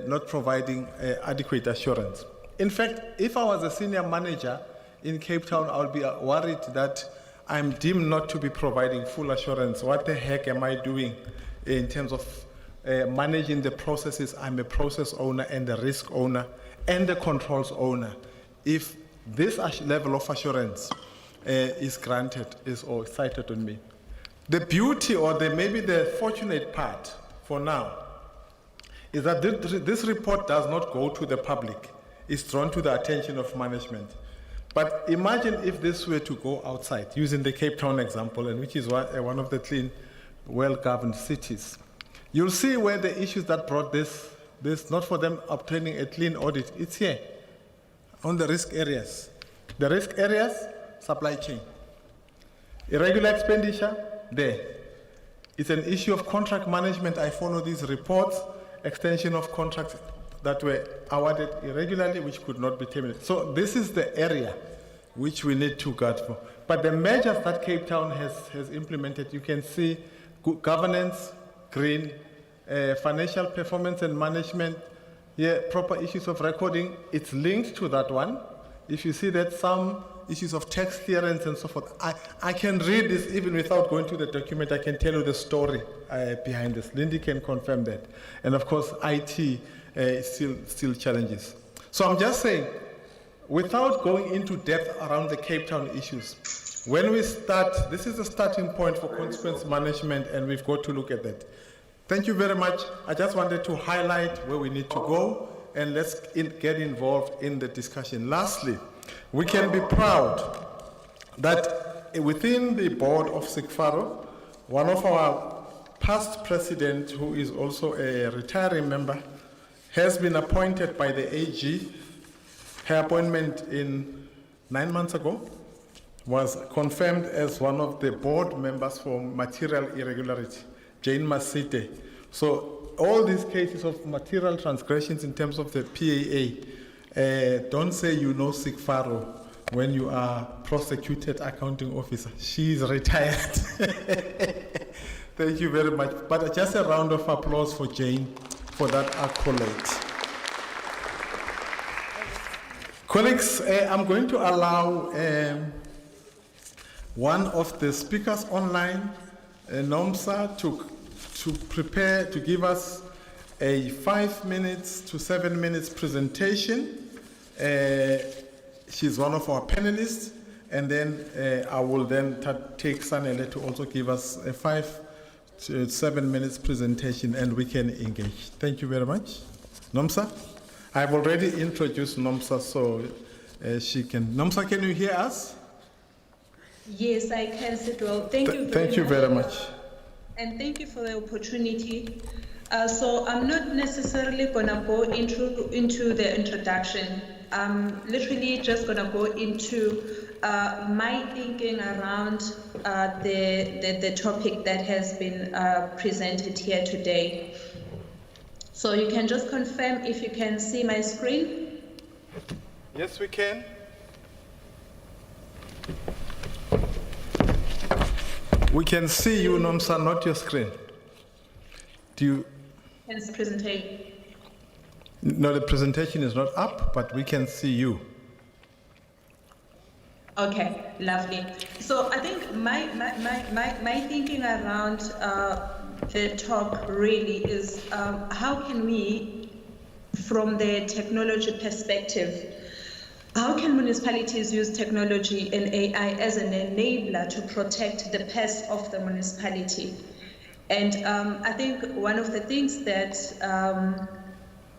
not providing adequate assurance. In fact, if I was a senior manager in Cape Town, I would be worried that I'm deemed not to be providing full assurance. What the heck am I doing in terms of managing the processes? I'm a process owner and the risk owner and the controls owner. If this level of assurance is granted, or cited on me. The beauty, or maybe the fortunate part for now, is that this report does not go to the public. It's drawn to the attention of management. But imagine if this were to go outside, using the Cape Town example, and which is one of the clean, well-governed cities. You'll see where the issues that brought this, not for them obtaining a clean audit, it's here, on the risk areas. The risk areas, supply chain. Irregular expenditure, there. It's an issue of contract management. I follow these reports, extension of contracts that were awarded irregularly, which could not be terminated. So this is the area which we need to guard for. But the measures that Cape Town has implemented, you can see good governance, green, financial performance and management, proper issues of recording, it's linked to that one. If you see that some issues of tax clearance and so forth, I can read this even without going to the document. I can tell you the story behind this. Lindy can confirm that. And of course, IT still challenges. So I'm just saying, without going into depth around the Cape Town issues, when we start, this is the starting point for consequence management, and we've got to look at that. Thank you very much. I just wanted to highlight where we need to go, and let's get involved in the discussion. Lastly, we can be proud that within the board of SIGFARO, one of our past presidents, who is also a retiring member, has been appointed by the AG. Her appointment 9 months ago was confirmed as one of the board members for material irregularity, Jane Masite. So all these cases of material transgressions in terms of the PAA, don't say you know SIGFARO when you are prosecuted accounting officer. She's retired. Thank you very much. But just a round of applause for Jane for that accolade. Colleagues, I'm going to allow one of the speakers online, Nomsa, to prepare to give us a 5 minutes to 7 minutes presentation. She's one of our panelists, and then I will then take Sanele to also give us a 5 to 7 minutes presentation, and we can engage. Thank you very much. Nomsa? I've already introduced Nomsa, so she can. Nomsa, can you hear us? Yes, I can, Sidwell. Thank you very much. And thank you for the opportunity. So I'm not necessarily gonna go into the introduction. I'm literally just gonna go into my thinking around the topic that has been presented here today. So you can just confirm if you can see my screen. Yes, we can. We can see you, Nomsa, not your screen. Do you? Hence presentation. No, the presentation is not up, but we can see you. Okay, lovely. So I think my thinking around the talk really is how can we, from the technology perspective, how can municipalities use technology and AI as an enabler to protect the purse of the municipality? And I think one of the things that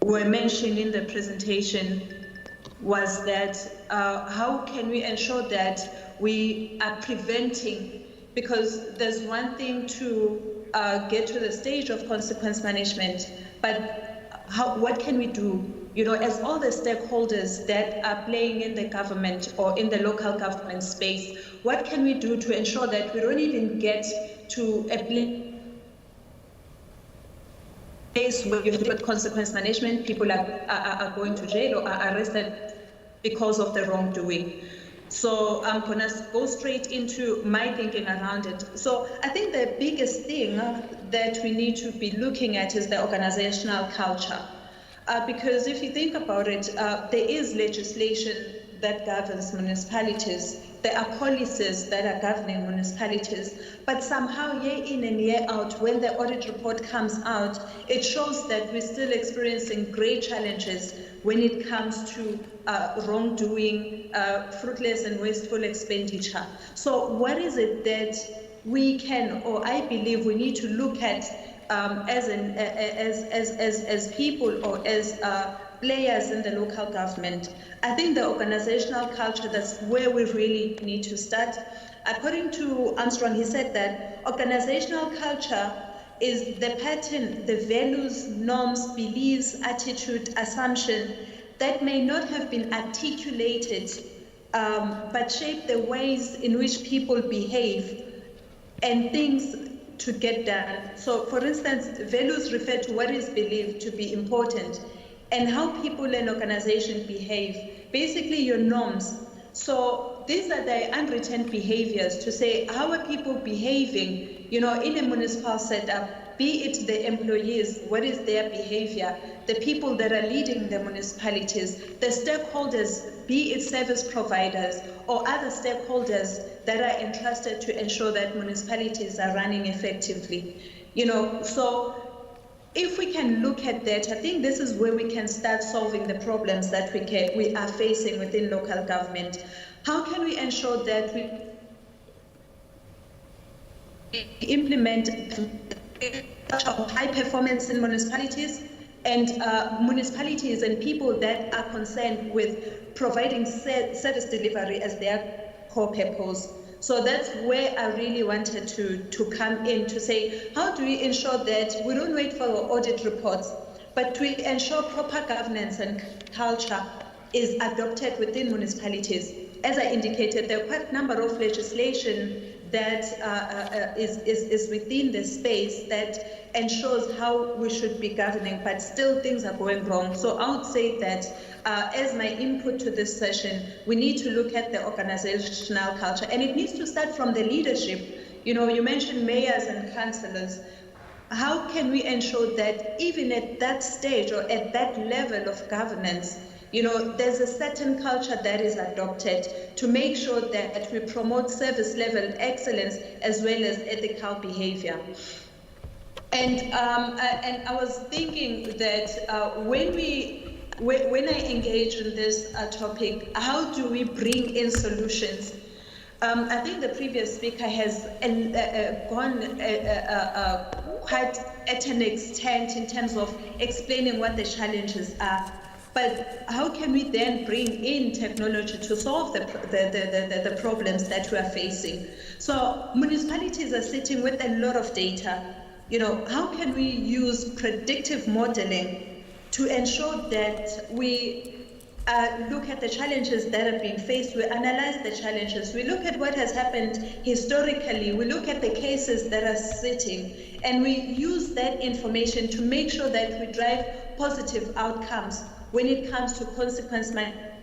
were mentioned in the presentation was that how can we ensure that we are preventing, because there's one thing to get to the stage of consequence management, but what can we do? You know, as all the stakeholders that are playing in the government or in the local government space, what can we do to ensure that we don't even get to a place where you have to consequence management, people are going to jail or are arrested because of the wrongdoing. So I'm gonna go straight into my thinking around it. So I think the biggest thing that we need to be looking at is the organizational culture. Because if you think about it, there is legislation that governs municipalities. There are policies that are governing municipalities, but somehow year in and year out, when the audit report comes out, it shows that we're still experiencing great challenges when it comes to wrongdoing, fruitless and wasteful expenditure. So what is it that we can, or I believe we need to look at as people or as players in the local government? I think the organizational culture, that's where we really need to start. According to Armstrong, he said that organizational culture is the pattern, the values, norms, beliefs, attitude, assumption that may not have been articulated, but shape the ways in which people behave and things to get done. So for instance, values refer to what is believed to be important and how people and organizations behave, basically your norms. So these are the unwritten behaviors to say, how are people behaving, you know, in a municipal setup, be it the employees, what is their behavior, the people that are leading the municipalities, the stakeholders, be it service providers or other stakeholders that are entrusted to ensure that municipalities are running effectively. You know, so if we can look at that, I think this is where we can start solving the problems that we are facing within local government. How can we ensure that we implement high performance in municipalities and municipalities and people that are concerned with providing service delivery as their core purpose? So that's where I really wanted to come in to say, how do we ensure that we don't wait for our audit reports, but we ensure proper governance and culture is adopted within municipalities? As I indicated, there are quite a number of legislation that is within the space that ensures how we should be governing, but still things are going wrong. So I would say that as my input to this session, we need to look at the organizational culture, and it needs to start from the leadership. You know, you mentioned mayors and councillors. How can we ensure that even at that stage or at that level of governance, there's a certain culture that is adopted to make sure that we promote service level excellence as well as ethical behavior. And I was thinking that when I engage in this topic, how do we bring in solutions? I think the previous speaker has gone quite at an extent in terms of explaining what the challenges are. But how can we then bring in technology to solve the problems that we are facing? So municipalities are sitting with a lot of data. How can we use predictive modeling to ensure that we look at the challenges that are being faced, we analyze the challenges, we look at what has happened historically, we look at the cases that are sitting, and we use that information to make sure that we drive positive outcomes when it comes to consequence management,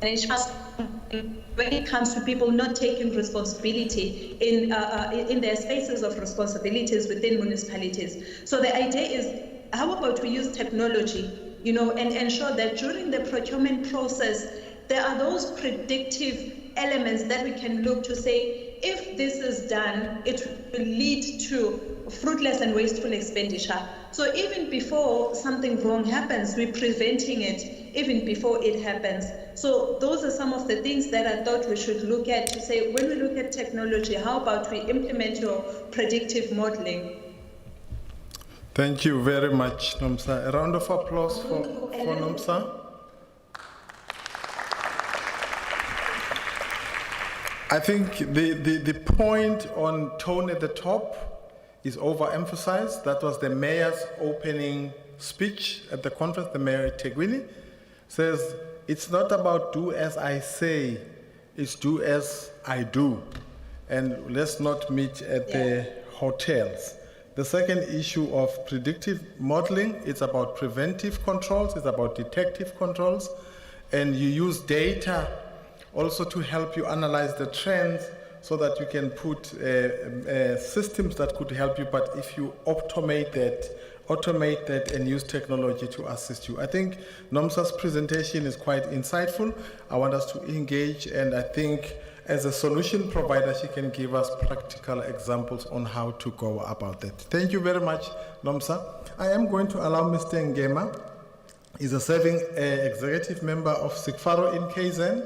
when it comes to people not taking responsibility in their spaces of responsibilities within municipalities. So the idea is, how about we use technology, and ensure that during the procurement process, there are those predictive elements that we can look to say, if this is done, it will lead to fruitless and wasteful expenditure. So even before something wrong happens, we're preventing it even before it happens. So those are some of the things that I thought we should look at to say, when we look at technology, how about we implement your predictive modeling? Thank you very much, Nomsa. A round of applause for Nomsa. I think the point on tone at the top is overemphasized. That was the mayor's opening speech at the conference. The mayor Tegwini says, it's not about do as I say, it's do as I do. And let's not meet at the hotels. The second issue of predictive modeling, it's about preventive controls, it's about detective controls, and you use data also to help you analyze the trends so that you can put systems that could help you. But if you automate that and use technology to assist you. I think Nomsa's presentation is quite insightful. I want us to engage, and I think as a solution provider, she can give us practical examples on how to go about that. Thank you very much, Nomsa. I am going to allow Mr. Ngema. He's a serving executive member of SIGFARO in KZN.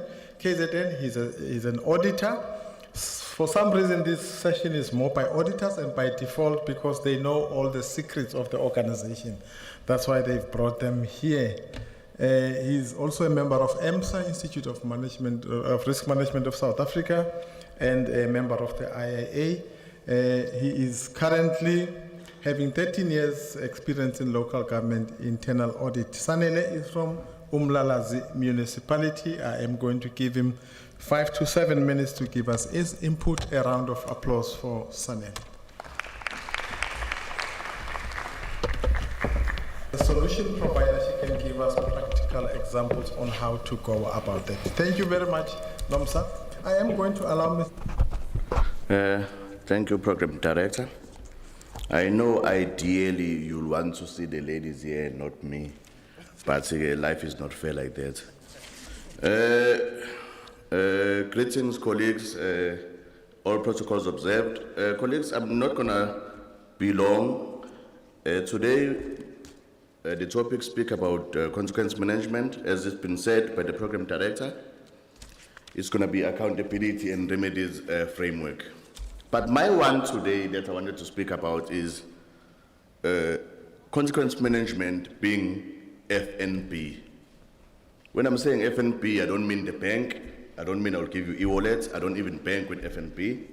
He's an auditor. For some reason, this session is more by auditors and by default because they know all the secrets of the organization. That's why they've brought them here. He's also a member of EMSA, Institute of Risk Management of South Africa, and a member of the IIA. He is currently having 13 years experience in local government internal audit. Sanele is from Umlalazi municipality. I am going to give him 5 to 7 minutes to give us his input. A round of applause for Sanele. The solution provider, she can give us practical examples on how to go about that. Thank you very much, Nomsa. I am going to allow Mr. Thank you, Program Director. I know ideally you'll want to see the ladies here, not me, but life is not fair like that. Greetings, colleagues, all protocols observed. Colleagues, I'm not going to be long. Today, the topic speak about consequence management, as it's been said by the Program Director. It's going to be accountability and remedies framework. But my one today that I wanted to speak about is consequence management being FNB. When I'm saying FNB, I don't mean the bank. I don't mean I'll give you e-wallets. I don't even bank with FNB.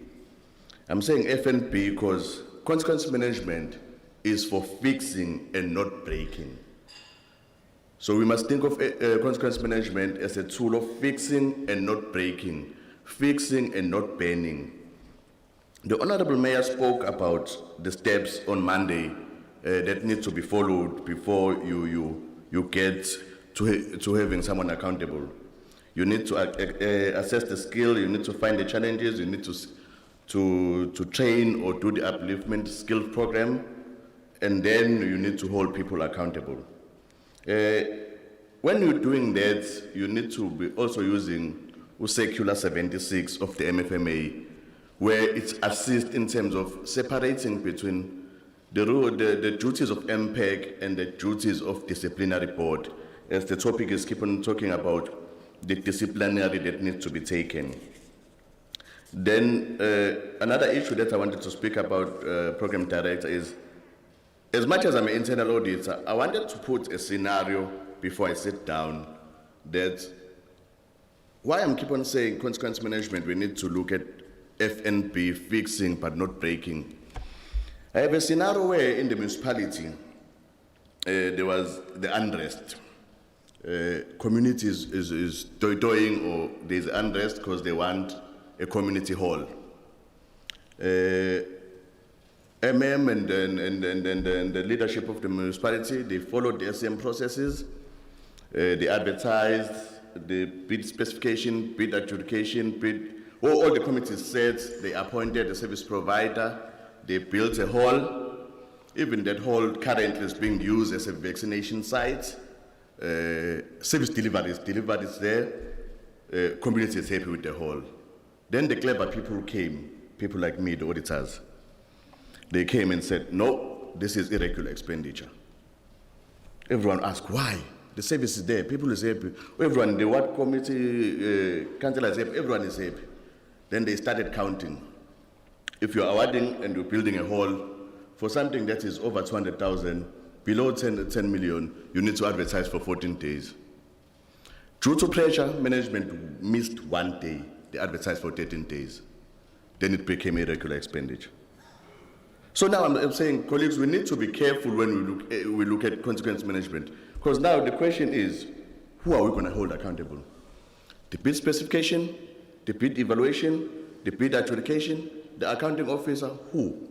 I'm saying FNB because consequence management is for fixing and not breaking. So we must think of consequence management as a tool of fixing and not breaking, fixing and not banning. The Honorable Mayor spoke about the steps on Monday that need to be followed before you get to having someone accountable. You need to assess the skill, you need to find the challenges, you need to train or do the upliftment skill program, and then you need to hold people accountable. When you're doing that, you need to be also using Circular 76 of the MFMA, where it assists in terms of separating between the duties of MPEG and the duties of disciplinary board, as the topic is keep on talking about the disciplinary that needs to be taken. Then another issue that I wanted to speak about, Program Director, is as much as I'm an internal auditor, I wanted to put a scenario before I sit down that why I'm keep on saying consequence management, we need to look at FNB fixing but not breaking. I have a scenario where in the municipality there was the unrest. Communities is doing or there's unrest because they want a community hall. MM and the leadership of the municipality, they followed the SM processes. They advertised the bid specification, bid adjudication, all the committees said, they appointed a service provider, they built a hall. Even that hall currently is being used as a vaccination site. Service delivery is there. Community is happy with the hall. Then the clever people came, people like me, the auditors. They came and said, no, this is irregular expenditure. Everyone asked, why? The service is there, people is happy. Everyone, the what committee, councillor is happy, everyone is happy. Then they started counting. If you're awarding and you're building a hall for something that is over 200,000, below 10 million, you need to advertise for 14 days. Due to pressure, management missed 1 day. They advertised for 13 days. Then it became irregular expenditure. So now I'm saying, colleagues, we need to be careful when we look at consequence management. Because now the question is, who are we going to hold accountable? The bid specification, the bid evaluation, the bid adjudication, the accounting officer, who?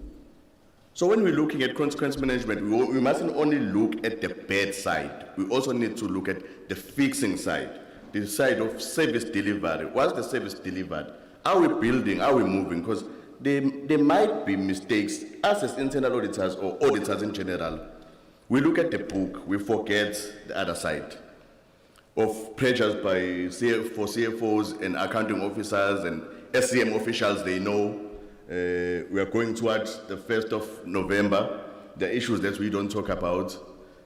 So when we're looking at consequence management, we mustn't only look at the bad side. We also need to look at the fixing side, the side of service delivery. What's the service delivered? Are we building? Are we moving? Because there might be mistakes. Us as internal auditors or auditors in general, we look at the book, we forget the other side of pressures for CFOs and accounting officers and SCM officials. They know we are going towards the 1st of November. The issues that we don't talk about,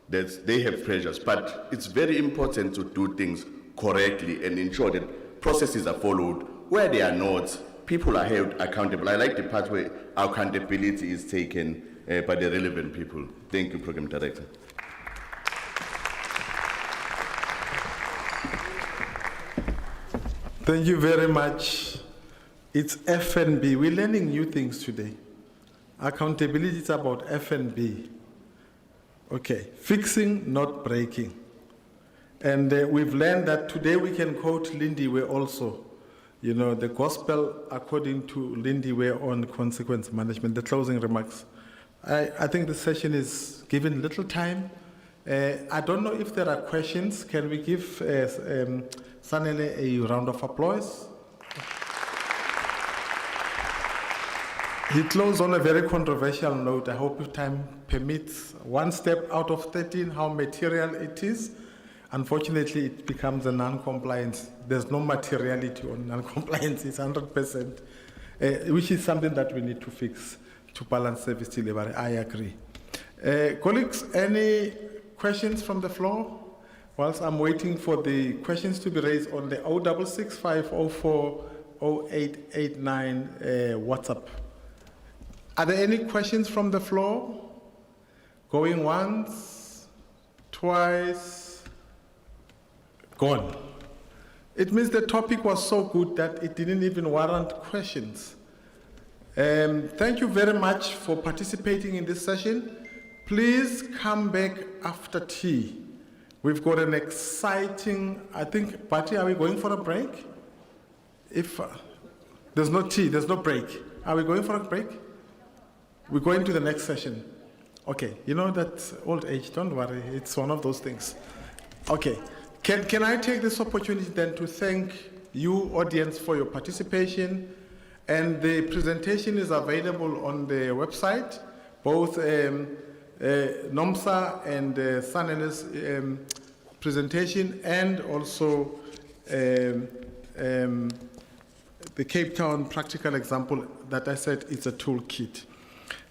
that they have pressures. But it's very important to do things correctly and ensure that processes are followed. Where they are not, people are held accountable. I like the part where accountability is taken by the relevant people. Thank you, Program Director. Thank you very much. It's FNB. We're learning new things today. Accountability is about FNB. Okay, fixing, not breaking. And we've learned that today we can quote Lindiwe also. You know, the gospel according to Lindiwe on consequence management, the closing remarks. I think the session is given little time. I don't know if there are questions. Can we give Sanele a round of applause? He closed on a very controversial note. I hope if time permits. 1 step out of 13, how material it is. Unfortunately, it becomes a non-compliance. There's no materiality on non-compliance. It's 100%, which is something that we need to fix to balance service delivery. I agree. Colleagues, any questions from the floor? Whilst I'm waiting for the questions to be raised on the 0665040889 WhatsApp. Are there any questions from the floor? Going once, twice, gone. It means the topic was so good that it didn't even warrant questions. Thank you very much for participating in this session. Please come back after tea. We've got an exciting, I think, Patty, are we going for a break? If there's no tea, there's no break. Are we going for a break? We're going to the next session. Okay, you know that old age, don't worry, it's one of those things. Okay, can I take this opportunity then to thank you, audience, for your participation. And the presentation is available on the website, both NOMSA and Sanele's presentation and also the Cape Town practical example that I said is a toolkit.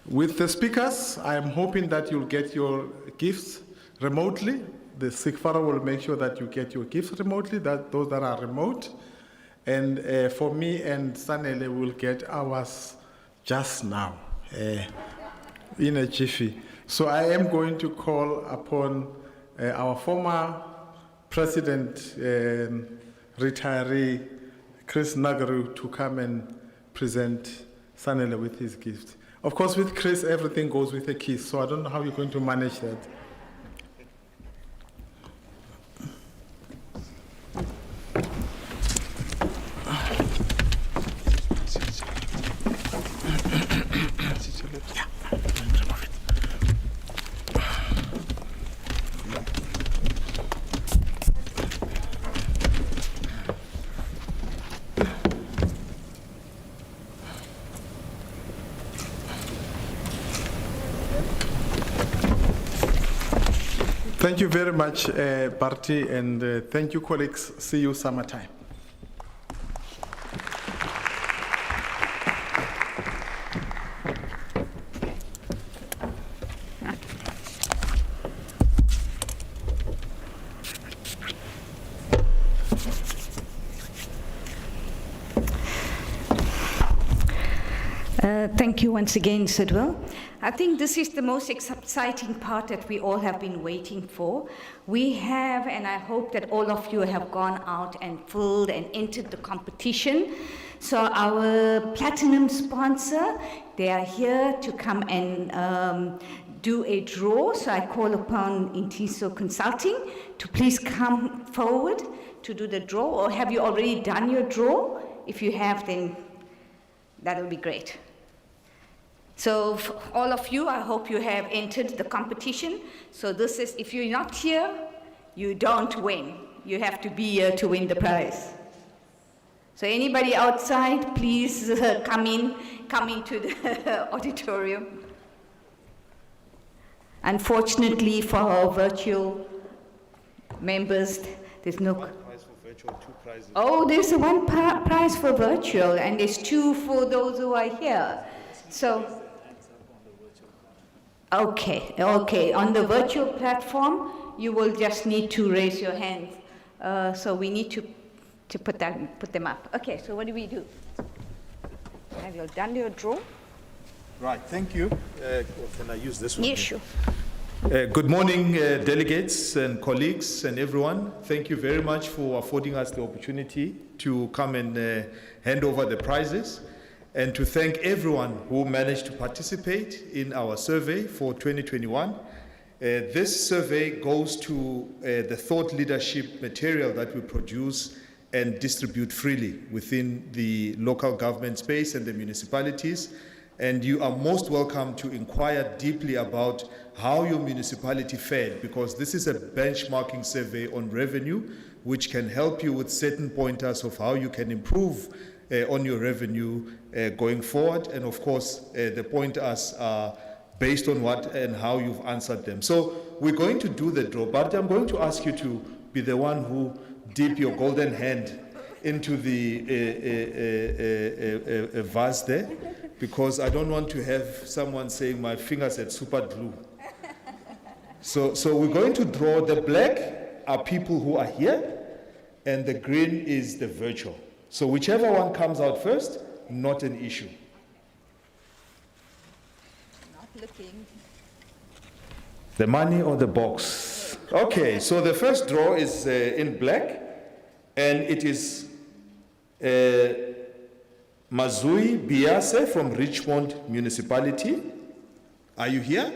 With the speakers, I am hoping that you'll get your gifts remotely. The SIGFARO will make sure that you get your gifts remotely, those that are remote. And for me and Sanele, we'll get ours just now, in a jiffy. So I am going to call upon our former president, retiree, Chris Nagaru, to come and present Sanele with his gift. Of course, with Chris, everything goes with a kiss, so I don't know how you're going to manage that. Thank you very much, Barty, and thank you, colleagues. See you summertime. Thank you once again, Sidwell. I think this is the most exciting part that we all have been waiting for. We have, and I hope that all of you have gone out and filled and entered the competition. So our platinum sponsor, they are here to come and do a draw. So I call upon Intiso Consulting to please come forward to do the draw. Or have you already done your draw? If you have, then that will be great. So for all of you, I hope you have entered the competition. So this is, if you're not here, you don't win. You have to be here to win the prize. So anybody outside, please come into the auditorium. Unfortunately for our virtual members, there's no... One prize for virtual, 2 prizes. Oh, there's one prize for virtual, and there's 2 for those who are here. So... Okay. On the virtual platform, you will just need to raise your hands. So we need to put them up. Okay, so what do we do? Have you done your draw? Right, thank you. Can I use this one? Yes, sure. Good morning, delegates and colleagues and everyone. Thank you very much for affording us the opportunity to come and hand over the prizes, and to thank everyone who managed to participate in our survey for 2021. This survey goes to the thought leadership material that we produce and distribute freely within the local government space and the municipalities. And you are most welcome to inquire deeply about how your municipality fared, because this is a benchmarking survey on revenue, which can help you with certain pointers of how you can improve on your revenue going forward. And of course, the pointers are based on what and how you've answered them. So we're going to do the draw, but I'm going to ask you to be the one who dip your golden hand into the vase there, because I don't want to have someone saying my fingers are super glue. So we're going to draw. The black are people who are here, and the green is the virtual. So whichever one comes out first, not an issue. Not looking. The money or the box? Okay, so the first draw is in black, and it is Mazui Biase from Richmond Municipality. Are you here?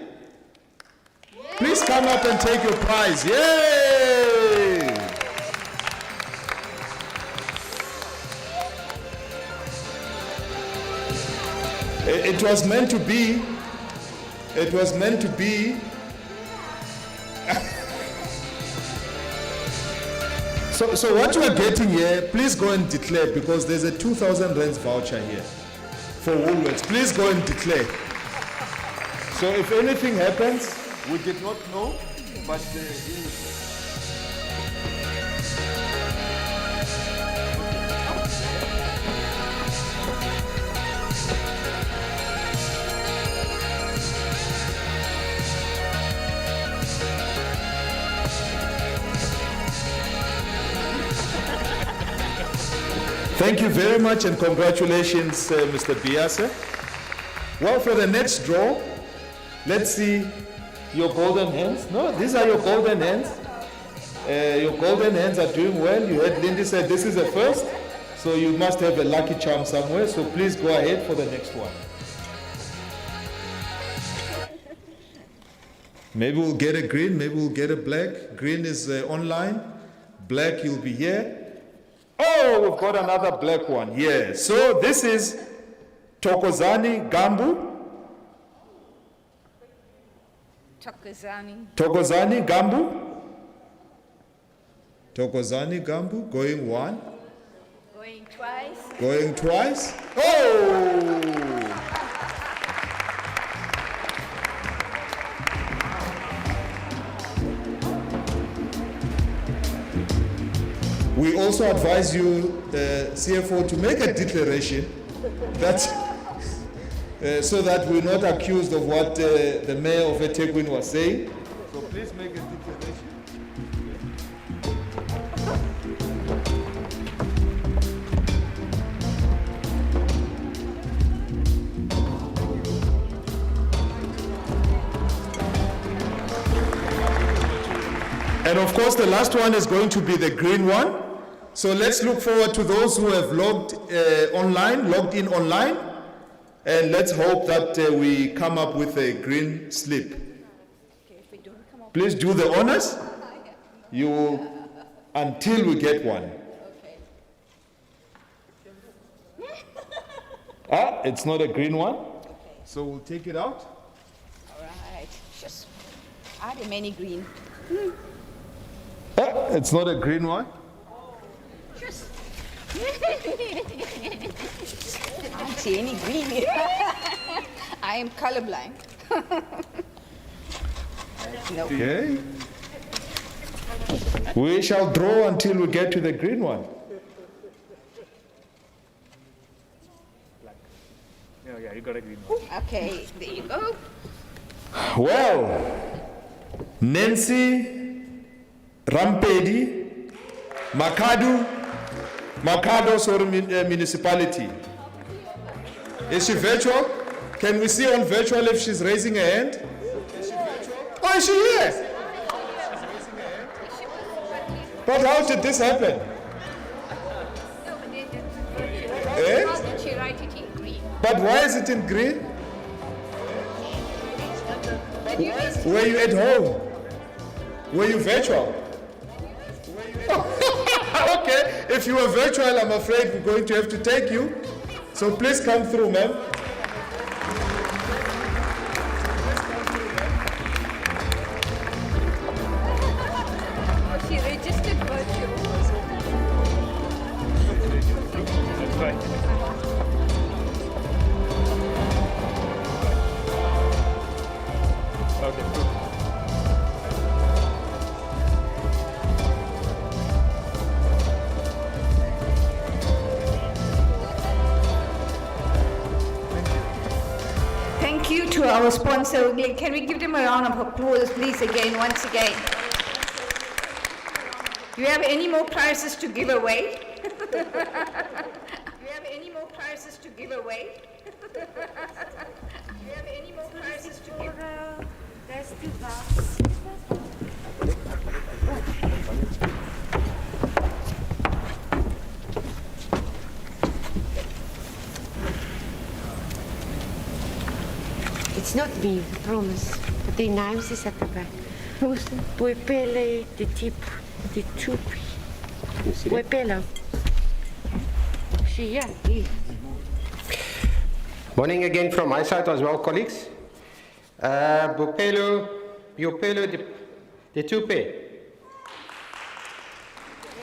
Yay! Please come up and take your prize. Yay! It was meant to be. It was meant to be. So what you are getting here, please go and declare, because there's a 2,000 rands voucher here for Woolworths. Please go and declare. So if anything happens, we did not know, but Thank you very much and congratulations, Mr. Biase. Well, for the next draw, let's see your golden hands. No, these are your golden hands. Your golden hands are doing well. You heard Lindy said this is a first, so you must have a lucky charm somewhere. So please go ahead for the next one. Maybe we'll get a green, maybe we'll get a black. Green is online. Black, you'll be here. Oh, we've got another black one. Yeah. So this is Thokozani Gambu. Thokozani Gambu. Thokozani Gambu, going one. Going twice. Going twice. Oh! We also advise you, CFO, to make a declaration that so that we're not accused of what the mayor of eThekwini was saying. So please make a declaration. And of course, the last one is going to be the green one. So let's look forward to those who have logged in online, and let's hope that we come up with a green slip. Please do the honors. Until we get one. It's not a green one. So we'll take it out. All right. Just are there many green? It's not a green one. I don't see any green here. I am colorblind. No. Okay. We shall draw until we get to the green one. Yeah, you got a green one. Okay, there you go. Well, Nancy Rampedi, Makado Municipality. Is she virtual? Can we see on virtual if she's raising her hand? Is she virtual? Oh, is she here? But how did this happen? Eh? How did she write it in green? But why is it in green? Were you at home? Were you virtual? Okay, if you were virtual, I'm afraid we're going to have to take you. So please come through, ma'am. She registered virtual. That's right. Okay. Thank you to our sponsor. Can we give them a round of applause, please, once again? Do you have any more prizes to give away? Do you have any more prizes to give away? Do you have any more prizes to give away? There's 2 bucks. It's not me, I promise. But the names is at the back. Who's that? Boipele, the tip, the chupi. Boipele. She, yeah, he. Morning again from my side as well, colleagues. Boipelo, the tupe.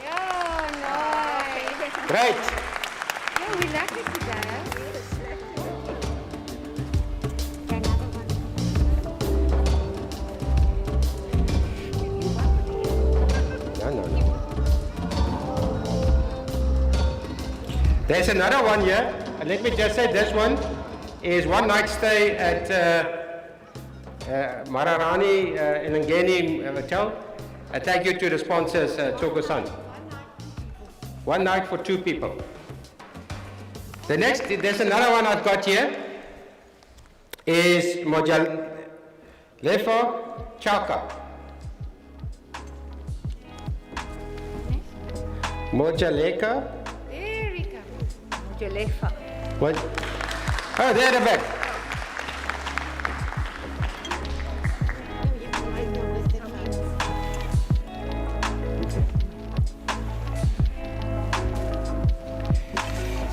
Yeah, nice. Great. Yeah, we like it together. No. There's another one here. And let me just say this one is one night stay at Mararani Elangeni Hotel. Thank you to the sponsors, Togo-san. One night for 2 people. The next, there's another one I've got here, is Mojalefa Chaka. Mojaleka. There we go. Mojalefa. What? Oh, there at the back.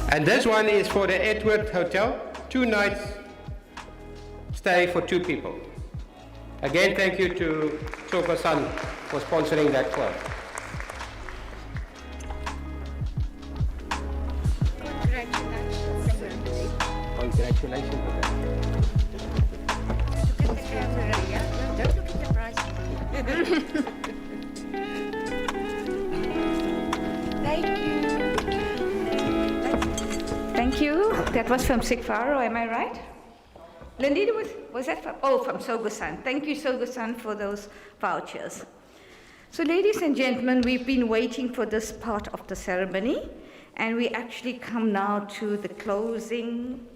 And this one is for the Edward Hotel, 2 nights stay for 2 people. Again, thank you to Chopa-san for sponsoring that club. Congratulations for that. Look at the camera, yeah? No, don't look at the price. Thank you. Thank you. That was from Sikfaro, am I right? Lindita, was that from? Oh, from Sogo-san. Thank you, Sogo-san, for those vouchers. So, ladies and gentlemen, we've been waiting for this part of the ceremony, and we actually come now to the closing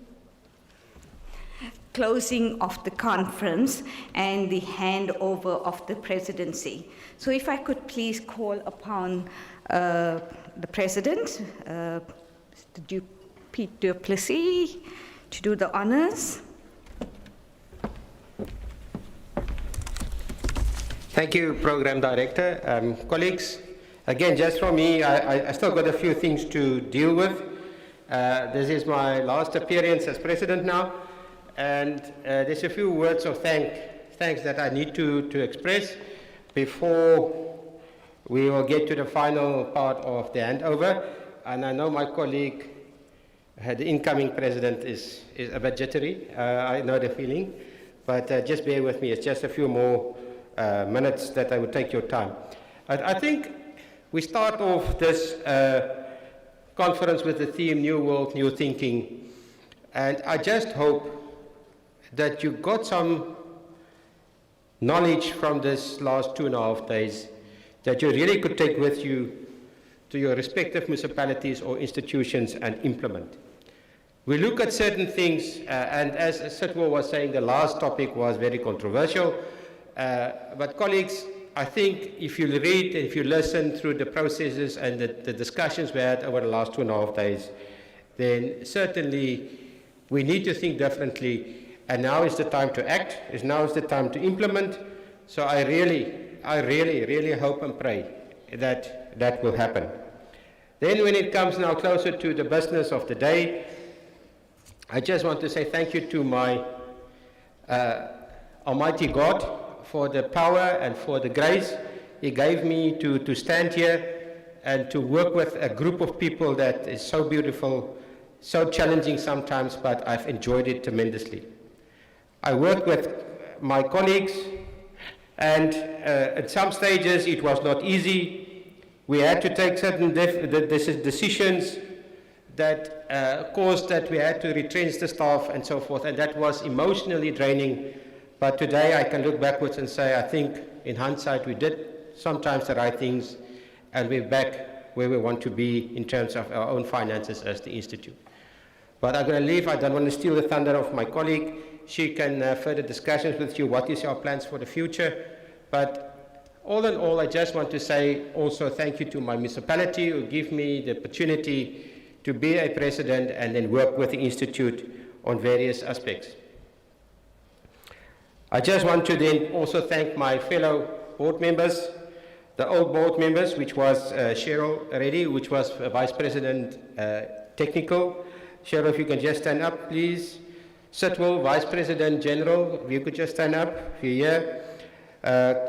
of the conference and the handover of the presidency. So if I could please call upon the president, Mr. Pete du Plessis, to do the honors. Thank you, Program Director. Colleagues, again, just from me, I still got a few things to deal with. This is my last appearance as President now, and there's a few words of thanks that I need to express before we will get to the final part of the handover. And I know my colleague, the incoming President, is a bit jittery. I know the feeling, but just bear with me. It's just a few more minutes that I would take your time. I think we start off this conference with the theme New World, New Thinking, and I just hope that you got some knowledge from this last 2.5 days that you really could take with you to your respective municipalities or institutions and implement. We look at certain things, and as Sitwell was saying, the last topic was very controversial. But colleagues, I think if you read and if you listen through the processes and the discussions we had over the last 2.5 days, then certainly we need to think differently. And now is the time to act. Now is the time to implement. So I really hope and pray that that will happen. Then when it comes now closer to the business of the day, I just want to say thank you to my Almighty God for the power and for the grace He gave me to stand here and to work with a group of people that is so beautiful, so challenging sometimes, but I've enjoyed it tremendously. I worked with my colleagues, and at some stages it was not easy. We had to take certain decisions that caused that we had to retrench the staff and so forth, and that was emotionally draining. But today I can look backwards and say, I think in hindsight we did sometimes the right things, and we're back where we want to be in terms of our own finances as the Institute. But I'm going to leave. I don't want to steal the thunder of my colleague. She can further discussions with you, what is our plans for the future. But all in all, I just want to say also thank you to my municipality who give me the opportunity to be a president and then work with the Institute on various aspects. I just want to then also thank my fellow board members, the old board members, which was Cheryl already, which was Vice President Technical. Cheryl, if you can just stand up, please. Sitwell, Vice President General, if you could just stand up, if you're here.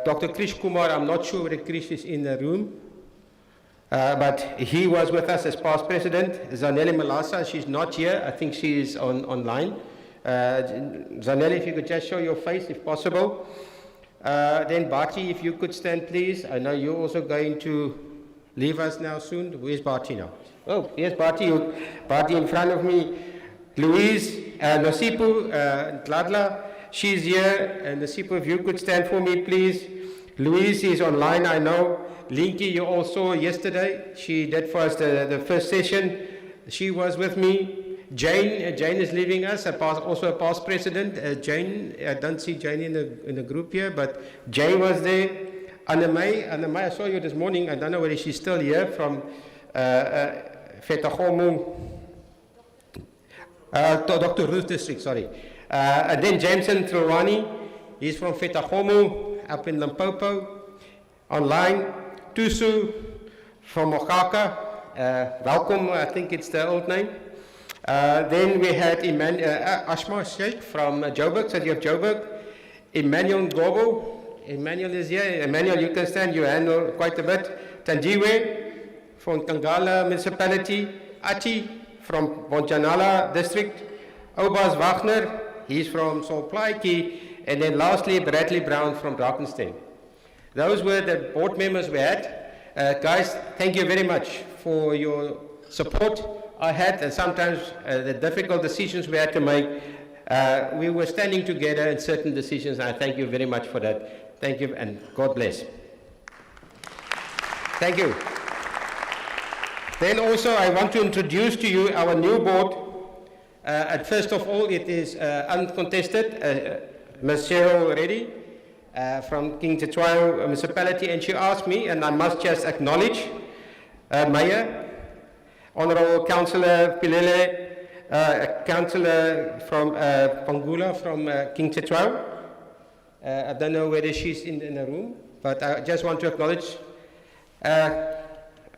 Dr. Krish Kumar, I'm not sure whether Krish is in the room, but he was with us as past president. Zanelli Malasa, she's not here. I think she is online. Zanelli, if you could just show your face, if possible. Then Bati, if you could stand, please. I know you're also going to leave us now soon. Where's Bati now? Oh, yes, Bati. Bati in front of me. Louise, Nosipu, Gladla, she's here. Nosipu, if you could stand for me, please. Louise is online, I know. Linky, you all saw yesterday. She did for us the first session. She was with me. Jane is leaving us, also a past president. Jane, I don't see Jane in the group here, but Jane was there. Anna May, I saw you this morning. I don't know whether she's still here from Fetagomo, Dr. Ruth District, sorry. And then Jameson Trelawani, he's from Fetagomo, up in Limpopo, online. Tusu from Oaxaca, welcome, I think it's the old name. Then we had Ashma Sheikh from Joburg, city of Joburg. Emmanuel Ngcobo, Emmanuel is here. Emmanuel, you can stand, you handle quite a bit. Tanjiwe from Kangala municipality. Ati from Bonjanala district. Obas Wagner, he's from Solplaiki. And then lastly, Bradley Brown from Drakensberg. Those were the board members we had. Guys, thank you very much for your support I had, and sometimes the difficult decisions we had to make. We were standing together in certain decisions, and I thank you very much for that. Thank you, and God bless. Thank you. Then also I want to introduce to you our new board. And first of all, it is uncontested, Ms. Cheryl Reddy from King Cetshwayo municipality, and she asked me, and I must just acknowledge Mayor, Honorable Councillor Pilele, Councillor from Pangula from King Cetshwayo. I don't know whether she's in the room, but I just want to acknowledge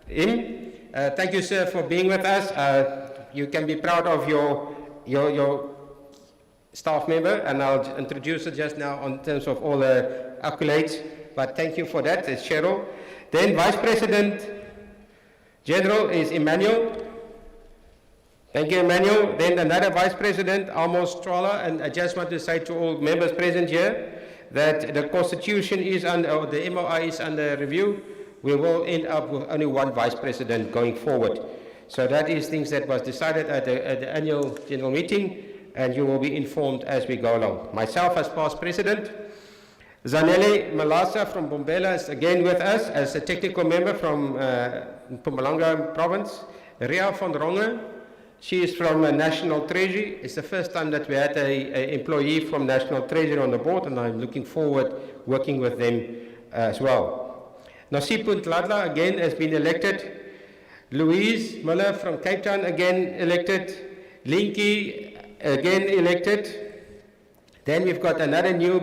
him. Thank you, sir, for being with us. You can be proud of your staff member, and I'll introduce her just now in terms of all the accolades, but thank you for that. It's Cheryl. Then Vice President General is Emmanuel. Thank you, Emmanuel. Then another Vice President, Amos Strala, and I just want to say to all members present here that the Constitution is under, or the MOI is under review. We will end up with only one Vice President going forward. So that is things that was decided at the annual general meeting, and you will be informed as we go along. Myself as past President, Zanele Malasa from Bombela is again with us as a technical member from Mpumalanga province. Ria van Rongen, she is from National Treasury. It's the first time that we had an employee from National Treasury on the board, and I'm looking forward working with them as well. Nasipu Ntladla again has been elected. Louise Muller from Cape Town again elected. Linky again elected. Then we've got another new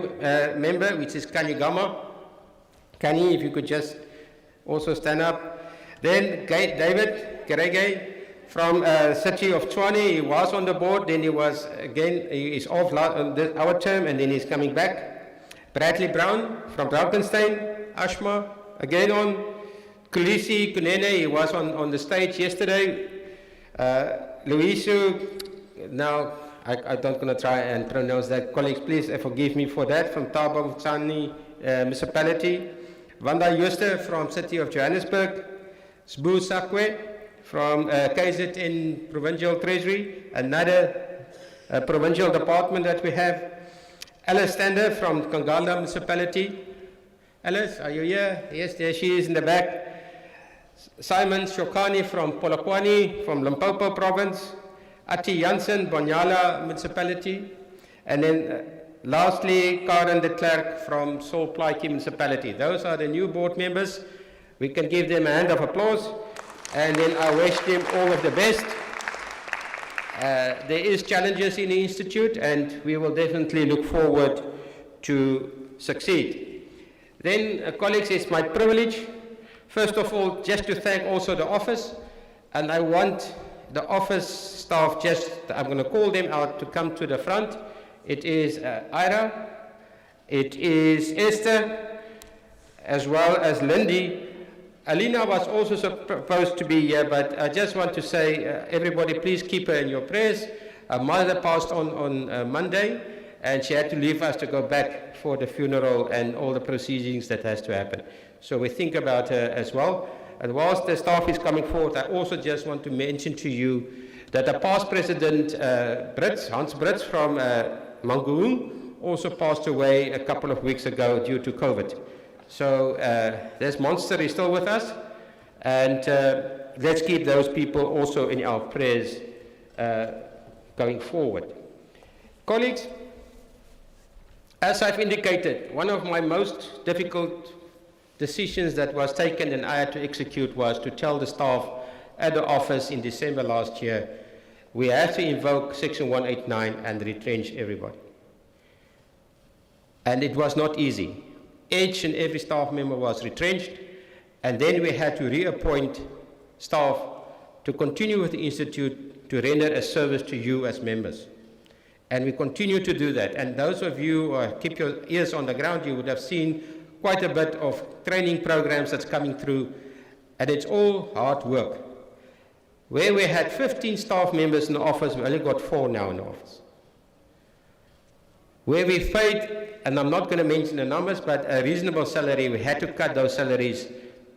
member, which is Kani Gama. Kani, if you could just also stand up. Then David Kerege from city of Tshwane. He was on the board, then he was again, he is off our term, and then he's coming back. Bradley Brown from Drakensberg. Ashma again on. Kulisi Kunene, he was on the stage yesterday. Luisu, now I don't going to try and pronounce that. Colleagues, please forgive me for that. From Thabo Mtsani municipality. Wanda Juster from city of Johannesburg. Sbu Sakwe from KZN Provincial Treasury, another provincial department that we have. Alice Stander from Kangala municipality. Alice, are you here? Yes, there she is in the back. Simon Shokani from Polokwane, from Limpopo province. Ati Janssen, Bonyala municipality. And then lastly, Karen de Klerk from Solplaiki municipality. Those are the new board members. We can give them a hand of applause. And then I wish them all of the best. There is challenges in the Institute, and we will definitely look forward to succeed. Then, colleagues, it's my privilege, first of all, just to thank also the office, and I want the office staff I'm going to call them out to come to the front. It is Ira, it is Esther, as well as Lindy. Alina was also supposed to be here, but I just want to say, everybody please keep her in your prayers. Her mother passed on Monday, and she had to leave us to go back for the funeral and all the proceedings that has to happen. So we think about her as well. And whilst the staff is coming forward, I also just want to mention to you that the past president, Hans Brits from Mangaung, also passed away a couple of weeks ago due to COVID. So this monster is still with us, and let's keep those people also in our prayers going forward. Colleagues, as I've indicated, one of my most difficult decisions that was taken and I had to execute was to tell the staff at the office in December last year, we have to invoke Section 189 and retrench everybody. And it was not easy. Each and every staff member was retrenched, and then we had to reappoint staff to continue with the Institute to render a service to you as members. And we continue to do that. And those of you who keep your ears on the ground, you would have seen quite a bit of training programs that's coming through, and it's all hard work. Where we had 15 staff members in the office, we only got 4 now in the office. Where we paid, and I'm not going to mention the numbers, but a reasonable salary, we had to cut those salaries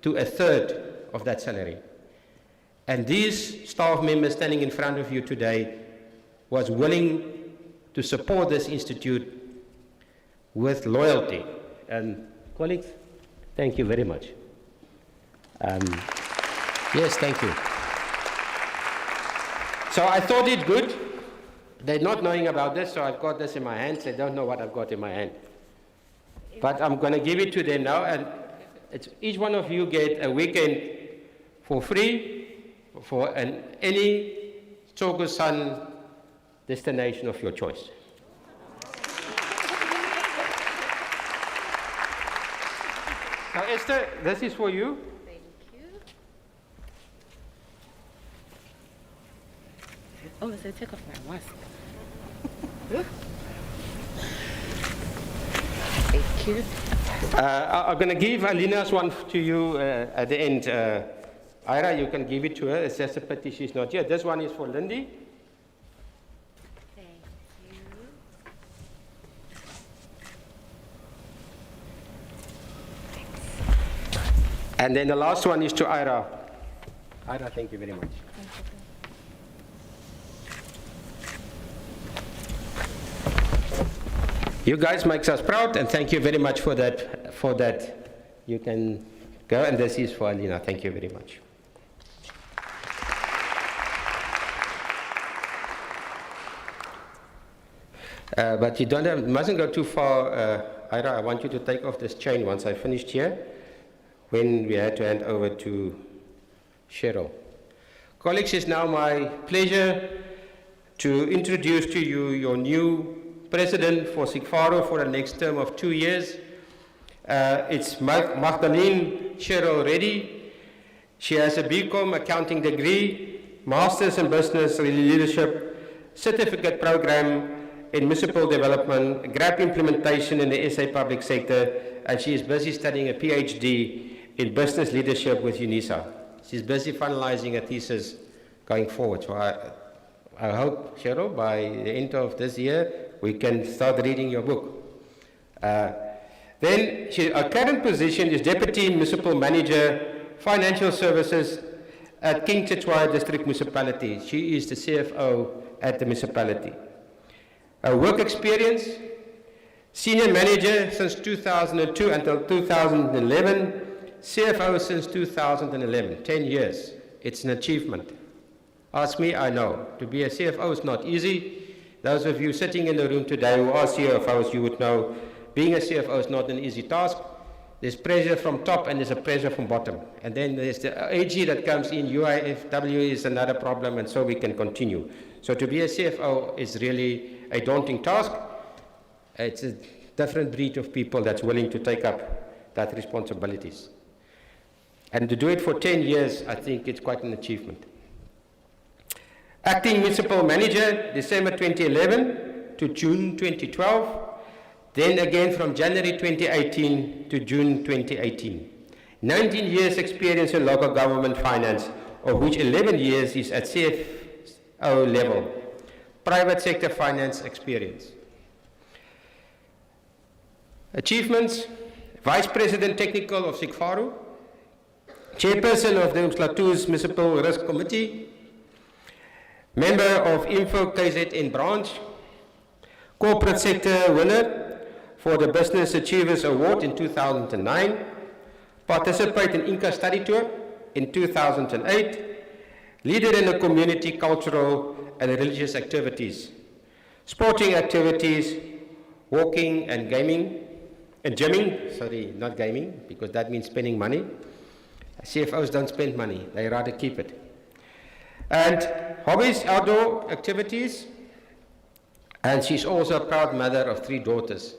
to 1/3 of that salary. And these staff members standing in front of you today was willing to support this institute with loyalty. And colleagues, thank you very much. Yes, thank you. So I thought it good. They're not knowing about this, so I've got this in my hands. They don't know what I've got in my hand. But I'm going to give it to them now, and each one of you get a weekend for free for any Tsogo-san destination of your choice. Now, Esther, this is for you. Thank you. Oh, so take off my mask. Thank you. I'm going to give Alina's one to you at the end. Ira, you can give it to her. It's just a pity she's not here. This one is for Lindy. Thank you. And then the last one is to Ira. Ira, thank you very much. You guys make us proud, and thank you very much for that. You can go, and this is for Alina. Thank you very much. But you mustn't go too far, Ira. I want you to take off this chain once I finished here, when we had to hand over to Cheryl. Colleagues, it's now my pleasure to introduce to you your new president for SIGFARO for the next term of 2 years. It's Magdalene Cheryl Reddy. She has a BCom accounting degree, Masters in Business Leadership, certificate program in municipal development, GRAP implementation in the SA public sector, and she is busy studying a PhD in business leadership with UNISA. She's busy finalizing a thesis going forward. So I hope, Cheryl, by the end of this year, we can start reading your book. Then her current position is Deputy Municipal Manager, Financial Services at King Tshetswa District Municipality. She is the CFO at the municipality. Her work experience, Senior Manager since 2002 until 2011, CFO since 2011, 10 years. It's an achievement. Ask me, I know. To be a CFO is not easy. Those of you sitting in the room today who are CFOs, you would know being a CFO is not an easy task. There's pressure from top and there's a pressure from bottom. And then there's the AG that comes in, UIFW is another problem, and so we can continue. So to be a CFO is really a daunting task. It's a different breed of people that's willing to take up that responsibilities. And to do it for 10 years, I think it's quite an achievement. Acting Municipal Manager, December 2011 to June 2012. Then again from January 2018 to June 2018. 19 years experience in local government finance, of which 11 years is at CFO level. Private sector finance experience. Achievements, Vice President Technical of SIGFARO, Chairperson of the Umslatu's Municipal Risk Committee, Member of Info KZN Branch, Corporate Sector winner for the Business Achievers Award in 2009, participate in Inca Study Tour in 2008, leader in the community, cultural and religious activities, sporting activities, walking and gaming, and gymming, sorry, not gaming, because that means spending money. CFOs don't spend money, they rather keep it. And hobbies, outdoor activities, and she's also a proud mother of 3 daughters.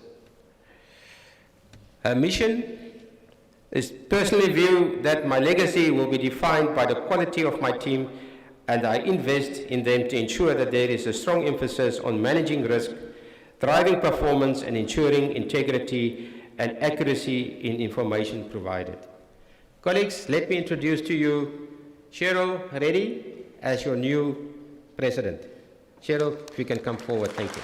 Her mission is personally view that my legacy will be defined by the quality of my team, and I invest in them to ensure that there is a strong emphasis on managing risk, driving performance, and ensuring integrity and accuracy in information provided. Colleagues, let me introduce to you Cheryl Reddy as your new president. Cheryl, if you can come forward, thank you.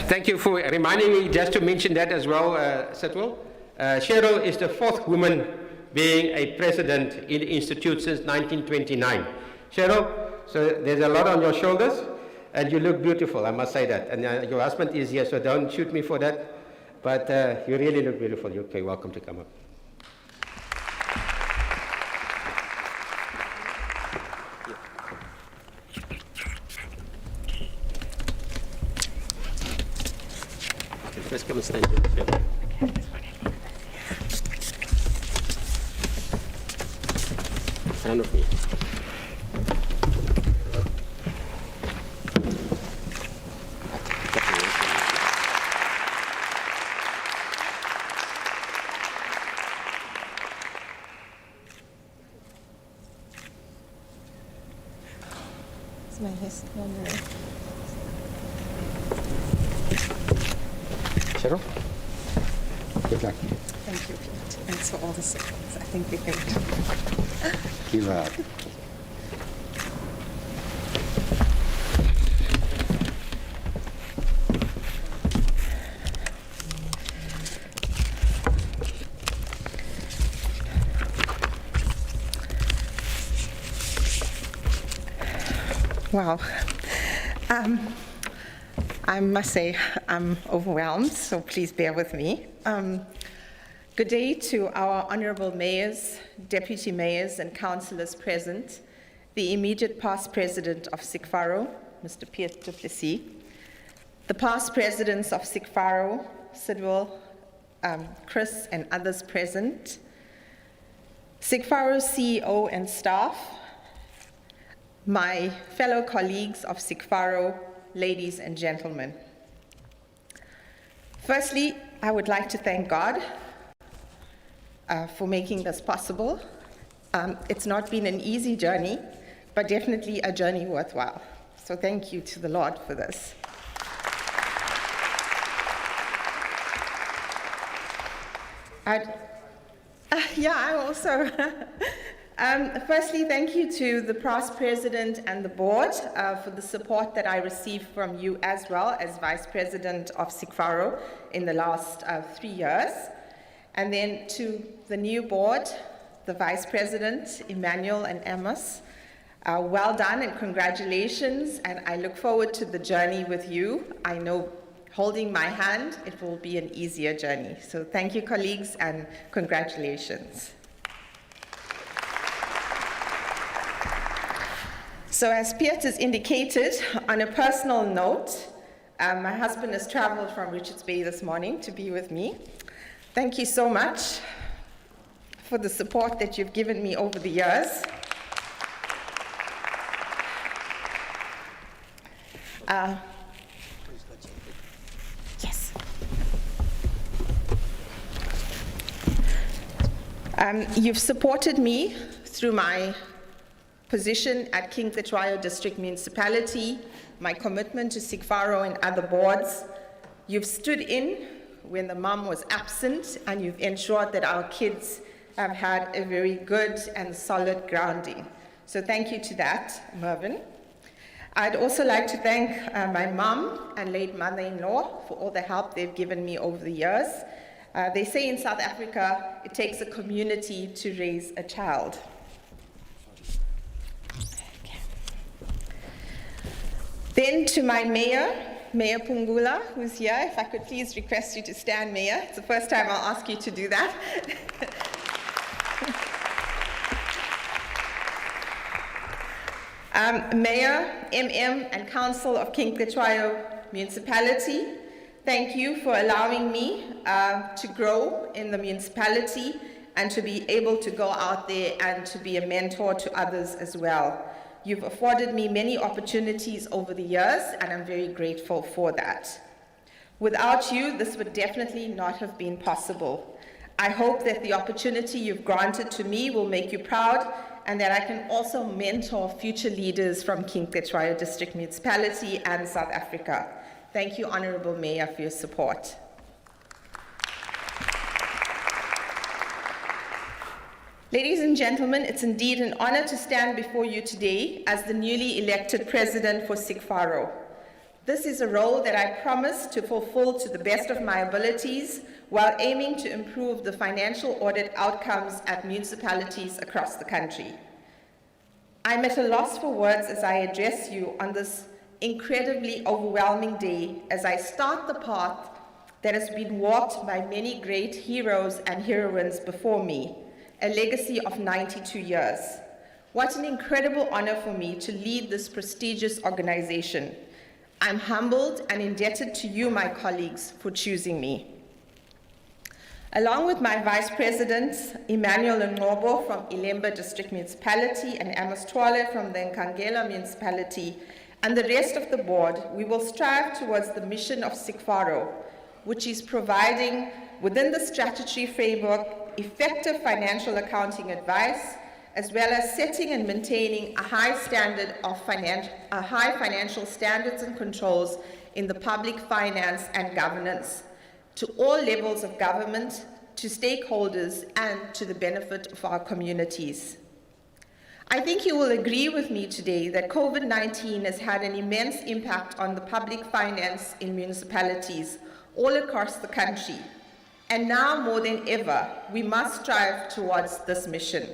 Thank you for reminding me just to mention that as well, Sitwell. Cheryl is the 4th woman being a president in the Institute since 1929. Cheryl, so there's a lot on your shoulders, and you look beautiful, I must say that. And your husband is here, so don't shoot me for that. But you really look beautiful. You're okay, welcome to come up. Let's come and stand here. Hand of me. It's my history. Cheryl, good luck. Thank you, Pete. Thanks for all the support. I think we can. Give up. Wow. I must say I'm overwhelmed, so please bear with me. Good day to our honorable mayors, deputy mayors, and councillors present, the immediate past president of SIGFARO, Mr. Piet du Plessis, the past presidents of SIGFARO, Sidwell, Chris, and others present, SIGFARO CEO and staff, my fellow colleagues of SIGFARO, ladies and gentlemen. Firstly, I would like to thank God for making this possible. It's not been an easy journey, but definitely a journey worthwhile. So thank you to the Lord for this. I also firstly, thank you to the past president and the board for the support that I received from you as well as vice president of SIGFARO in the last 3 years. And then to the new board, the vice president, Emmanuel and Amos, well done and congratulations, and I look forward to the journey with you. I know holding my hand, it will be an easier journey. So thank you, colleagues, and congratulations. So as Piet has indicated, on a personal note, my husband has traveled from Richards Bay this morning to be with me. Thank you so much for the support that you've given me over the years. Yes. You've supported me through my position at King Cetshwayo District Municipality, my commitment to SIGFARO and other boards. You've stood in when the mom was absent, and you've ensured that our kids have had a very good and solid grounding. So thank you to that, Mervyn. I'd also like to thank my mom and late mother-in-law for all the help they've given me over the years. They say in South Africa, it takes a community to raise a child. Then to my mayor, Mayor Pungula, who's here. If I could please request you to stand, Mayor. It's the first time I'll ask you to do that. Mayor, MM, and Council of King Cetshwayo Municipality, thank you for allowing me to grow in the municipality and to be able to go out there and to be a mentor to others as well. You've afforded me many opportunities over the years, and I'm very grateful for that. Without you, this would definitely not have been possible. I hope that the opportunity you've granted to me will make you proud, and that I can also mentor future leaders from King Cetshwayo District Municipality and South Africa. Thank you, Honorable Mayor, for your support. Ladies and gentlemen, it's indeed an honor to stand before you today as the newly elected president for SIGFARO. This is a role that I promise to fulfill to the best of my abilities while aiming to improve the financial audit outcomes at municipalities across the country. I'm at a loss for words as I address you on this incredibly overwhelming day as I start the path that has been walked by many great heroes and heroines before me, a legacy of 92 years. What an incredible honor for me to lead this prestigious organization. I'm humbled and indebted to you, my colleagues, for choosing me. Along with my Vice Presidents, Emmanuel Ngcobo from Ilembe District Municipality and Amos Twale from the Nkangala Municipality, and the rest of the board, we will strive towards the mission of SIGFARO, which is providing, within the statutory framework, effective financial accounting advice, as well as setting and maintaining a high financial standards and controls in the public finance and governance to all levels of government, to stakeholders, and to the benefit of our communities. I think you will agree with me today that COVID-19 has had an immense impact on the public finance in municipalities all across the country. And now more than ever, we must strive towards this mission.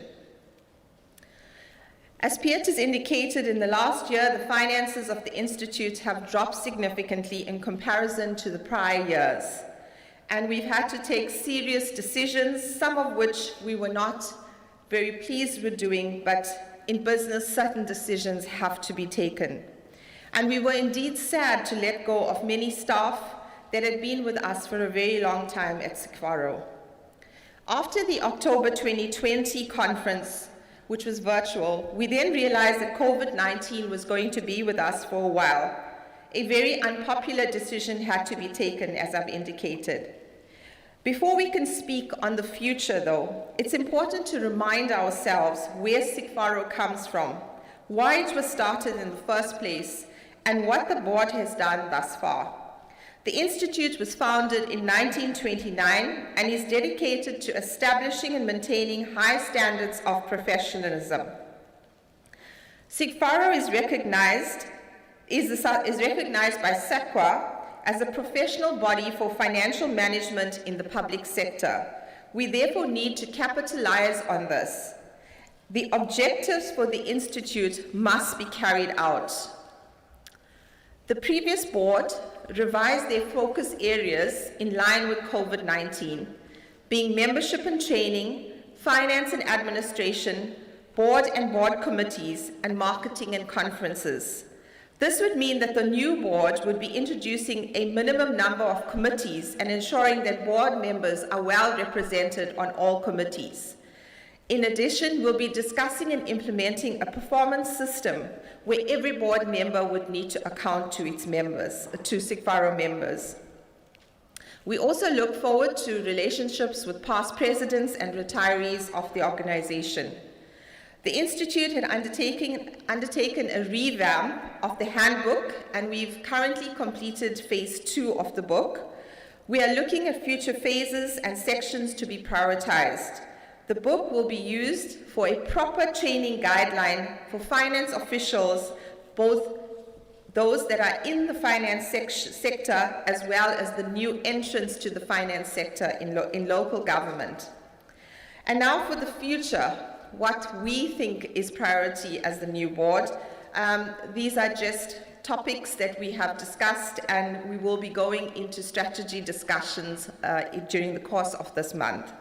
As Piet has indicated, in the last year, the finances of the Institute have dropped significantly in comparison to the prior years. And we've had to take serious decisions, some of which we were not very pleased with doing, but in business, certain decisions have to be taken. And we were indeed sad to let go of many staff that had been with us for a very long time at SIGFARO. After the October 2020 conference, which was virtual, we then realized that COVID-19 was going to be with us for a while. A very unpopular decision had to be taken, as I've indicated. Before we can speak on the future, though, it's important to remind ourselves where SIGFARO comes from, why it was started in the first place, and what the board has done thus far. The Institute was founded in 1929 and is dedicated to establishing and maintaining high standards of professionalism. SIGFARO is recognized by SACWA as a professional body for financial management in the public sector. We therefore need to capitalize on this. The objectives for the Institute must be carried out. The previous board revised their focus areas in line with COVID-19, being membership and training, finance and administration, board and board committees, and marketing and conferences. This would mean that the new board would be introducing a minimum number of committees and ensuring that board members are well represented on all committees. In addition, we'll be discussing and implementing a performance system where every board member would need to account to its members, to SIGFARO members. We also look forward to relationships with past presidents and retirees of the organization. The Institute had undertaken a revamp of the handbook, and we've currently completed phase 2 of the book. We are looking at future phases and sections to be prioritized. The book will be used for a proper training guideline for finance officials, both those that are in the finance sector as well as the new entrants to the finance sector in local government. And now for the future, what we think is priority as the new board. These are just topics that we have discussed, and we will be going into strategy discussions during the course of this month.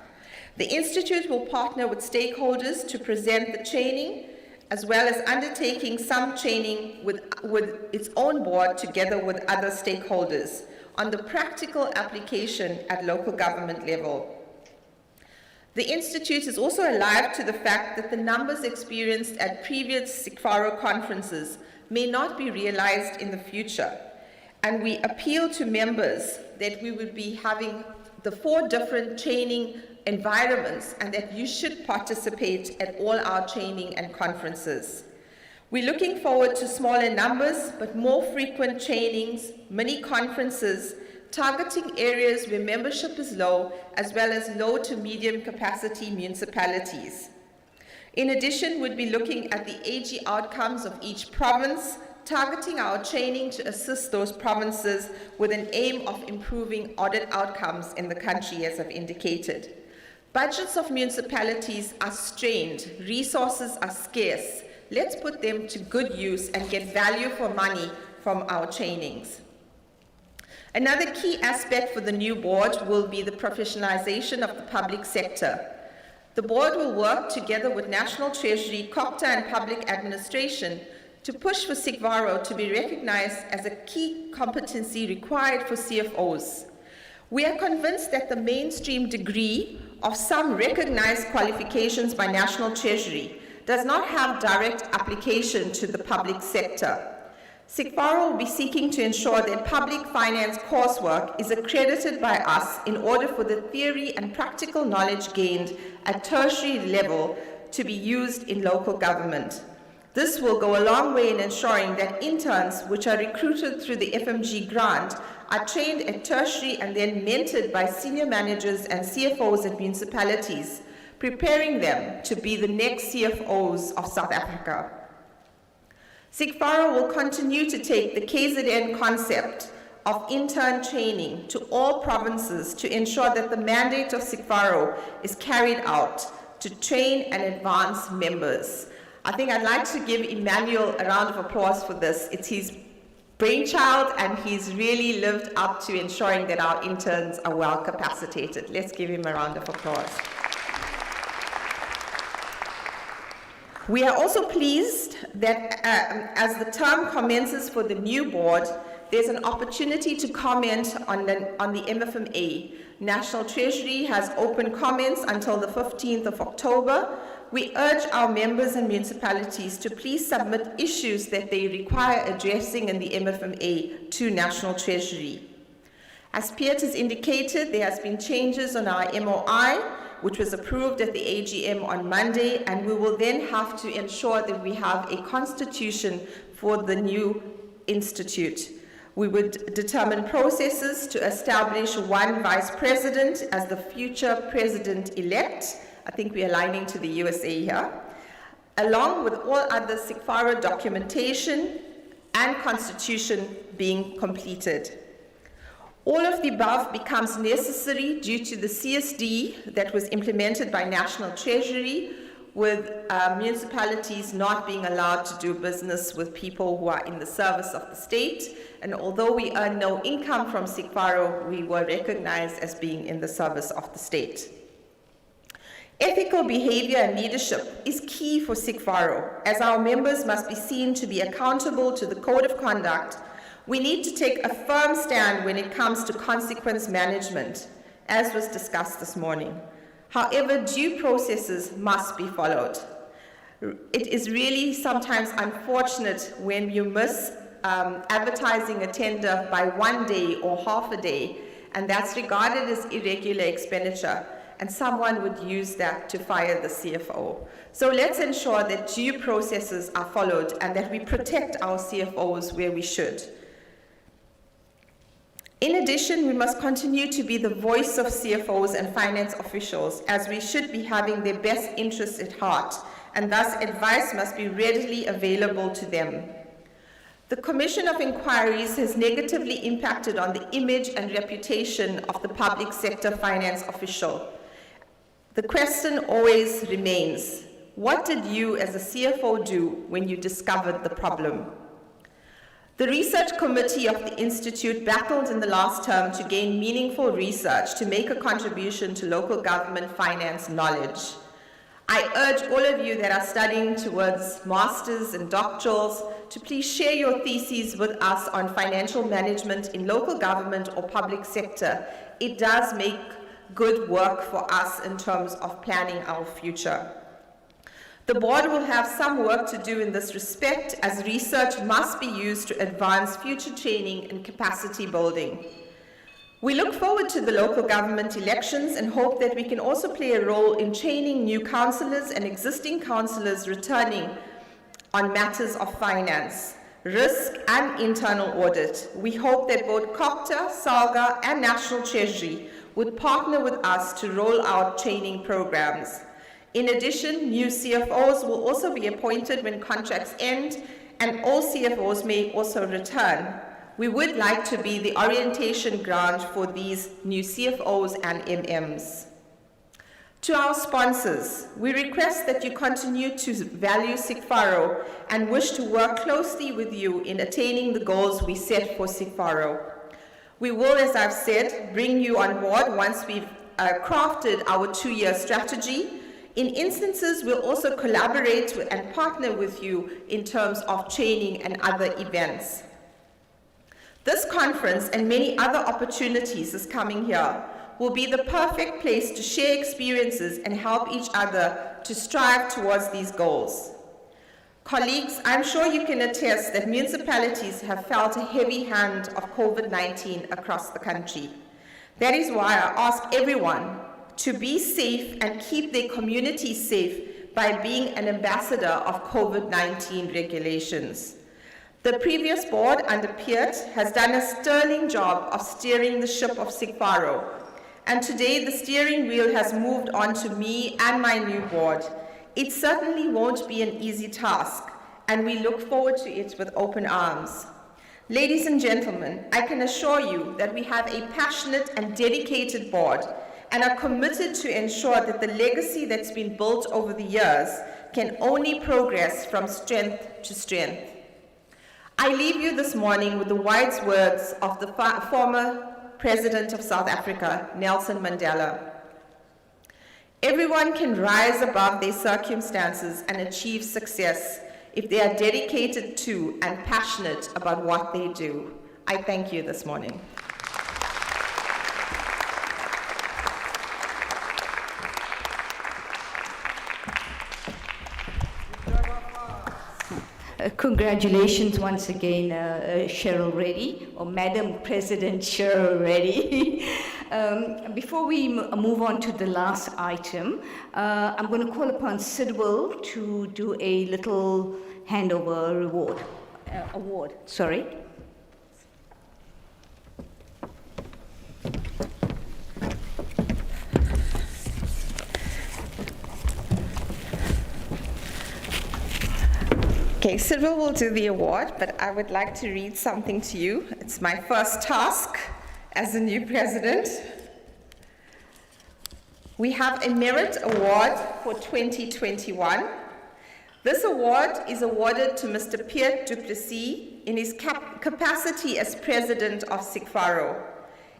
The Institute will partner with stakeholders to present the training, as well as undertaking some training with its own board together with other stakeholders on the practical application at local government level. The Institute is also alive to the fact that the numbers experienced at previous SIGFARO conferences may not be realized in the future, and we appeal to members that we would be having the 4 different training environments and that you should participate at all our training and conferences. We're looking forward to smaller numbers but more frequent trainings, mini conferences, targeting areas where membership is low, as well as low to medium capacity municipalities. In addition, we'd be looking at the AG outcomes of each province, targeting our training to assist those provinces with an aim of improving audit outcomes in the country, as I've indicated. Budgets of municipalities are strained, resources are scarce. Let's put them to good use and get value for money from our trainings. Another key aspect for the new board will be the professionalization of the public sector. The board will work together with National Treasury, COPTA and Public Administration to push for SIGFARO to be recognized as a key competency required for CFOs. We are convinced that the mainstream degree of some recognized qualifications by National Treasury does not have direct application to the public sector. SIGFARO will be seeking to ensure that public finance coursework is accredited by us in order for the theory and practical knowledge gained at tertiary level to be used in local government. This will go a long way in ensuring that interns which are recruited through the FMG grant are trained at tertiary and then mentored by senior managers and CFOs at municipalities, preparing them to be the next CFOs of South Africa. SIGFARO will continue to take the KZN concept of intern training to all provinces to ensure that the mandate of SIGFARO is carried out to train and advance members. I think I'd like to give Emmanuel a round of applause for this. It's his brainchild, and he's really lived up to ensuring that our interns are well capacitated. Let's give him a round of applause. We are also pleased that as the term commences for the new board, there's an opportunity to comment on the MFMA. National Treasury has open comments until the 15th of October. We urge our members and municipalities to please submit issues that they require addressing in the MFMA to National Treasury. As Piet has indicated, there has been changes on our MOI, which was approved at the AGM on Monday, and we will then have to ensure that we have a constitution for the new institute. We would determine processes to establish one vice president as the future president-elect. I think we're aligning to the USA here, along with all other SIGFARO documentation and constitution being completed. All of the above becomes necessary due to the CSD that was implemented by National Treasury, with municipalities not being allowed to do business with people who are in the service of the state. And although we earn no income from SIGFARO, we were recognized as being in the service of the state. Ethical behavior and leadership is key for SIGFARO, as our members must be seen to be accountable to the code of conduct. We need to take a firm stand when it comes to consequence management, as was discussed this morning. However, due processes must be followed. It is really sometimes unfortunate when you miss advertising a tender by 1 day or half a day, and that's regarded as irregular expenditure, and someone would use that to fire the CFO. So let's ensure that due processes are followed and that we protect our CFOs where we should. In addition, we must continue to be the voice of CFOs and finance officials, as we should be having their best interests at heart, and thus advice must be readily available to them. The Commission of Inquiries has negatively impacted on the image and reputation of the public sector finance official. The question always remains, what did you as a CFO do when you discovered the problem? The research committee of the Institute battled in the last term to gain meaningful research to make a contribution to local government finance knowledge. I urge all of you that are studying towards masters and doctorals to please share your theses with us on financial management in local government or public sector. It does make good work for us in terms of planning our future. The board will have some work to do in this respect, as research must be used to advance future training and capacity building. We look forward to the local government elections and hope that we can also play a role in training new councillors and existing councillors returning on matters of finance, risk and internal audit. We hope that both COPTA, SALGA and National Treasury would partner with us to roll out training programs. In addition, new CFOs will also be appointed when contracts end, and all CFOs may also return. We would like to be the orientation ground for these new CFOs and MMs. To our sponsors, we request that you continue to value SIGFARO and wish to work closely with you in attaining the goals we set for SIGFARO. We will, as I've said, bring you on board once we've crafted our 2-year strategy. In instances, we'll also collaborate and partner with you in terms of training and other events. This conference and many other opportunities is coming here will be the perfect place to share experiences and help each other to strive towards these goals. Colleagues, I'm sure you can attest that municipalities have felt a heavy hand of COVID-19 across the country. That is why I ask everyone to be safe and keep their communities safe by being an ambassador of COVID-19 regulations. The previous board under Peart has done a sterling job of steering the ship of SIGFARO, and today the steering wheel has moved on to me and my new board. It certainly won't be an easy task, and we look forward to it with open arms. Ladies and gentlemen, I can assure you that we have a passionate and dedicated board and are committed to ensure that the legacy that's been built over the years can only progress from strength to strength. I leave you this morning with the wise words of the former President of South Africa, Nelson Mandela. Everyone can rise above their circumstances and achieve success if they are dedicated to and passionate about what they do. I thank you this morning. Congratulations once again, Cheryl Reddy, or Madam President Cheryl Reddy. Before we move on to the last item, I'm going to call upon Sidwell to do a little handover award. Sorry. Okay, Sidwell will do the award, but I would like to read something to you. It's my first task as the new president. We have a Merit Award for 2021. This award is awarded to Mr. Peart du Plessis in his capacity as president of SIGFARO.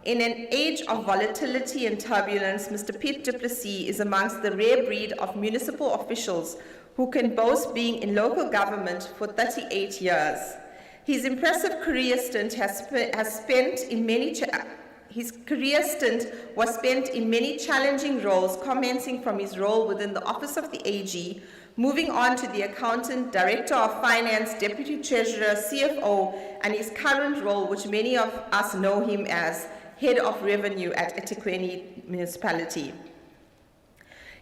In an age of volatility and turbulence, Mr. Peart du Plessis is amongst the rare breed of municipal officials who can boast being in local government for 38 years. His impressive career stint was spent in many challenging roles, commencing from his role within the Office of the AG, moving on to the Accountant, Director of Finance, Deputy Treasurer, CFO, and his current role, which many of us know him as Head of Revenue at eThekwini Municipality.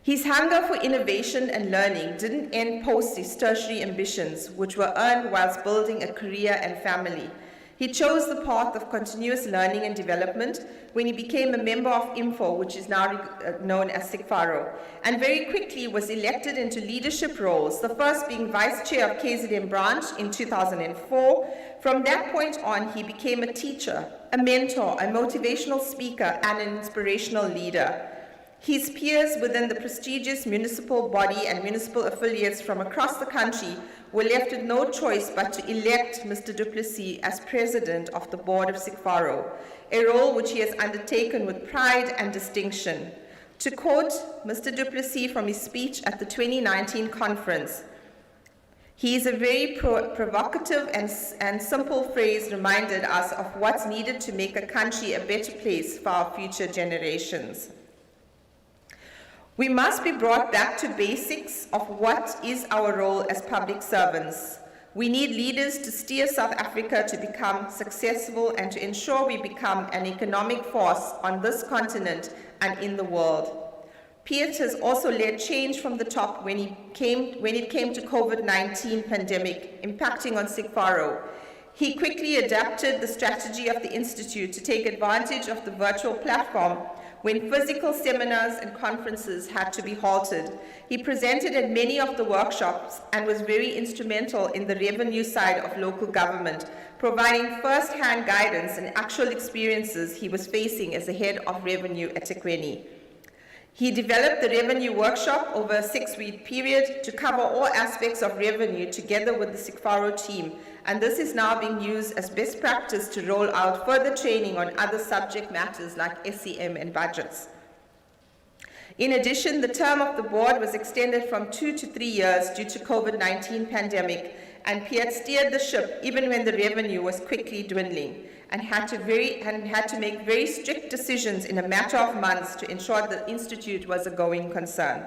His hunger for innovation and learning didn't end post his tertiary ambitions, which were earned whilst building a career and family. He chose the path of continuous learning and development when he became a member of IMFO, which is now known as SIGFARO, and very quickly was elected into leadership roles, the first being Vice Chair of KZN branch in 2004. From that point on, he became a teacher, a mentor, a motivational speaker, and an inspirational leader. His peers within the prestigious municipal body and municipal affiliates from across the country were left with no choice but to elect Mr. du Plessis as president of the board of SIGFARO, a role which he has undertaken with pride and distinction. To quote Mr. du Plessis from his speech at the 2019 conference, he is a very provocative and simple phrase reminded us of what's needed to make a country a better place for our future generations. We must be brought back to basics of what is our role as public servants. We need leaders to steer South Africa to become successful and to ensure we become an economic force on this continent and in the world. Piet has also led change from the top when it came to COVID-19 pandemic impacting on SIGFARO. He quickly adapted the strategy of the Institute to take advantage of the virtual platform when physical seminars and conferences had to be halted. He presented at many of the workshops and was very instrumental in the revenue side of local government, providing first-hand guidance and actual experiences he was facing as the head of revenue at eThekwini. He developed the revenue workshop over a 6-week period to cover all aspects of revenue together with the SIGFARO team, and this is now being used as best practice to roll out further training on other subject matters like SCM and budgets. In addition, the term of the board was extended from 2 to 3 years due to COVID-19 pandemic, and Piet steered the ship even when the revenue was quickly dwindling, and had to make very strict decisions in a matter of months to ensure the Institute was a going concern.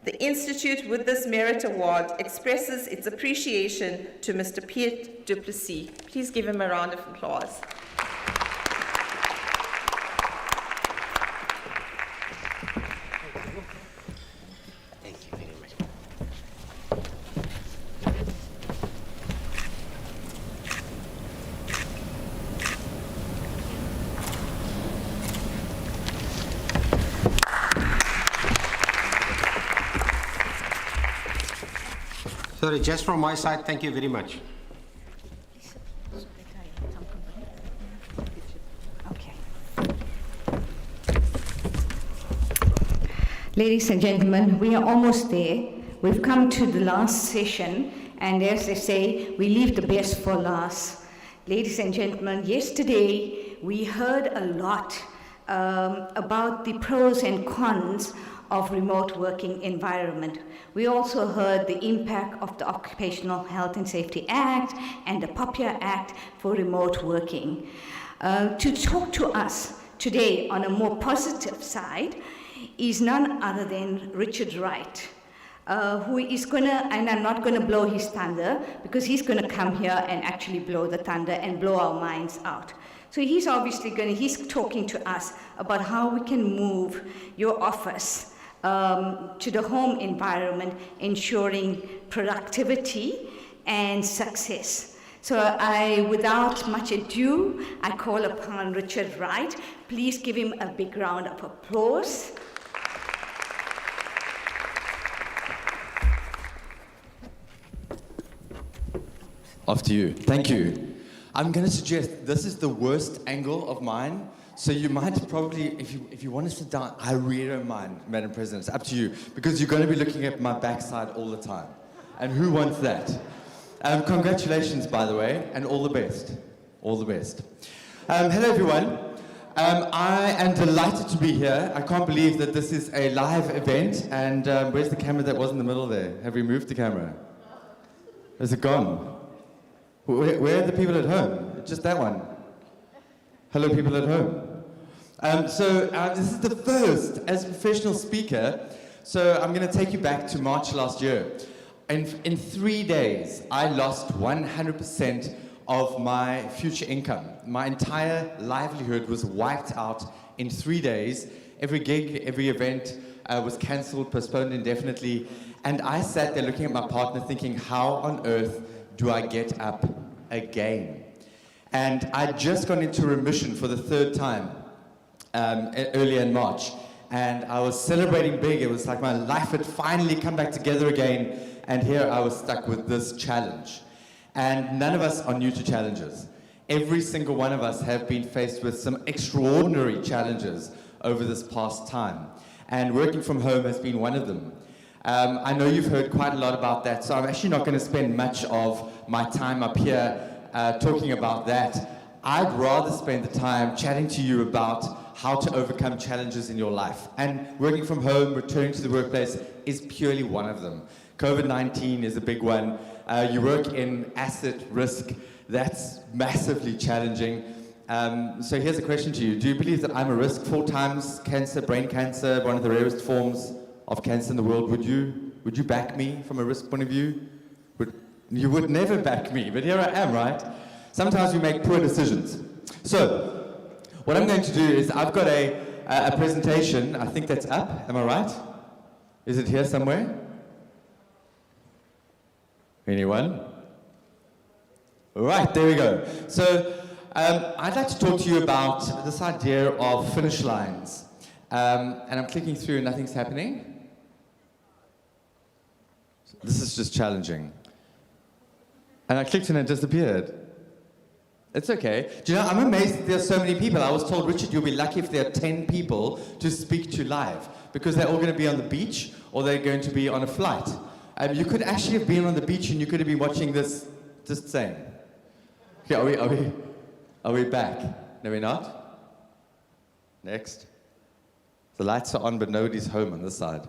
The Institute, with this merit award, expresses its appreciation to Mr. Piet du Plessis. Please give him a round of applause. Thank you very much. Sorry, just from my side, thank you very much. Okay. Ladies and gentlemen, we are almost there. We've come to the last session, and as they say, we leave the best for last. Ladies and gentlemen, yesterday we heard a lot about the pros and cons of remote working environment. We also heard the impact of the Occupational Health and Safety Act and the POPIA Act for remote working. To talk to us today on a more positive side is none other than Richard Wright, who is gonna, and I'm not gonna blow his thunder, because he's gonna come here and actually blow the thunder and blow our minds out. So he's obviously he's talking to us about how we can move your office to the home environment, ensuring productivity and success. So without much ado, I call upon Richard Wright. Please give him a big round of applause. After you. Thank you. I'm going to suggest this is the worst angle of mine. So you might probably, if you want to sit down, I really don't mind, Madam President. It's up to you, because you're going to be looking at my backside all the time. And who wants that? Congratulations, by the way, and all the best. All the best. Hello, everyone. I am delighted to be here. I can't believe that this is a live event. And where's the camera that was in the middle there? Have we moved the camera? Is it gone? Where are the people at home? Just that one. Hello, people at home. This is the first as a professional speaker. So I'm going to take you back to March last year. In 3 days, I lost 100% of my future income. My entire livelihood was wiped out in 3 days. Every gig, every event was cancelled, postponed indefinitely. And I sat there looking at my partner thinking, how on earth do I get up again? And I'd just gone into remission for the 3rd time earlier in March. And I was celebrating big. It was like my life had finally come back together again. And here I was stuck with this challenge. And none of us are new to challenges. Every single one of us have been faced with some extraordinary challenges over this past time. and working from home has been one of them. I know you've heard quite a lot about that, so I'm actually not going to spend much of my time up here talking about that. I'd rather spend the time chatting to you about how to overcome challenges in your life. And working from home, returning to the workplace is purely one of them. COVID-19 is a big one. You work in asset risk. That's massively challenging. So here's a question to you. Do you believe that I'm a risk? 4 times cancer, brain cancer, one of the rarest forms of cancer in the world. Would you back me from a risk point of view? You would never back me, but here I am, right? Sometimes we make poor decisions. So what I'm going to do is I've got a presentation. I think that's up. Am I right? Is it here somewhere? Anyone? All right, there we go. So I'd like to talk to you about this idea of finish lines. And I'm clicking through and nothing's happening. This is just challenging. And I clicked and it disappeared. It's okay. Do you know, I'm amazed that there are so many people. I was told, Richard, you'll be lucky if there are 10 people to speak to live, because they're all going to be on the beach or they're going to be on a flight. You could actually have been on the beach and you could have been watching this just saying. Okay, are we back? No, we're not? Next. The lights are on, but nobody's home on this side.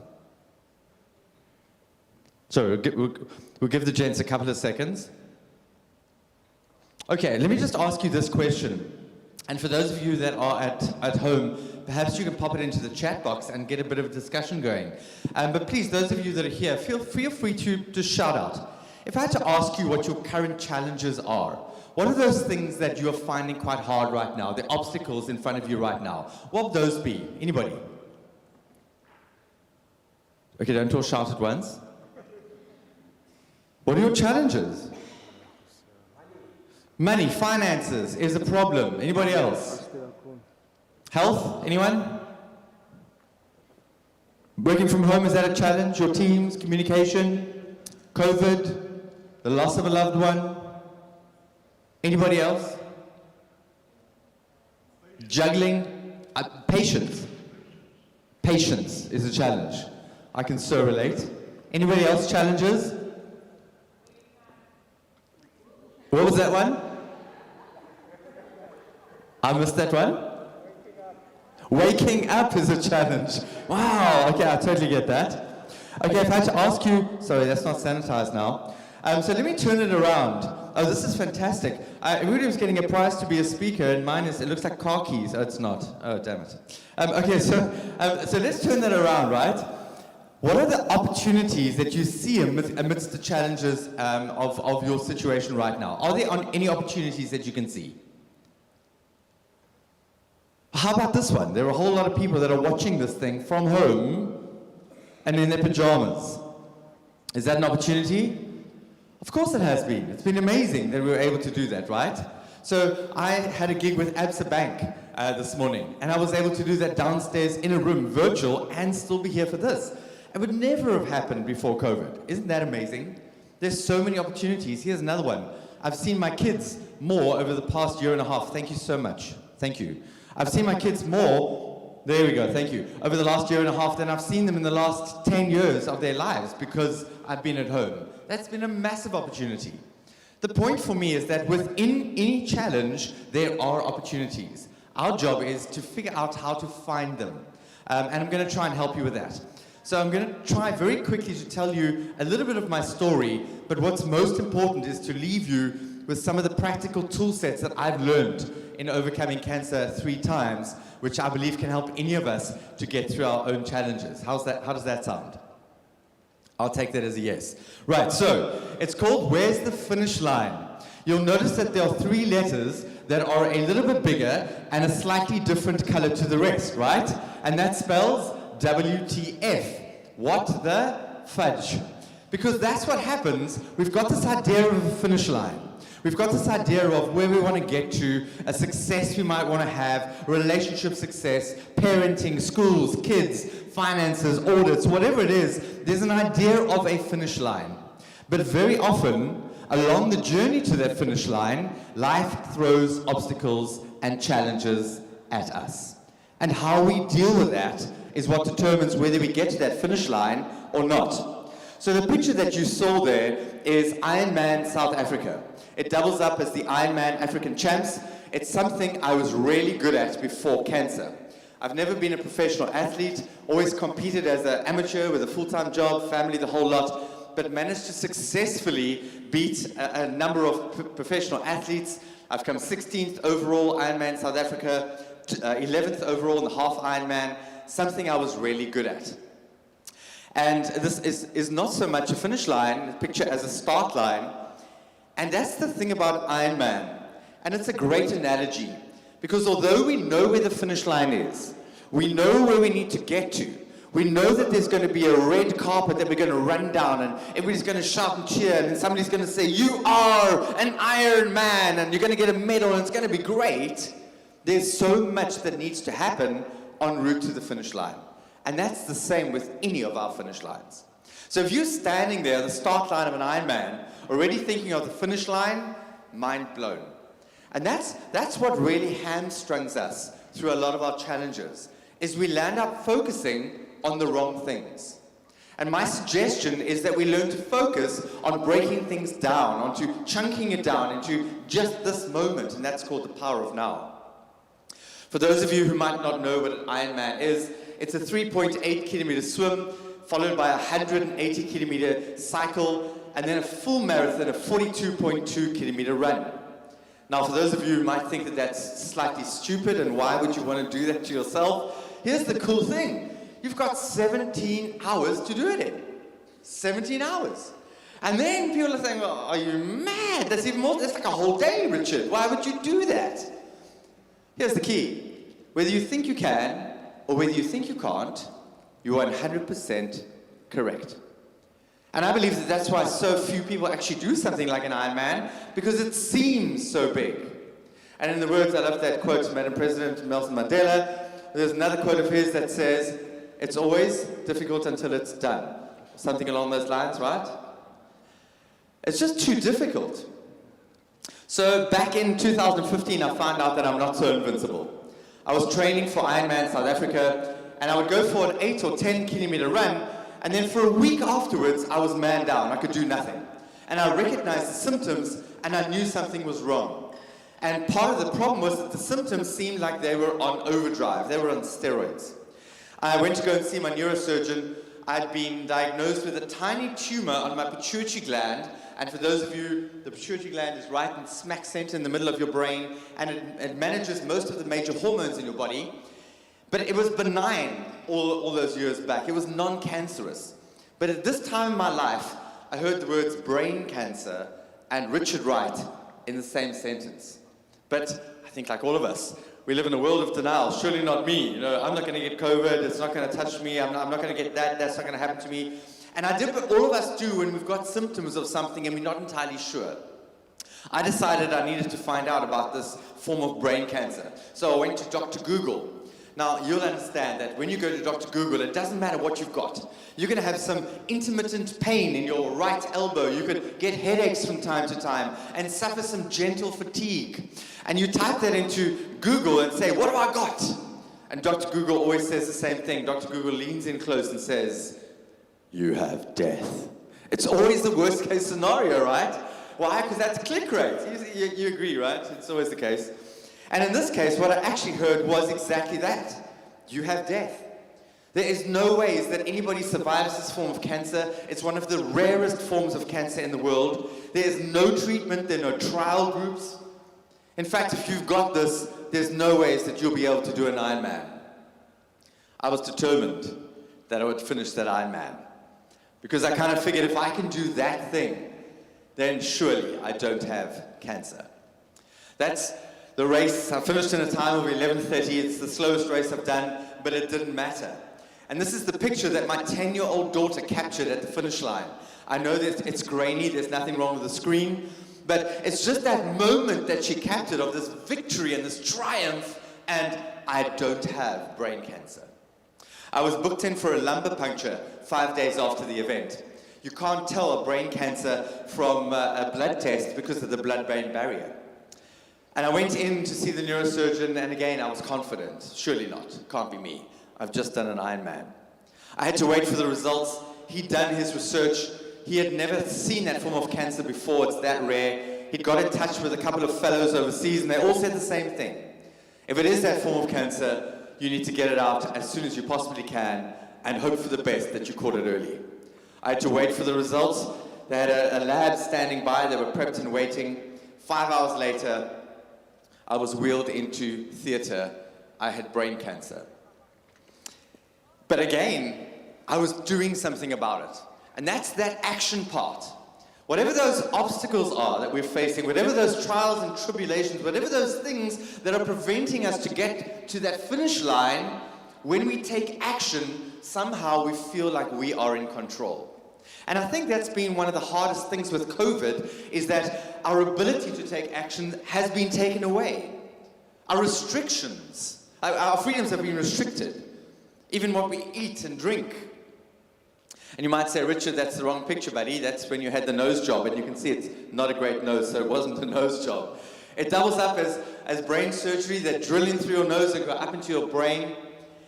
So we'll give the gents a couple of seconds. Okay, let me just ask you this question. And for those of you that are at home, perhaps you can pop it into the chat box and get a bit of a discussion going. But please, those of you that are here, feel free to shout out. If I had to ask you what your current challenges are, what are those things that you're finding quite hard right now, the obstacles in front of you right now? What would those be? Anybody? Okay, don't all shout at once. What are your challenges? Money, finances is a problem. Anybody else? Health, anyone? Working from home, is that a challenge? Your teams, communication, COVID, the loss of a loved one? Anybody else? Juggling, patience. Patience is a challenge. I can so relate. Anybody else challenges? What was that one? I missed that one. Waking up is a challenge. Wow, okay, I totally get that. Okay, if I had to ask you, sorry, that's not sanitized now. So let me turn it around. Oh, this is fantastic. Everybody was getting a prize to be a speaker, and mine is, it looks like car keys. Oh, it's not. Oh, damn it. Okay, so let's turn that around, right? What are the opportunities that you see amidst the challenges of your situation right now? Are there any opportunities that you can see? How about this one? There are a whole lot of people that are watching this thing from home and in their pajamas. Is that an opportunity? Of course it has been. It's been amazing that we were able to do that, right? So I had a gig with Absa Bank this morning, and I was able to do that downstairs in a room, virtual, and still be here for this. It would never have happened before COVID. Isn't that amazing? There's so many opportunities. Here's another one. I've seen my kids more over the past year and a half. Thank you so much. Thank you. I've seen my kids more, there we go, thank you, over the last year and a half than I've seen them in the last 10 years of their lives because I've been at home. That's been a massive opportunity. The point for me is that within any challenge, there are opportunities. Our job is to figure out how to find them. And I'm going to try and help you with that. So I'm going to try very quickly to tell you a little bit of my story, but what's most important is to leave you with some of the practical tool sets that I've learned in overcoming cancer 3 times, which I believe can help any of us to get through our own challenges. How does that sound? I'll take that as a yes. Right, so it's called Where's the Finish Line? You'll notice that there are 3 letters that are a little bit bigger and a slightly different color to the rest, right? And that spells WTF. What the fudge? Because that's what happens. We've got this idea of a finish line. We've got this idea of where we want to get to, a success we might want to have, relationship success, parenting, schools, kids, finances, audits, whatever it is, there's an idea of a finish line. But very often, along the journey to that finish line, life throws obstacles and challenges at us. And how we deal with that is what determines whether we get to that finish line or not. So the picture that you saw there is Ironman South Africa. It doubles up as the Ironman African Champs. It's something I was really good at before cancer. I've never been a professional athlete, always competed as an amateur with a full-time job, family, the whole lot, but managed to successfully beat a number of professional athletes. I've come 16th overall Ironman South Africa, 11th overall in the half Ironman, something I was really good at. And this is not so much a finish line, picture as a start line. And that's the thing about Ironman. And it's a great analogy, because although we know where the finish line is, we know where we need to get to, we know that there's going to be a red carpet that we're going to run down, and everybody's going to shout and cheer, and then somebody's going to say, "You are an Iron Man," and you're going to get a medal, and it's going to be great. There's so much that needs to happen en route to the finish line. And that's the same with any of our finish lines. So if you're standing there at the start line of an Ironman, already thinking of the finish line, mind blown. And that's what really hamstrings us through a lot of our challenges, is we land up focusing on the wrong things. And my suggestion is that we learn to focus on breaking things down, onto chunking it down into just this moment, and that's called the power of now. For those of you who might not know what an Ironman is, it's a 3.8 kilometer swim, followed by a 180 kilometer cycle, and then a full marathon, a 42.2 kilometer run. Now, for those of you who might think that that's slightly stupid, and why would you want to do that to yourself? Here's the cool thing. You've got 17 hours to do it in. 17 hours. And then people are saying, "Well, are you mad? That's even more, that's like a whole day, Richard. Why would you do that?" Here's the key. Whether you think you can, or whether you think you can't, you are 100% correct. And I believe that that's why so few people actually do something like an Ironman, because it seems so big. And in the words, I love that quote from Madam President Nelson Mandela, there's another quote of his that says, "It's always difficult until it's done." Something along those lines, right? It's just too difficult. So back in 2015, I found out that I'm not so invincible. I was training for Ironman South Africa, and I would go for an 8 or 10 kilometer run, and then for a week afterwards, I was man down. I could do nothing. And I recognized the symptoms, and I knew something was wrong. And part of the problem was that the symptoms seemed like they were on overdrive. They were on steroids. I went to go and see my neurosurgeon. I'd been diagnosed with a tiny tumor on my pituitary gland. And for those of you, the pituitary gland is right in smack center in the middle of your brain, and it manages most of the major hormones in your body. But it was benign all those years back. It was non-cancerous. But at this time in my life, I heard the words brain cancer and Richard Wright in the same sentence. But I think like all of us, we live in a world of denial. Surely not me. You know, I'm not going to get COVID. It's not going to touch me. I'm not going to get that. That's not going to happen to me. And I did what all of us do when we've got symptoms of something and we're not entirely sure. I decided I needed to find out about this form of brain cancer. So I went to Dr. Google. Now, you'll understand that when you go to Dr. Google, it doesn't matter what you've got. You're going to have some intermittent pain in your right elbow. You could get headaches from time to time and suffer some gentle fatigue. And you type that into Google and say, "What have I got?" And Dr. Google always says the same thing. Dr. Google leans in close and says, "You have death." It's always the worst case scenario, right? Why? Because that's click rate. You agree, right? It's always the case. And in this case, what I actually heard was exactly that. You have death. There is no ways that anybody survives this form of cancer. It's one of the rarest forms of cancer in the world. There is no treatment. There are no trial groups. In fact, if you've got this, there's no ways that you'll be able to do an Ironman. I was determined that I would finish that Ironman, because I kind of figured if I can do that thing, then surely I don't have cancer. That's the race. I finished in a time of 11:30. It's the slowest race I've done, but it didn't matter. And this is the picture that my 10-year-old daughter captured at the finish line. I know that it's grainy, there's nothing wrong with the screen, but it's just that moment that she captured of this victory and this triumph, and I don't have brain cancer. I was booked in for a lumbar puncture 5 days after the event. You can't tell a brain cancer from a blood test because of the blood-brain barrier. And I went in to see the neurosurgeon, and again, I was confident. Surely not. Can't be me. I've just done an Ironman. I had to wait for the results. He'd done his research. He had never seen that form of cancer before. It's that rare. He'd got in touch with a couple of fellows overseas, and they all said the same thing. If it is that form of cancer, you need to get it out as soon as you possibly can and hope for the best that you caught it early. I had to wait for the results. They had a lab standing by. They were prepped and waiting. 5 hours later, I was wheeled into theater. I had brain cancer. But again, I was doing something about it. And that's that action part. Whatever those obstacles are that we're facing, whatever those trials and tribulations, whatever those things that are preventing us to get to that finish line, when we take action, somehow we feel like we are in control. And I think that's been one of the hardest things with COVID, is that our ability to take action has been taken away. Our restrictions, our freedoms have been restricted. Even what we eat and drink. And you might say, Richard, that's the wrong picture, buddy. That's when you had the nose job, and you can see it's not a great nose, so it wasn't a nose job. It doubles up as brain surgery. They're drilling through your nose and go up into your brain.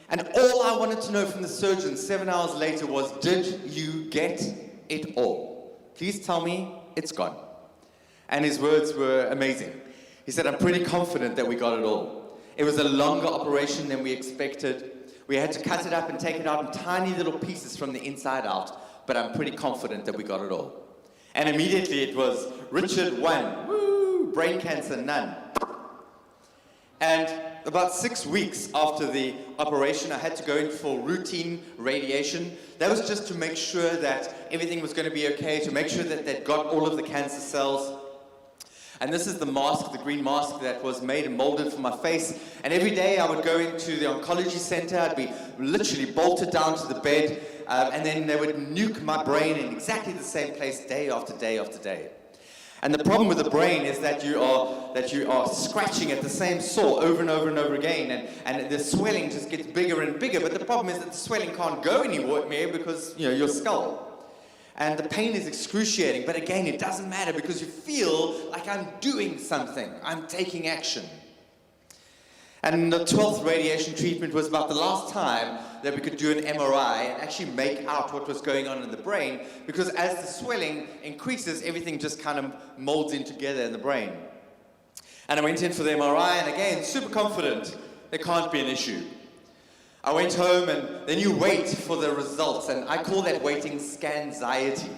And all I wanted to know from the surgeon 7 hours later was, did you get it all? Please tell me it's gone. And his words were amazing. He said, I'm pretty confident that we got it all. It was a longer operation than we expected. We had to cut it up and take it out in tiny little pieces from the inside out, but I'm pretty confident that we got it all. And immediately it was, Richard 1, woo, brain cancer none. And about 6 weeks after the operation, I had to go in for routine radiation. That was just to make sure that everything was going to be okay, to make sure that they'd got all of the cancer cells. And this is the mask, the green mask that was made and molded for my face. And every day I would go into the oncology center. I'd be literally bolted down to the bed. And then they would nuke my brain in exactly the same place day after day after day. And the problem with the brain is that you are scratching at the same sore over and over and over again. And the swelling just gets bigger and bigger. But the problem is that the swelling can't go anywhere because, your skull. And the pain is excruciating, but again, it doesn't matter because you feel like I'm doing something. I'm taking action. And the 12th radiation treatment was about the last time that we could do an MRI and actually make out what was going on in the brain, because as the swelling increases, everything just kind of molds in together in the brain. And I went in for the MRI, and again, super confident, there can't be an issue. I went home, and then you wait for the results, and I call that waiting scanxiety.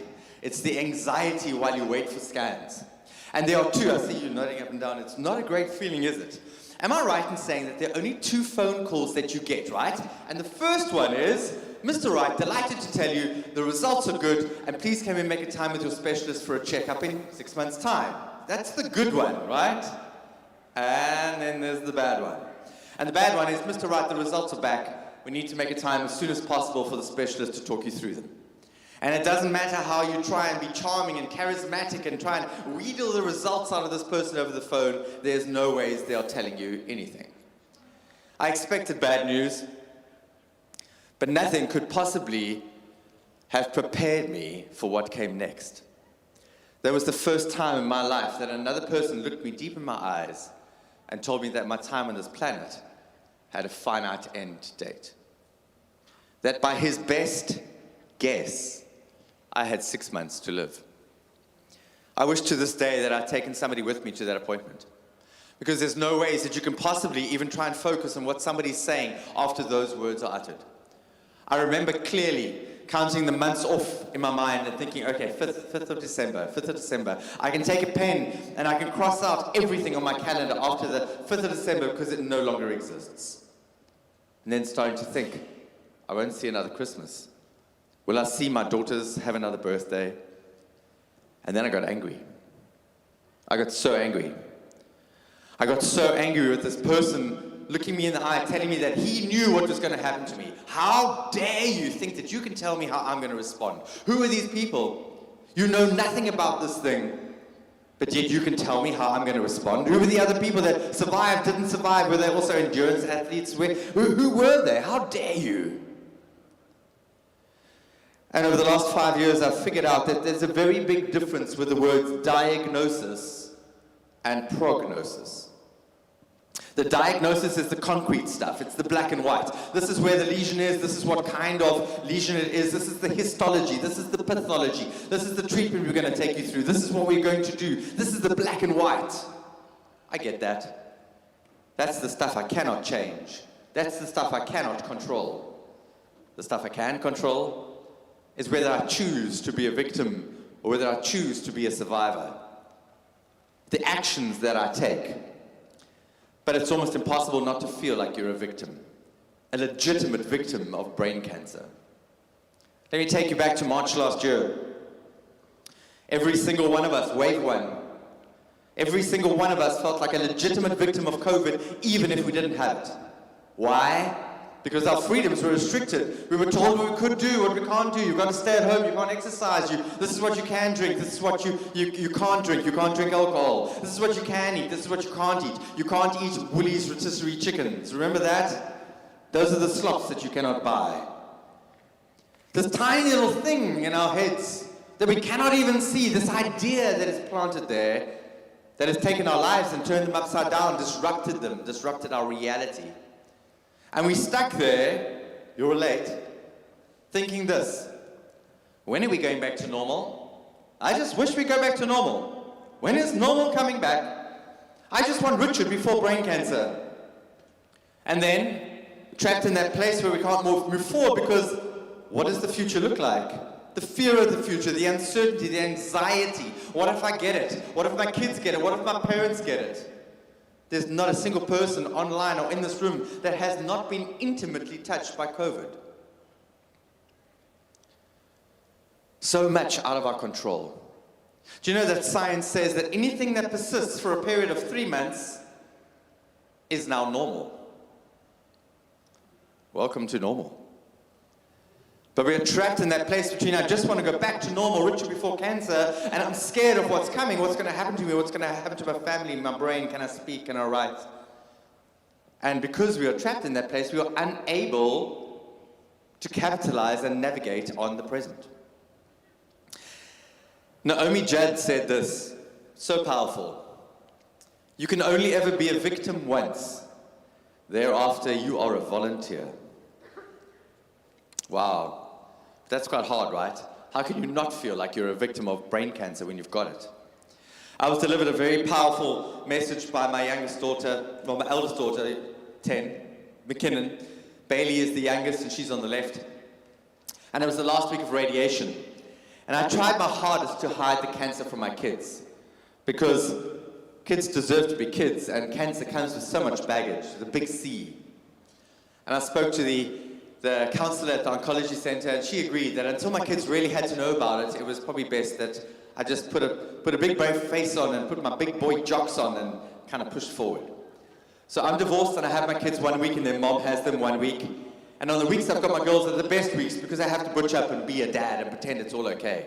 It's the anxiety while you wait for scans. And there are two. I see you nodding up and down. It's not a great feeling, is it? Am I right in saying that there are only 2 phone calls that you get, right? And the first one is, Mr. Wright, delighted to tell you the results are good, and please come and make a time with your specialist for a checkup in 6 months' time. That's the good one, right? And then there's the bad one. And the bad one is, Mr. Wright, the results are back. We need to make a time as soon as possible for the specialist to talk you through them. And it doesn't matter how you try and be charming and charismatic and try and wheedle the results out of this person over the phone, there's no ways they are telling you anything. I expected bad news, but nothing could possibly have prepared me for what came next. That was the first time in my life that another person looked me deep in my eyes and told me that my time on this planet had a finite end date. That by his best guess, I had 6 months to live. I wish to this day that I'd taken somebody with me to that appointment, because there's no ways that you can possibly even try and focus on what somebody's saying after those words are uttered. I remember clearly counting the months off in my mind and thinking, okay, 5th of December. I can take a pen and I can cross out everything on my calendar after the 5th of December because it no longer exists. And then starting to think, I won't see another Christmas. Will I see my daughters have another birthday? And then I got angry. I got so angry. I got so angry with this person looking me in the eye, telling me that he knew what was going to happen to me. How dare you think that you can tell me how I'm going to respond? Who are these people? You know nothing about this thing, but yet you can tell me how I'm going to respond. Who were the other people that survived, didn't survive? Were they also endurance athletes? Who were they? How dare you? And over the last 5 years, I've figured out that there's a very big difference with the words diagnosis and prognosis. The diagnosis is the concrete stuff. It's the black and white. This is where the lesion is. This is what kind of lesion it is. This is the histology. This is the pathology. This is the treatment we're going to take you through. This is what we're going to do. This is the black and white. I get that. That's the stuff I cannot change. That's the stuff I cannot control. The stuff I can control is whether I choose to be a victim or whether I choose to be a survivor. The actions that I take. But it's almost impossible not to feel like you're a victim, a legitimate victim of brain cancer. Let me take you back to March last year. Every single one of us, wave one, every single one of us felt like a legitimate victim of COVID, even if we didn't have it. Why? Because our freedoms were restricted. We were told what we could do, what we can't do. You've got to stay at home, you can't exercise. This is what you can drink, this is what you can't drink. You can't drink alcohol. This is what you can eat, this is what you can't eat. You can't eat Woolies rotisserie chickens. Remember that? Those are the slops that you cannot buy. This tiny little thing in our heads that we cannot even see, this idea that is planted there, that has taken our lives and turned them upside down, disrupted our reality. And we stuck there, you'll relate, thinking this: when are we going back to normal? I just wish we go back to normal. When is normal coming back? I just want Richard before brain cancer. And then, trapped in that place where we can't move forward because what does the future look like? The fear of the future, the uncertainty, the anxiety. What if I get it? What if my kids get it? What if my parents get it? There's not a single person online or in this room that has not been intimately touched by COVID. So much out of our control. Do you know that science says that anything that persists for a period of 3 months is now normal? Welcome to normal. But we are trapped in that place between I just want to go back to normal, Richard before cancer, and I'm scared of what's coming, what's going to happen to me, what's going to happen to my family, my brain, can I speak, can I write? And because we are trapped in that place, we are unable to capitalize and navigate on the present. Naomi Judd said this, so powerful. You can only ever be a victim once. Thereafter, you are a volunteer. Wow. That's quite hard, right? How can you not feel like you're a victim of brain cancer when you've got it? I was delivered a very powerful message by my youngest daughter, well, my eldest daughter, 10, McKinnon. Bailey is the youngest and she's on the left. And it was the last week of radiation. And I tried my hardest to hide the cancer from my kids. Because kids deserve to be kids and cancer comes with so much baggage, the big C. And I spoke to the counselor at the oncology center, and she agreed that until my kids really had to know about it, it was probably best that I just put a big brave face on and put my big boy jocks on and kind of push forward. So I'm divorced and I have my kids 1 week and their mom has them 1 week. And on the weeks I've got my girls are the best weeks because I have to butch up and be a dad and pretend it's all okay.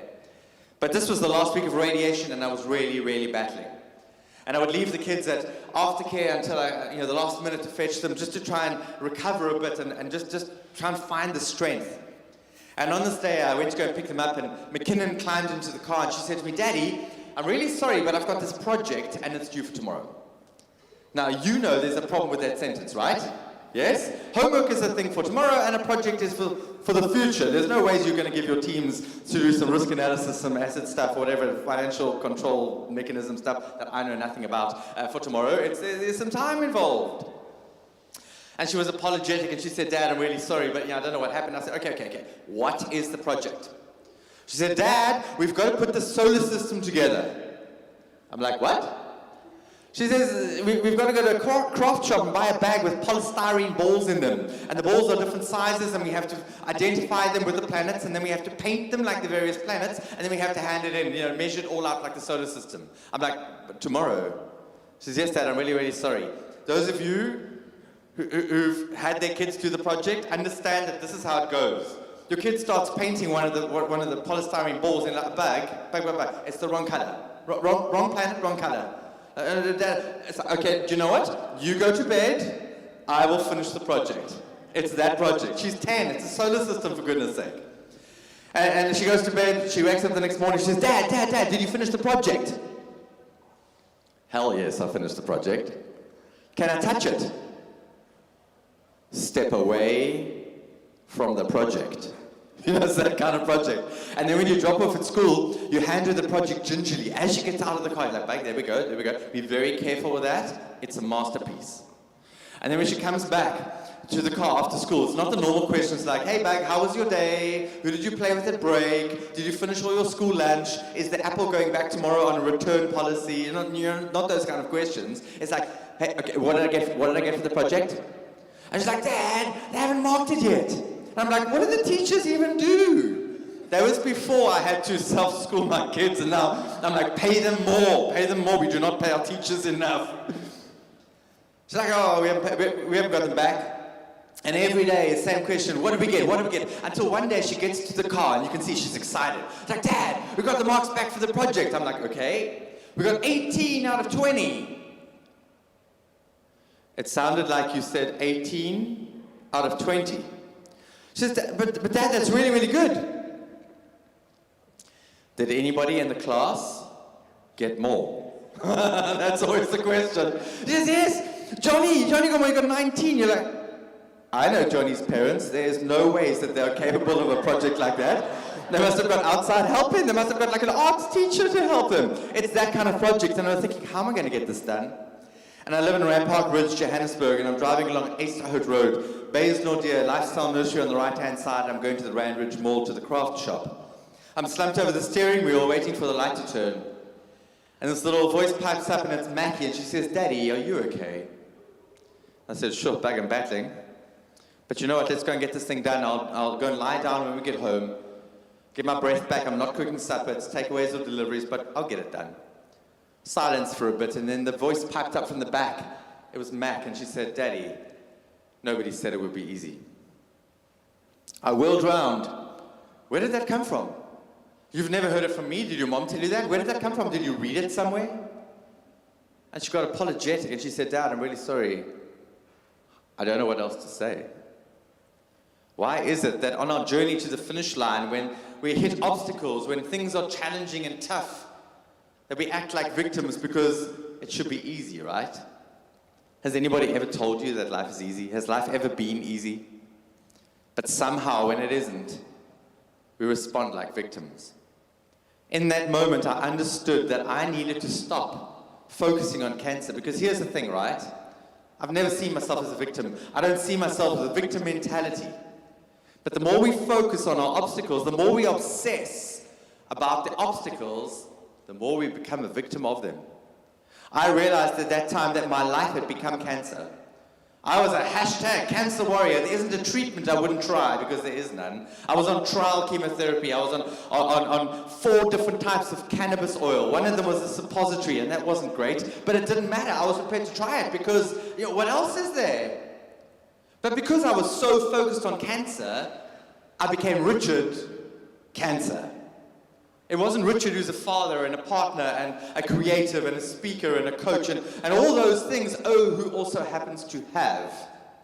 But this was the last week of radiation and I was really, really battling. And I would leave the kids at aftercare until the last minute to fetch them, just to try and recover a bit and just try and find the strength. And on this day, I went to go and pick them up, and McKinnon climbed into the car, and she said to me, "Daddy, I'm really sorry, but I've got this project, and it's due for tomorrow." Now, you know there's a problem with that sentence, right? Yes? Homework is a thing for tomorrow, and a project is for the future. There's no ways you're going to give your teams to do some risk analysis, some asset stuff, whatever, financial control mechanism stuff that I know nothing about for tomorrow. There's some time involved. And she was apologetic, and she said, "Dad, I'm really sorry, but I don't know what happened." I said, okay. What is the project? She said, "Dad, we've got to put the solar system together." I'm like, "What?" She says, we've got to go to a craft shop and buy a bag with polystyrene balls in them. And the balls are different sizes, and we have to identify them with the planets, and then we have to paint them like the various planets, and then we have to hand it in, measure it all out like the solar system. I'm like, "But tomorrow?" She says, "Yes, Dad, I'm really, really sorry." Those of you who've had their kids do the project understand that this is how it goes. Your kid starts painting one of the polystyrene balls in a bag. It's the wrong color. Wrong planet, wrong color. Okay, do you know what? You go to bed, I will finish the project. It's that project. She's 10, it's a solar system, for goodness sake. And she goes to bed, she wakes up the next morning, she says, Dad, did you finish the project? Hell yes, I finished the project. Can I touch it? Step away from the project. You know, it's that kind of project. And then when you drop off at school, you hand her the project gingerly. As she gets out of the car, you're like, "Bag, there we go, there we go." Be very careful with that. It's a masterpiece. And then when she comes back to the car after school, it's not the normal questions like, "Hey, Bag, how was your day? Who did you play with at break? Did you finish all your school lunch? Is the apple going back tomorrow on a return policy?" Not those kind of questions. It's like, "Hey, okay, what did I get for the project?" And she's like, "Dad, they haven't marked it yet." And I'm like, "What do the teachers even do?" That was before I had to self-school my kids, and now I'm like, pay them more. We do not pay our teachers enough. She's like, "Oh, we haven't got them back." And every day, same question, what did we get? Until one day she gets to the car, and you can see she's excited. It's like, "Dad, we got the marks back for the project." I'm like, "Okay, we got 18 out of 20. It sounded like you said 18 out of 20. She says, but Dad, that's really, really good." Did anybody in the class get more? That's always the question. She says, "Yes, Johnny got 19. You're like, I know Johnny's parents. There's no ways that they're capable of a project like that. They must have got outside help in. They must have got like an arts teacher to help them. It's that kind of project. And I was thinking, how am I going to get this done? And I live in Rampart Ridge, Johannesburg, and I'm driving along Easthout Road, Bays Nordia, Lifestyle Nursery on the right-hand side. I'm going to the Rand Ridge Mall to the craft shop. I'm slumped over the steering wheel waiting for the light to turn. And this little voice pipes up, and it's Mackie, and she says, "Daddy, are you okay?" I said, "Sure, Bag, I'm battling. But you know what, let's go and get this thing done. I'll go and lie down when we get home, get my breath back. I'm not cooking supper, it's takeaways or deliveries, but I'll get it done." Silence for a bit, and then the voice piped up from the back. It was Mac, and she said, "Daddy, nobody said it would be easy." I whirled round. Where did that come from? You've never heard it from me? Did your mom tell you that? Where did that come from? Did you read it somewhere? And she got apologetic, and she said, "Dad, I'm really sorry. I don't know what else to say." Why is it that on our journey to the finish line, when we hit obstacles, when things are challenging and tough, that we act like victims because it should be easy, right? Has anybody ever told you that life is easy? Has life ever been easy? But somehow, when it isn't, we respond like victims. In that moment, I understood that I needed to stop focusing on cancer, because here's the thing, right? I've never seen myself as a victim. I don't see myself as a victim mentality. But the more we focus on our obstacles, the more we obsess about the obstacles, the more we become a victim of them. I realized at that time that my life had become cancer. I was a #cancer warrior. There isn't a treatment I wouldn't try, because there is none. I was on trial chemotherapy. I was on 4 different types of cannabis oil. One of them was a suppository, and that wasn't great, but it didn't matter. I was prepared to try it because, what else is there? But because I was so focused on cancer, I became Richard Cancer. It wasn't Richard who's a father and a partner and a creative and a speaker and a coach and all those things, who also happens to have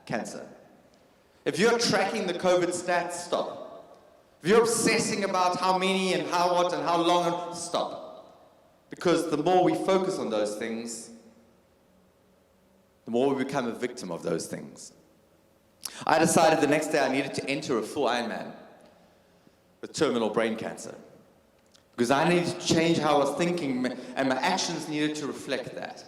cancer. If you're tracking the COVID stats, stop. If you're obsessing about how many and how what and how long, stop. Because the more we focus on those things, the more we become a victim of those things. I decided the next day I needed to enter a full Ironman with terminal brain cancer, because I needed to change how I was thinking, and my actions needed to reflect that.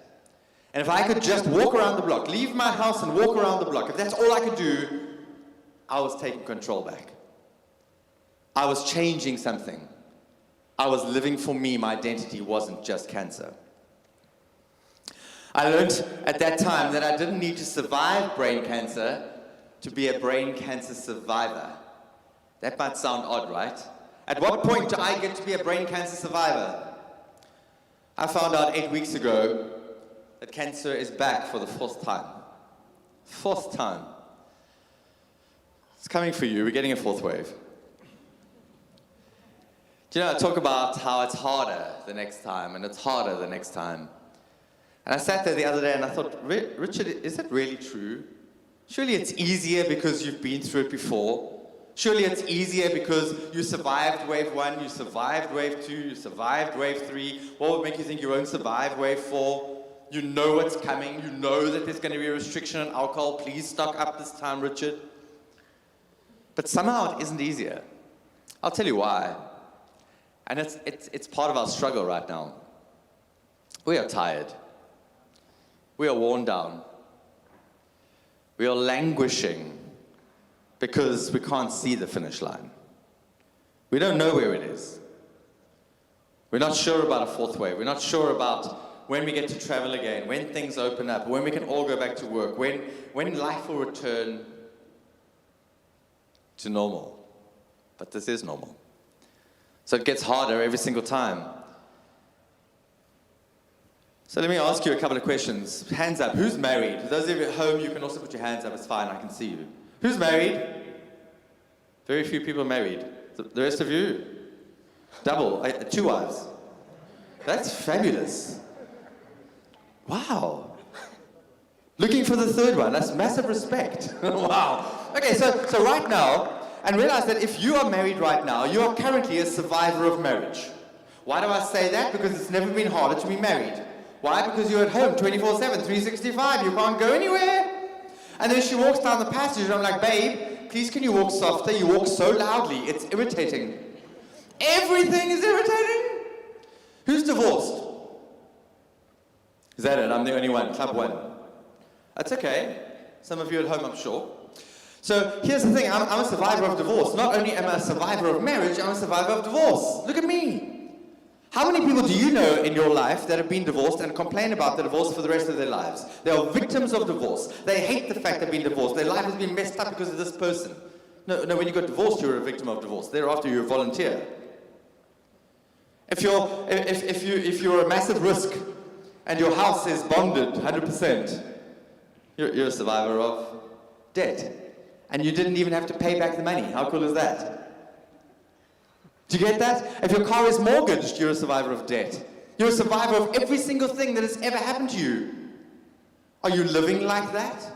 And if I could just walk around the block, leave my house and walk around the block, if that's all I could do, I was taking control back. I was changing something. I was living for me. My identity wasn't just cancer. I learned at that time that I didn't need to survive brain cancer to be a brain cancer survivor. That might sound odd, right? At what point do I get to be a brain cancer survivor? I found out 8 weeks ago that cancer is back for the 4th time. 4th time. It's coming for you. We're getting a 4th wave. Do you know, I talk about how it's harder the next time, and it's harder the next time. And I sat there the other day and I thought, Richard, is it really true? Surely it's easier because you've been through it before. Surely it's easier because you survived wave 1, you survived wave 2, you survived wave 3. What would make you think you won't survive wave 4? You know what's coming. You know that there's going to be a restriction on alcohol. Please stock up this time, Richard. But somehow it isn't easier. I'll tell you why. And it's part of our struggle right now. We are tired. We are worn down. We are languishing because we can't see the finish line. We don't know where it is. We're not sure about a fourth wave. We're not sure about when we get to travel again, when things open up, when we can all go back to work, when life will return to normal. But this is normal. So it gets harder every single time. So let me ask you a couple of questions. Hands up. Who's married? Those of you at home, you can also put your hands up. It's fine. I can see you. Who's married? Very few people married. The rest of you? Double. 2 wives. That's fabulous. Wow. Looking for the third one. That's massive respect. Wow. Okay, so right now, and realize that if you are married right now, you are currently a survivor of marriage. Why do I say that? Because it's never been harder to be married. Why? Because you're at home 24/7, 365. You can't go anywhere. And then she walks down the passage and I'm like, babe, please can you walk softer? You walk so loudly. It's irritating. Everything is irritating. Who's divorced? Is that it? I'm the only one. Club one. That's okay. Some of you at home, I'm sure. So here's the thing. I'm a survivor of divorce. Not only am I a survivor of marriage, I'm a survivor of divorce. Look at me. How many people do you know in your life that have been divorced and complain about the divorce for the rest of their lives? They are victims of divorce. They hate the fact they've been divorced. Their life has been messed up because of this person. No, when you got divorced, you're a victim of divorce. Thereafter, you're a volunteer. If you're a massive risk and your house is bonded 100%, you're a survivor of debt. And you didn't even have to pay back the money. How cool is that? Do you get that? If your car is mortgaged, you're a survivor of debt. You're a survivor of every single thing that has ever happened to you. Are you living like that?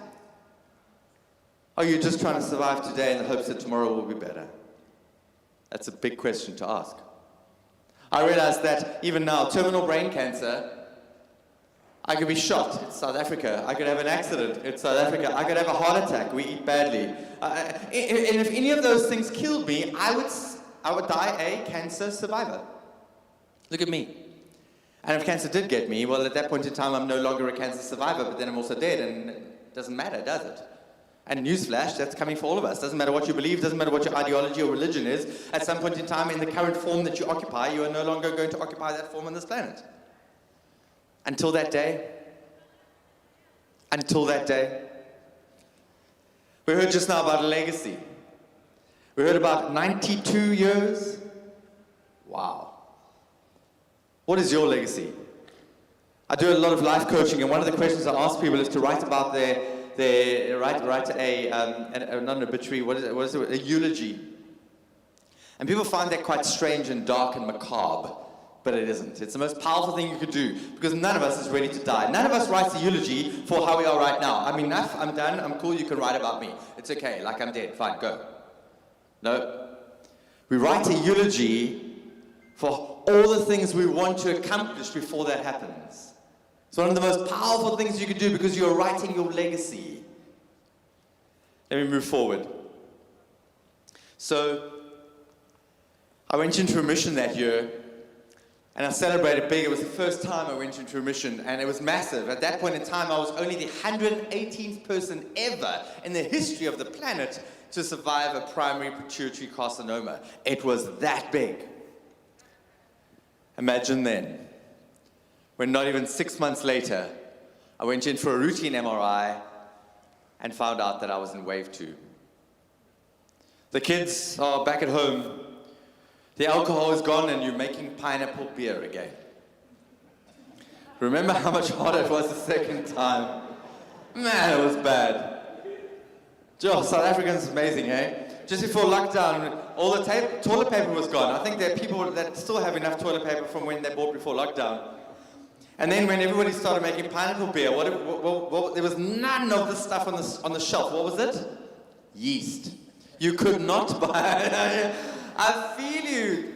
Are you just trying to survive today in the hopes that tomorrow will be better? That's a big question to ask. I realize that even now, terminal brain cancer, I could be shot. It's South Africa. I could have an accident. It's South Africa. I could have a heart attack. We eat badly. And if any of those things killed me, I would die a cancer survivor. Look at me. And if cancer did get me, well, at that point in time, I'm no longer a cancer survivor, but then I'm also dead, and it doesn't matter, does it? And newsflash, that's coming for all of us. Doesn't matter what you believe, doesn't matter what your ideology or religion is. At some point in time, in the current form that you occupy, you are no longer going to occupy that form on this planet. Until that day. Until that day. We heard just now about a legacy. We heard about 92 years. Wow. What is your legacy? I do a lot of life coaching, and one of the questions I ask people is to write about write a not an obituary, what is it, a eulogy. And people find that quite strange and dark and macabre. But it isn't. It's the most powerful thing you could do, because none of us is ready to die. None of us writes a eulogy for how we are right now. I'm enough, I'm done, I'm cool, you can write about me. It's okay, like I'm dead, fine, go. No. We write a eulogy for all the things we want to accomplish before that happens. It's one of the most powerful things you can do, because you're writing your legacy. Let me move forward. So, I went into a mission that year, and I celebrated big. It was the first time I went into a mission, and it was massive. At that point in time, I was only the 118th person ever in the history of the planet to survive a primary pituitary carcinoma. It was that big. Imagine then, when not even 6 months later, I went in for a routine MRI and found out that I was in wave 2. The kids are back at home. The alcohol is gone and you're making pineapple beer again. Remember how much harder it was the second time? Man, it was bad. South Africans is amazing, eh? Just before lockdown, all the toilet paper was gone. I think there are people that still have enough toilet paper from when they bought before lockdown. And then when everybody started making pineapple beer, there was none of the stuff on the shelf. What was it? Yeast. You could not buy... I feel you.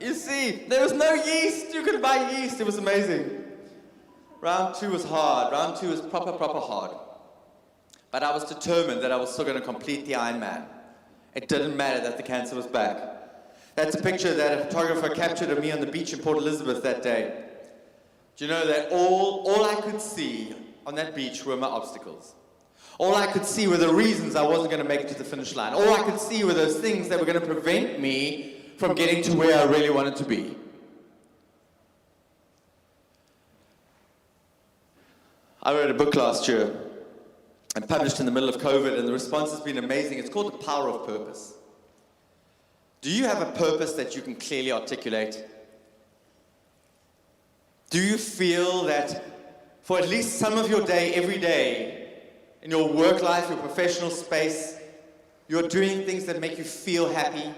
You see, there was no yeast. You could buy yeast. It was amazing. Round 2 was hard. Round 2 was proper hard. But I was determined that I was still going to complete the Ironman. It didn't matter that the cancer was back. That's a picture that a photographer captured of me on the beach in Port Elizabeth that day. Do you know that all I could see on that beach were my obstacles? All I could see were the reasons I wasn't going to make it to the finish line. All I could see were those things that were going to prevent me from getting to where I really wanted to be. I wrote a book last year and published in the middle of COVID, and the response has been amazing. It's called The Power of Purpose. Do you have a purpose that you can clearly articulate? Do you feel that for at least some of your day, every day, in your work life, your professional space, you're doing things that make you feel happy,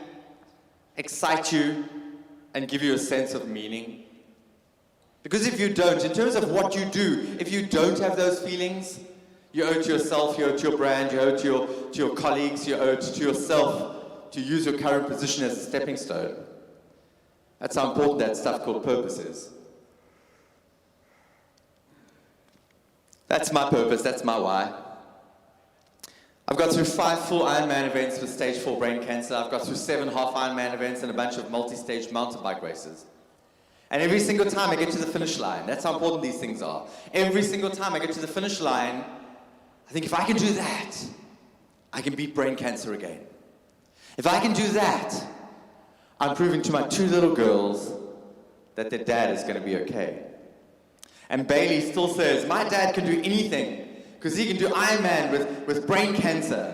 excite you, and give you a sense of meaning? Because if you don't, in terms of what you do, if you don't have those feelings, you owe it to yourself, you owe it to your brand, you owe it to your colleagues, you owe it to yourself to use your current position as a stepping stone. That's how important that stuff called purpose is. That's my purpose, that's my why. I've got through 5 full Ironman events with stage 4 brain cancer. I've got through 7 half Ironman events and a bunch of multi-stage mountain bike races. And every single time I get to the finish line, that's how important these things are. Every single time I get to the finish line, I think if I can do that, I can beat brain cancer again. If I can do that, I'm proving to my 2 little girls that their dad is going to be okay. And Bailey still says, my dad can do anything because he can do Ironman with brain cancer.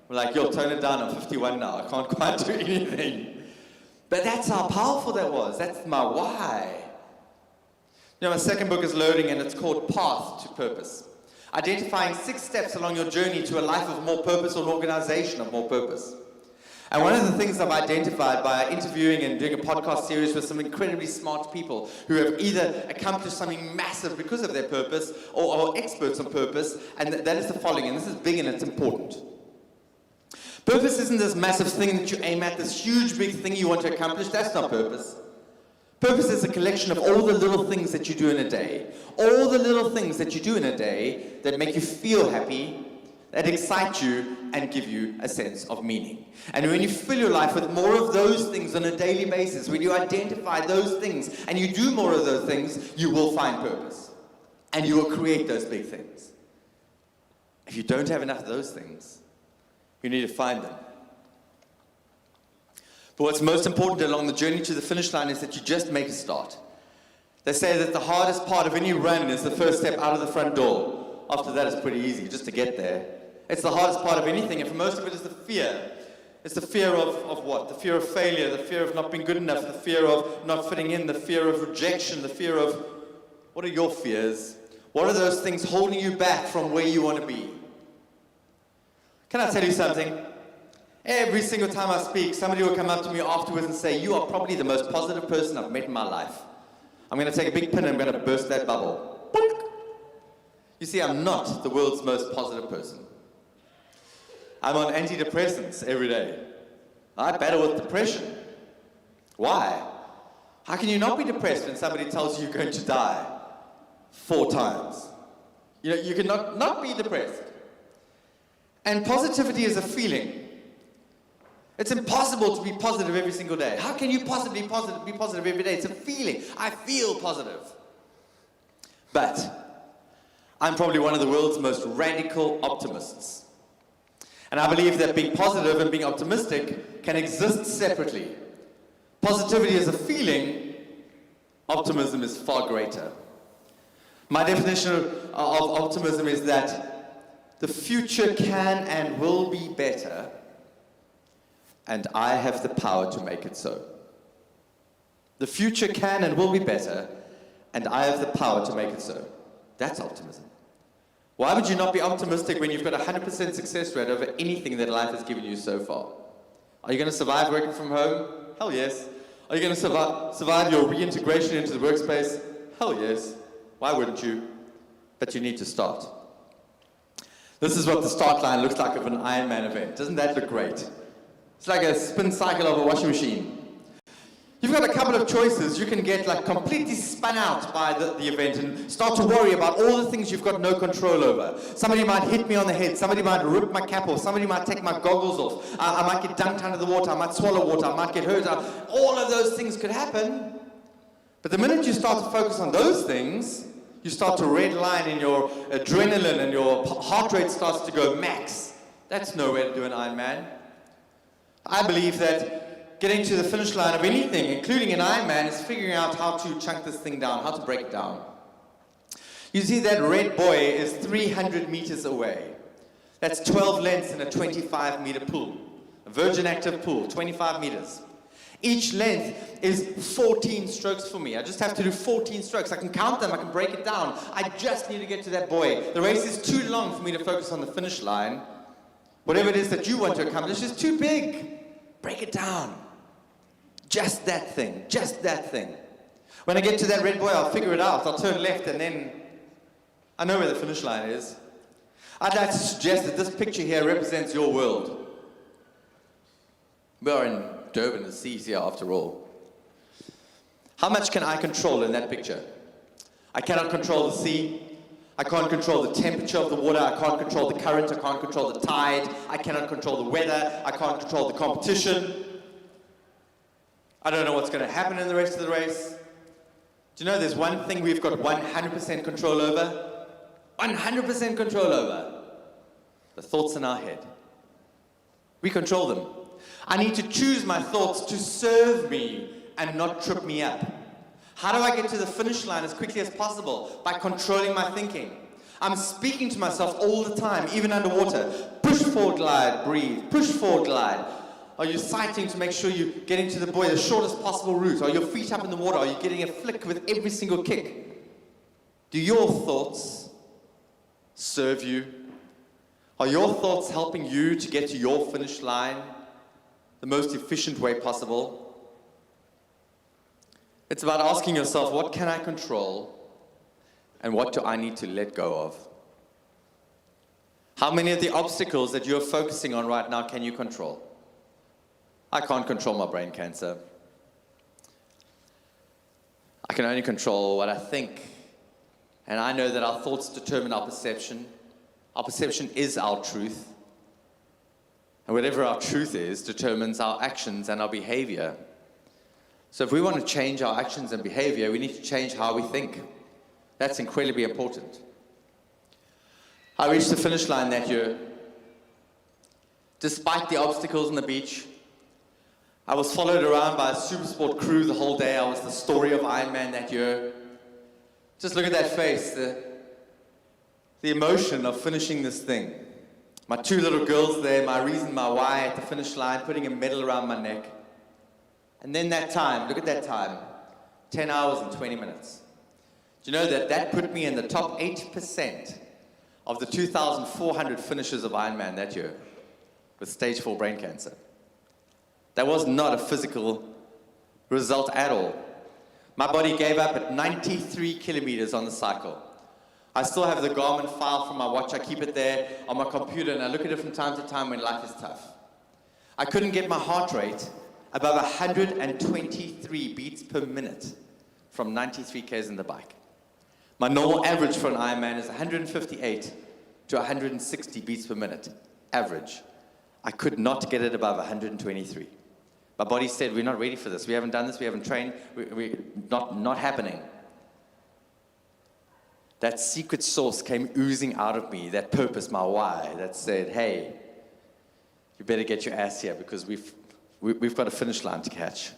We're like, yo, tone it down, I'm 51 now, I can't quite do anything. But that's how powerful that was. That's my why. You know, my second book is loading, and it's called Path to Purpose. Identifying 6 steps along your journey to a life of more purpose or an organization of more purpose. And one of the things I've identified by interviewing and doing a podcast series with some incredibly smart people who have either accomplished something massive because of their purpose or are experts on purpose, and that is the following, and this is big and it's important. Purpose isn't this massive thing that you aim at, this huge big thing you want to accomplish. That's not purpose. Purpose is a collection of all the little things that you do in a day. All the little things that you do in a day that make you feel happy, that excite you, and give you a sense of meaning. And when you fill your life with more of those things on a daily basis, when you identify those things and you do more of those things, you will find purpose. And you will create those big things. If you don't have enough of those things, you need to find them. But what's most important along the journey to the finish line is that you just make a start. They say that the hardest part of any run is the first step out of the front door. After that, it's pretty easy just to get there. It's the hardest part of anything, and for most of it is the fear. It's the fear of what? The fear of failure, the fear of not being good enough, the fear of not fitting in, the fear of rejection, the fear of... What are your fears? What are those things holding you back from where you want to be? Can I tell you something? Every single time I speak, somebody will come up to me afterwards and say, you are probably the most positive person I've met in my life. I'm going to take a big pin and I'm going to burst that bubble. Boink. You see, I'm not the world's most positive person. I'm on antidepressants every day. I battle with depression. Why? How can you not be depressed when somebody tells you you're going to die 4 times? You know, you can not be depressed. And positivity is a feeling. It's impossible to be positive every single day. How can you possibly be positive every day? It's a feeling. I feel positive. But I'm probably one of the world's most radical optimists. And I believe that being positive and being optimistic can exist separately. Positivity is a feeling. Optimism is far greater. My definition of optimism is that the future can and will be better, and I have the power to make it so. The future can and will be better, and I have the power to make it so. That's optimism. Why would you not be optimistic when you've got a 100% success rate over anything that life has given you so far? Are you going to survive working from home? Hell yes. Are you going to survive your reintegration into the workspace? Hell yes. Why wouldn't you? But you need to start. This is what the start line looks like of an Ironman event. Doesn't that look great? It's like a spin cycle of a washing machine. You've got a couple of choices. You can get like completely spun out by the event and start to worry about all the things you've got no control over. Somebody might hit me on the head. Somebody might rip my cap off. Somebody might take my goggles off. I might get dunked under the water. I might swallow water. I might get hurt. All of those things could happen. But the minute you start to focus on those things, you start to redline in your adrenaline and your heart rate starts to go max. That's no way to do an Ironman. I believe that getting to the finish line of anything, including an Ironman, is figuring out how to chunk this thing down, how to break it down. You see, that red buoy is 300 meters away. That's 12 lengths in a 25-meter pool. A virgin active pool, 25 meters. Each length is 14 strokes for me. I just have to do 14 strokes. I can count them, I can break it down. I just need to get to that buoy. The race is too long for me to focus on the finish line. Whatever it is that you want to accomplish is too big. Break it down. Just that thing, just that thing. When I get to that red buoy, I'll figure it out. I'll turn left and then I know where the finish line is. I'd like to suggest that this picture here represents your world. We are in Durban, the seas here after all. How much can I control in that picture? I cannot control the sea. I can't control the temperature of the water. I can't control the current. I can't control the tide. I cannot control the weather. I can't control the competition. I don't know what's going to happen in the rest of the race. Do you know there's one thing we've got 100% control over? 100% control over. The thoughts in our head. We control them. I need to choose my thoughts to serve me and not trip me up. How do I get to the finish line as quickly as possible? By controlling my thinking. I'm speaking to myself all the time, even underwater. Push forward, glide, breathe. Push forward, glide. Are you sighting to make sure you're getting to the buoy the shortest possible route? Are your feet up in the water? Are you getting a flick with every single kick? Do your thoughts serve you? Are your thoughts helping you to get to your finish line the most efficient way possible? It's about asking yourself, what can I control and what do I need to let go of? How many of the obstacles that you're focusing on right now can you control? I can't control my brain cancer. I can only control what I think. And I know that our thoughts determine our perception. Our perception is our truth. And whatever our truth is determines our actions and our behavior. So if we want to change our actions and behavior, we need to change how we think. That's incredibly important. I reached the finish line that year. Despite the obstacles on the beach, I was followed around by a Supersport crew the whole day. I was the story of Ironman that year. Just look at that face, the emotion of finishing this thing. My two little girls there, my reason, my why at the finish line, putting a medal around my neck. And then that time, look at that time, 10 hours and 20 minutes. Do you know that that put me in the top 8% of the 2,400 finishers of Ironman that year with stage 4 brain cancer? That was not a physical result at all. My body gave up at 93 kilometers on the cycle. I still have the Garmin file from my watch. I keep it there on my computer and I look at it from time to time when life is tough. I couldn't get my heart rate above 123 beats per minute from 93 k's in the bike. My normal average for an Ironman is 158 to 160 beats per minute, average. I could not get it above 123. My body said, we're not ready for this. We haven't done this. We haven't trained. Not happening. That secret source came oozing out of me, that purpose, my why, that said, hey, you better get your ass here because we've got a finish line to catch.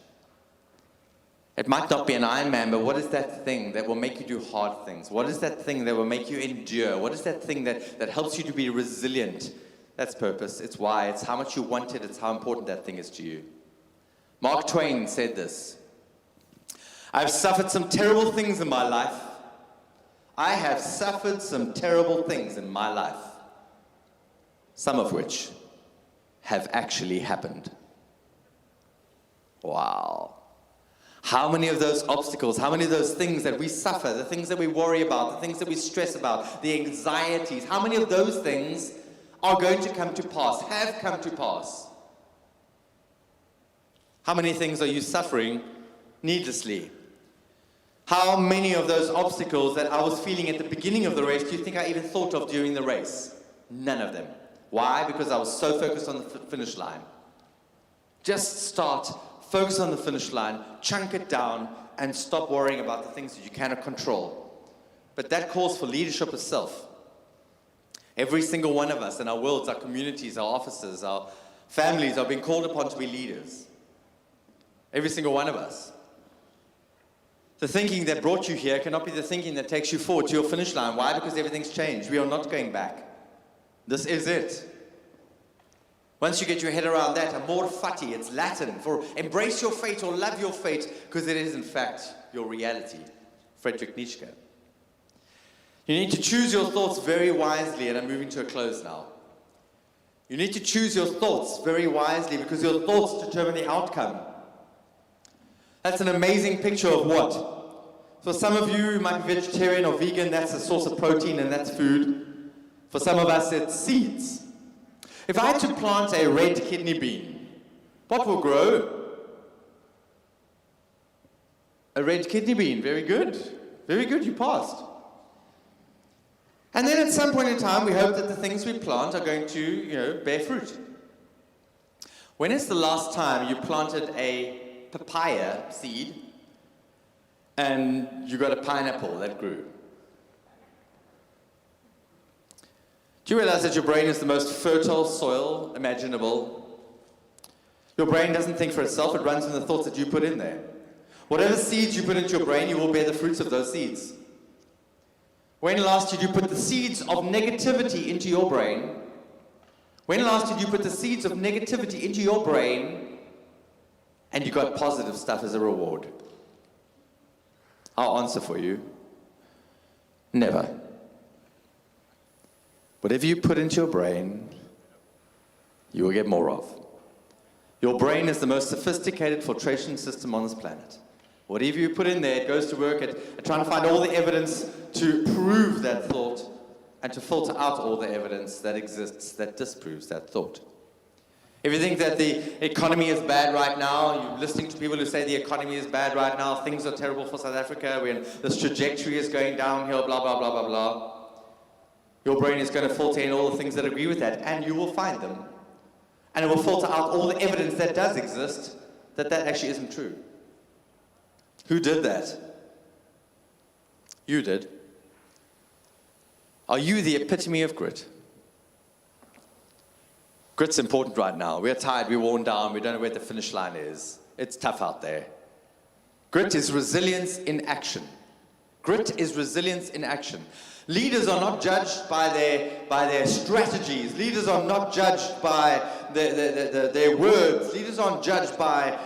It might not be an Ironman, but what is that thing that will make you do hard things? What is that thing that will make you endure? What is that thing that helps you to be resilient? That's purpose. It's why. It's how much you want it. It's how important that thing is to you. Mark Twain said this. I've suffered some terrible things in my life. I have suffered some terrible things in my life. Some of which have actually happened. Wow. How many of those obstacles, how many of those things that we suffer, the things that we worry about, the things that we stress about, the anxieties, how many of those things are going to come to pass, have come to pass? How many things are you suffering needlessly. How many of those obstacles that I was feeling at the beginning of the race do you think I even thought of during the race? None of them. Why? Because I was so focused on the finish line. Just start, focus on the finish line, chunk it down, and stop worrying about the things that you cannot control. But that calls for leadership itself. Every single one of us in our worlds, our communities, our offices, our families are being called upon to be leaders. Every single one of us. The thinking that brought you here cannot be the thinking that takes you forward to your finish line. Why? Because everything's changed. We are not going back. This is it. Once you get your head around that, amor fati, it's Latin for embrace your fate or love your fate, because it is in fact your reality. Friedrich Nietzsche. You need to choose your thoughts very wisely, and I'm moving to a close now. You need to choose your thoughts very wisely, because your thoughts determine the outcome. That's an amazing picture of what? For some of you who might be vegetarian or vegan, that's a source of protein and that's food. For some of us, it's seeds. If I had to plant a red kidney bean, what will grow? A red kidney bean. Very good. Very good, you passed. And then at some point in time, we hope that the things we plant are going to, bear fruit. When is the last time you planted a papaya seed and you got a pineapple that grew? Do you realize that your brain is the most fertile soil imaginable? Your brain doesn't think for itself, it runs on the thoughts that you put in there. Whatever seeds you put into your brain, you will bear the fruits of those seeds. When last did you put the seeds of negativity into your brain? When last did you put the seeds of negativity into your brain and you got positive stuff as a reward? I'll answer for you. Never. Whatever you put into your brain, you will get more of. Your brain is the most sophisticated filtration system on this planet. Whatever you put in there, it goes to work at trying to find all the evidence to prove that thought and to filter out all the evidence that exists that disproves that thought. If you think that the economy is bad right now, you're listening to people who say the economy is bad right now, things are terrible for South Africa, this trajectory is going downhill, blah, blah, blah, blah, blah. Your brain is going to filter in all the things that agree with that, and you will find them. And it will filter out all the evidence that does exist that actually isn't true. Who did that? You did. Are you the epitome of grit? Grit's important right now. We're tired, we're worn down, we don't know where the finish line is. It's tough out there. Grit is resilience in action. Grit is resilience in action. Leaders are not judged by their strategies. Leaders are not judged by their words. Leaders aren't judged by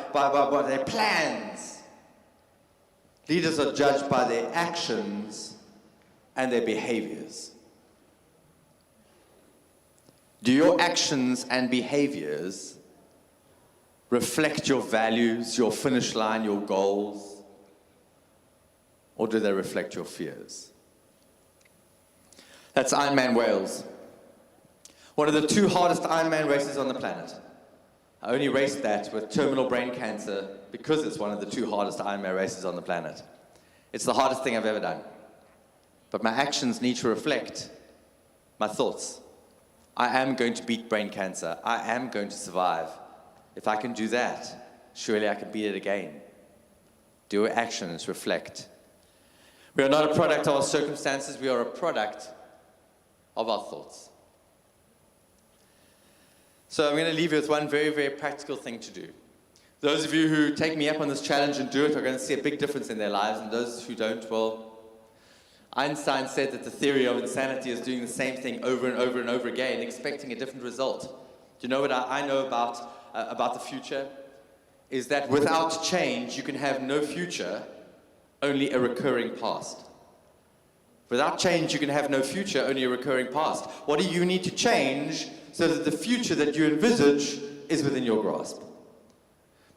their plans. Leaders are judged by their actions and their behaviors. Do your actions and behaviors reflect your values, your finish line, your goals? Or do they reflect your fears? That's Ironman Wales. One of the 2 hardest Ironman races on the planet. I only raced that with terminal brain cancer because it's one of the 2 hardest Ironman races on the planet. It's the hardest thing I've ever done. But my actions need to reflect my thoughts. I am going to beat brain cancer. I am going to survive. If I can do that, surely I can beat it again. Do your actions reflect? We are not a product of our circumstances. We are a product of our thoughts. So I'm going to leave you with one very, very practical thing to do. Those of you who take me up on this challenge and do it are going to see a big difference in their lives, and those who don't, well, Einstein said that the theory of insanity is doing the same thing over and over and over again, expecting a different result. Do you know what I know about the future? Is that without change, you can have no future, only a recurring past. Without change, you can have no future, only a recurring past. What do you need to change so that the future that you envisage is within your grasp?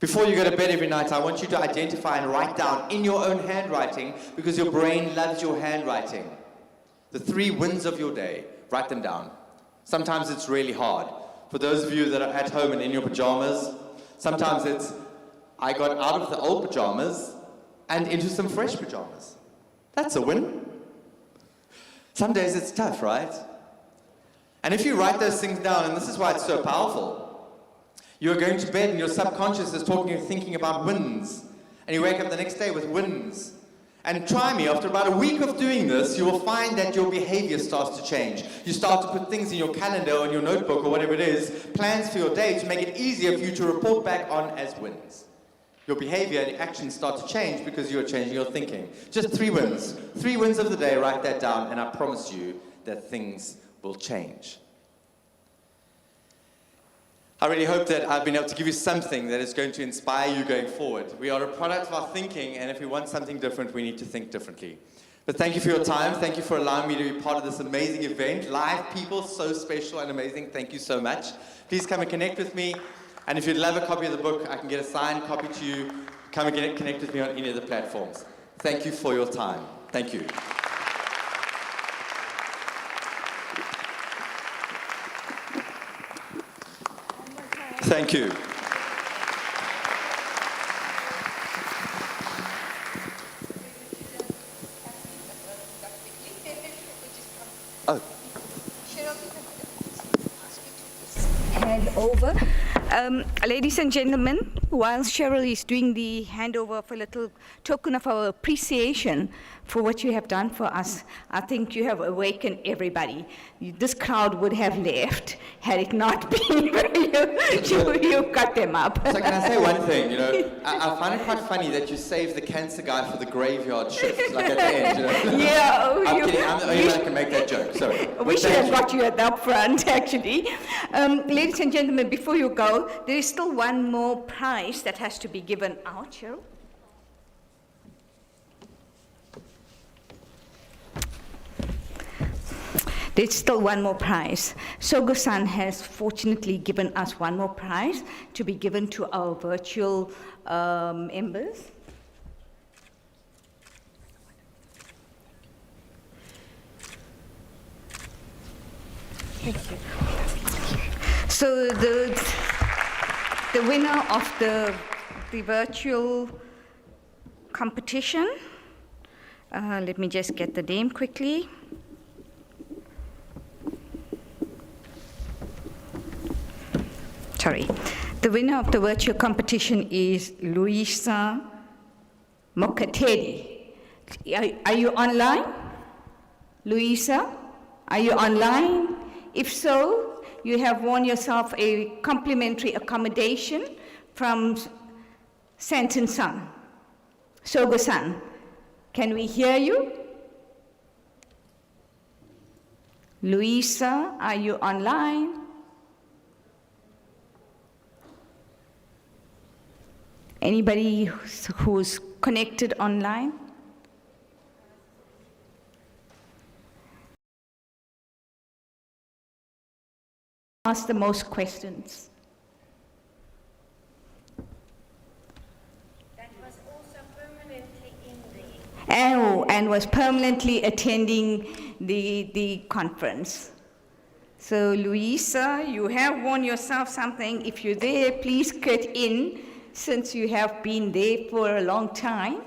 Before you go to bed every night, I want you to identify and write down in your own handwriting, because your brain loves your handwriting, the 3 wins of your day. Write them down. Sometimes it's really hard. For those of you that are at home and in your pajamas, sometimes it's, I got out of the old pajamas and into some fresh pajamas. That's a win. Some days it's tough, right? And if you write those things down, and this is why it's so powerful, you're going to bed and your subconscious is thinking about wins. And you wake up the next day with wins. And try me, after about a week of doing this, you will find that your behavior starts to change. You start to put things in your calendar or in your notebook or whatever it is, plans for your day to make it easier for you to report back on as wins. Your behavior and actions start to change because you're changing your thinking. Just 3 wins. 3 wins of the day, write that down, and I promise you that things will change. I really hope that I've been able to give you something that is going to inspire you going forward. We are a product of our thinking, and if we want something different, we need to think differently. But thank you for your time. Thank you for allowing me to be part of this amazing event. Live people, so special and amazing. Thank you so much. Please come and connect with me. And if you'd love a copy of the book, I can get a signed copy to you. Come and connect with me on any of the platforms. Thank you for your time. Thank you. Thank you. Oh. Hand over. Ladies and gentlemen, while Cheryl is doing the handover of a little token of our appreciation for what you have done for us, I think you have awakened everybody. This crowd would have left had it not been for you cut them up. So can I say one thing? You know, I find it quite funny that you saved the cancer guy for the graveyard shift, like at the end. You know? Yeah, I'm kidding. I'm the only one that can make that joke. Sorry. We should have got you at the upfront, actually. Ladies and gentlemen, before you go, there is still one more prize that has to be given out, Cheryl. There's still one more prize. Sogo-san has fortunately given us one more prize to be given to our virtual members. Thank you. So the winner of the virtual competition, let me just get the name quickly. Sorry. The winner of the virtual competition is Luisa Mokateli. Are you online? Luisa, are you online? If so, you have won yourself a complimentary accommodation from Santon-san. Sogo-san, can we hear you? Luisa, are you online? Anybody who's connected online? Ask the most questions. That was also permanently in the... And was permanently attending the conference. So Luisa, you have won yourself something. If you're there, please cut in, since you have been there for a long time.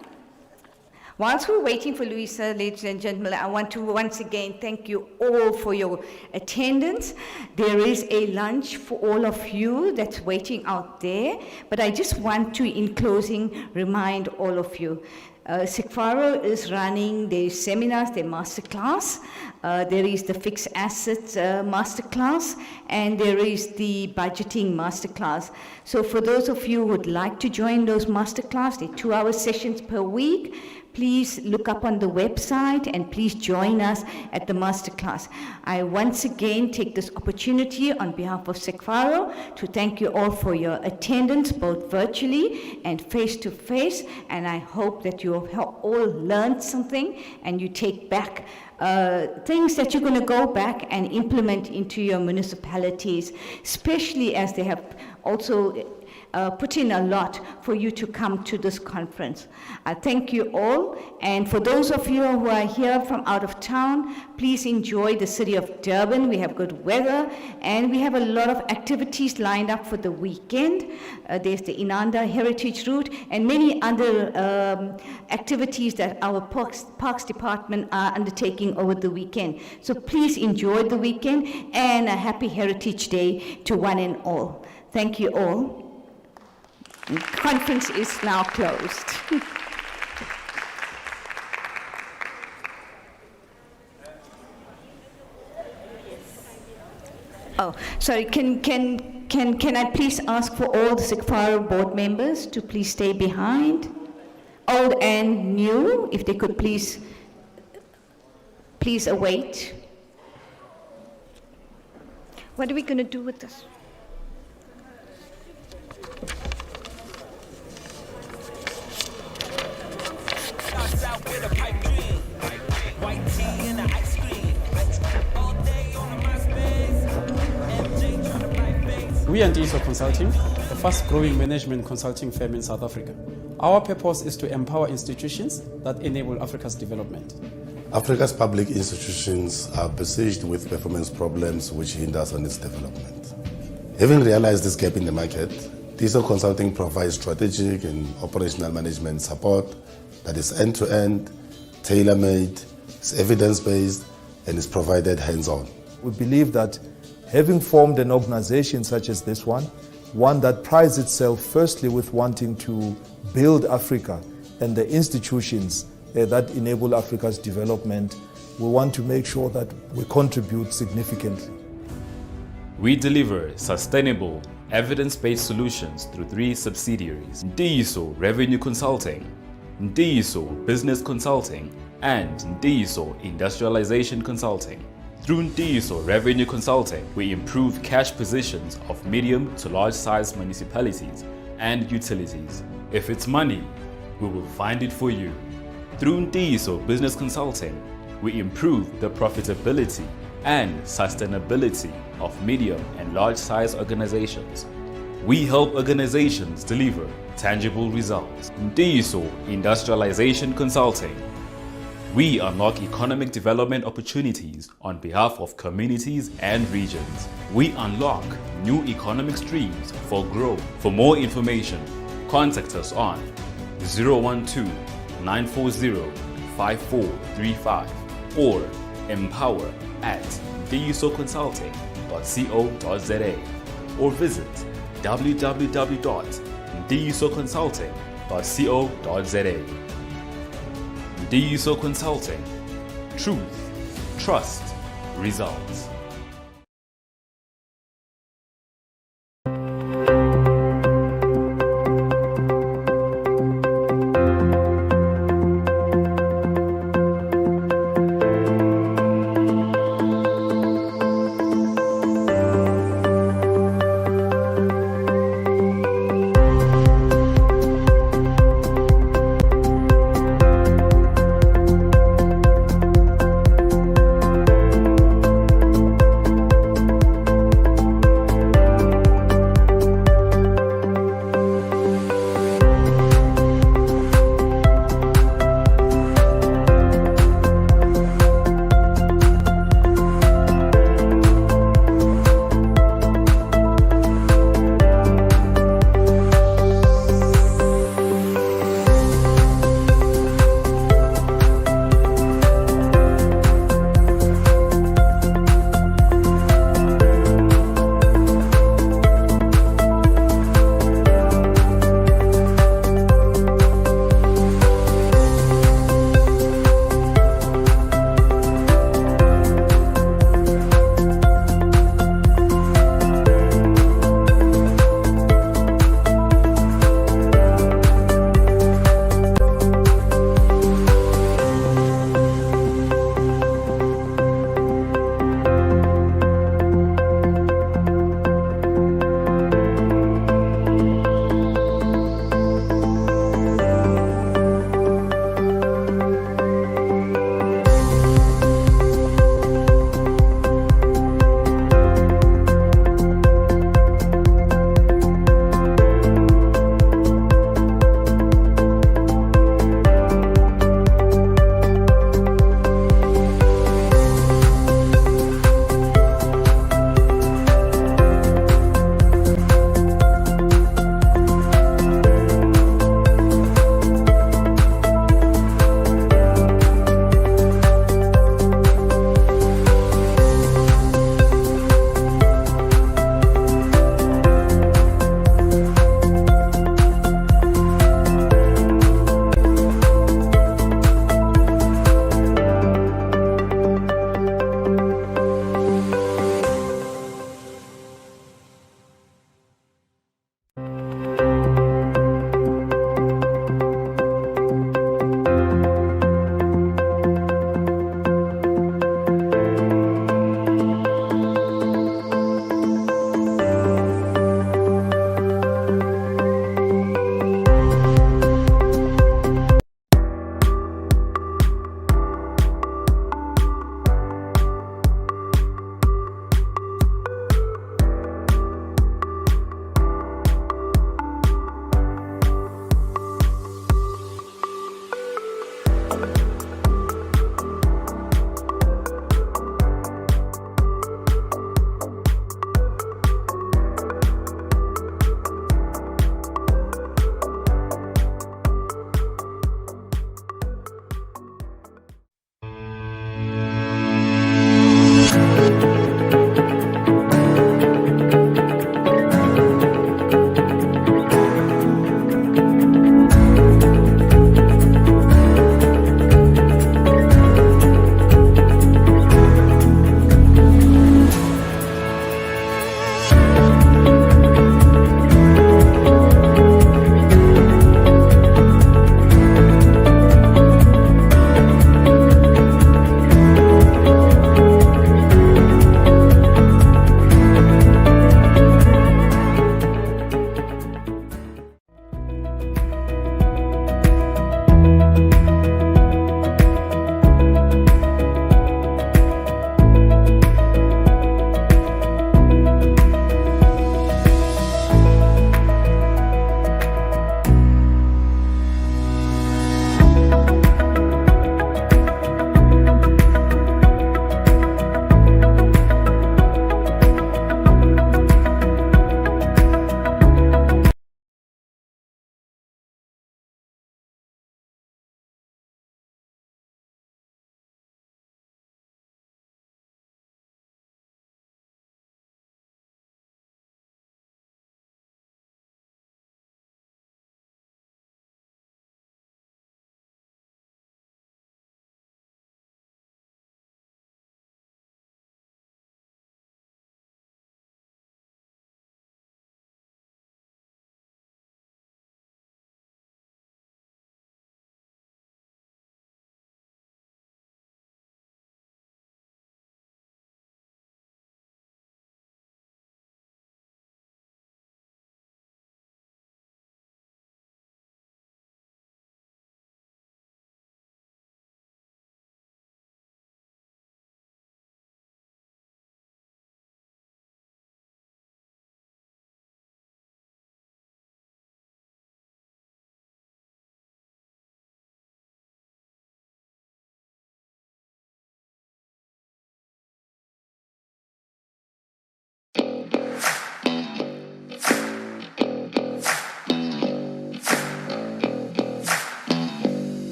Whilst we're waiting for Luisa, ladies and gentlemen, I want to once again thank you all for your attendance. There is a lunch for all of you that's waiting out there, but I just want to, in closing, remind all of you. SIGFARO is running their seminars, their masterclass. There is the fixed assets masterclass, and there is the budgeting masterclass. So for those of you who would like to join those masterclass, they're 2-hour sessions per week. Please look up on the website and please join us at the masterclass. I once again take this opportunity on behalf of SIGFARO to thank you all for your attendance, both virtually and face-to-face, and I hope that you have all learned something and you take back things that you're going to go back and implement into your municipalities, especially as they have also put in a lot for you to come to this conference. I thank you all, and for those of you who are here from out of town, please enjoy the city of Durban. We have good weather, and we have a lot of activities lined up for the weekend. There's the Inanda Heritage Route and many other activities that our Parks Department are undertaking over the weekend. So please enjoy the weekend, and a happy Heritage Day to one and all. Thank you all. The conference is now closed. Oh, sorry, can I please ask for all the SIGFARO board members to please stay behind? Old and new, if they could please await. What are we going to do with this? We are Ndiso Consulting, the fast-growing management consulting firm in South Africa. Our purpose is to empower institutions that enable Africa's development. Africa's public institutions are besieged with performance problems which hinders on its development. Having realized this gap in the market, Ndiso Consulting provides strategic and operational management support that is end-to-end, tailor-made, is evidence-based, and is provided hands-on. We believe that having formed an organization such as this one that prides itself firstly with wanting to build Africa and the institutions that enable Africa's development, we want to make sure that we contribute significantly. We deliver sustainable, evidence-based solutions through 3 subsidiaries: Ndiso Revenue Consulting, Ndiso Business Consulting, and Ndiso Industrialization Consulting. Through Ndiso Revenue Consulting, we improve cash positions of medium to large-sized municipalities and utilities. If it's money, we will find it for you. Through Ndiso Business Consulting, we improve the profitability and sustainability of medium and large-sized organizations. We help organizations deliver tangible results. Ndiso Industrialization Consulting. We unlock economic development opportunities on behalf of communities and regions. We unlock new economic streams for growth. For more information, contact us on 012-940-5435 or empower@ndisoconsulting.co.za or visit www.ndisoconsulting.co.za. Ndiso Consulting. Truth, trust, results.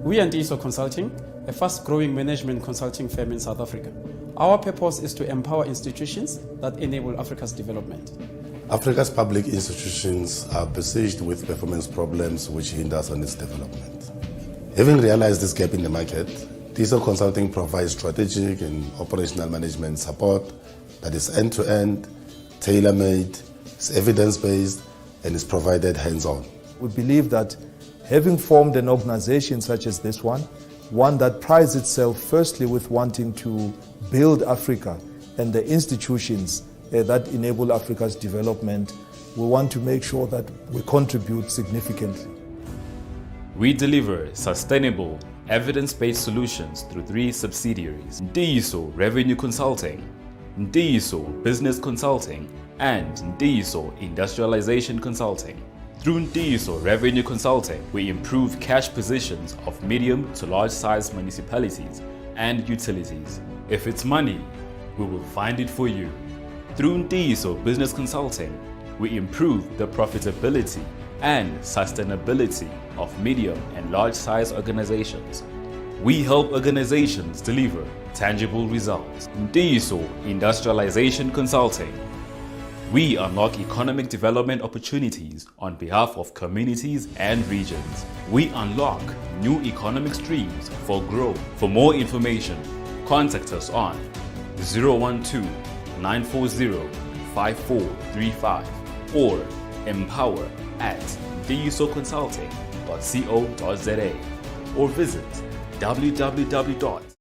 We are Ndiso Consulting, a fast-growing management consulting firm in South Africa. Our purpose is to empower institutions that enable Africa's development. Africa's public institutions are besieged with performance problems which hinder us on its development. Having realized this gap in the market, Ndiso Consulting provides strategic and operational management support that is end-to-end, tailor-made, is evidence-based, and is provided hands-on. We believe that having formed an organization such as this one that prides itself firstly with wanting to build Africa and the institutions that enable Africa's development, we want to make sure that we contribute significantly. We deliver sustainable, evidence-based solutions through 3 subsidiaries: Ndiso Revenue Consulting, Ndiso Business Consulting, and Ndiso Industrialization Consulting. Through Ndiso Revenue Consulting, we improve cash positions of medium to large-sized municipalities and utilities. If it's money, we will find it for you. Through Ndiso Business Consulting, we improve the profitability and sustainability of medium and large-sized organizations. We help organizations deliver tangible results. Ndiso Industrialization Consulting. We unlock economic development opportunities on behalf of communities and regions. We unlock new economic streams for growth. For more information, contact us on 012-940-5435 or empower@ndisoconsulting.co.za or visit www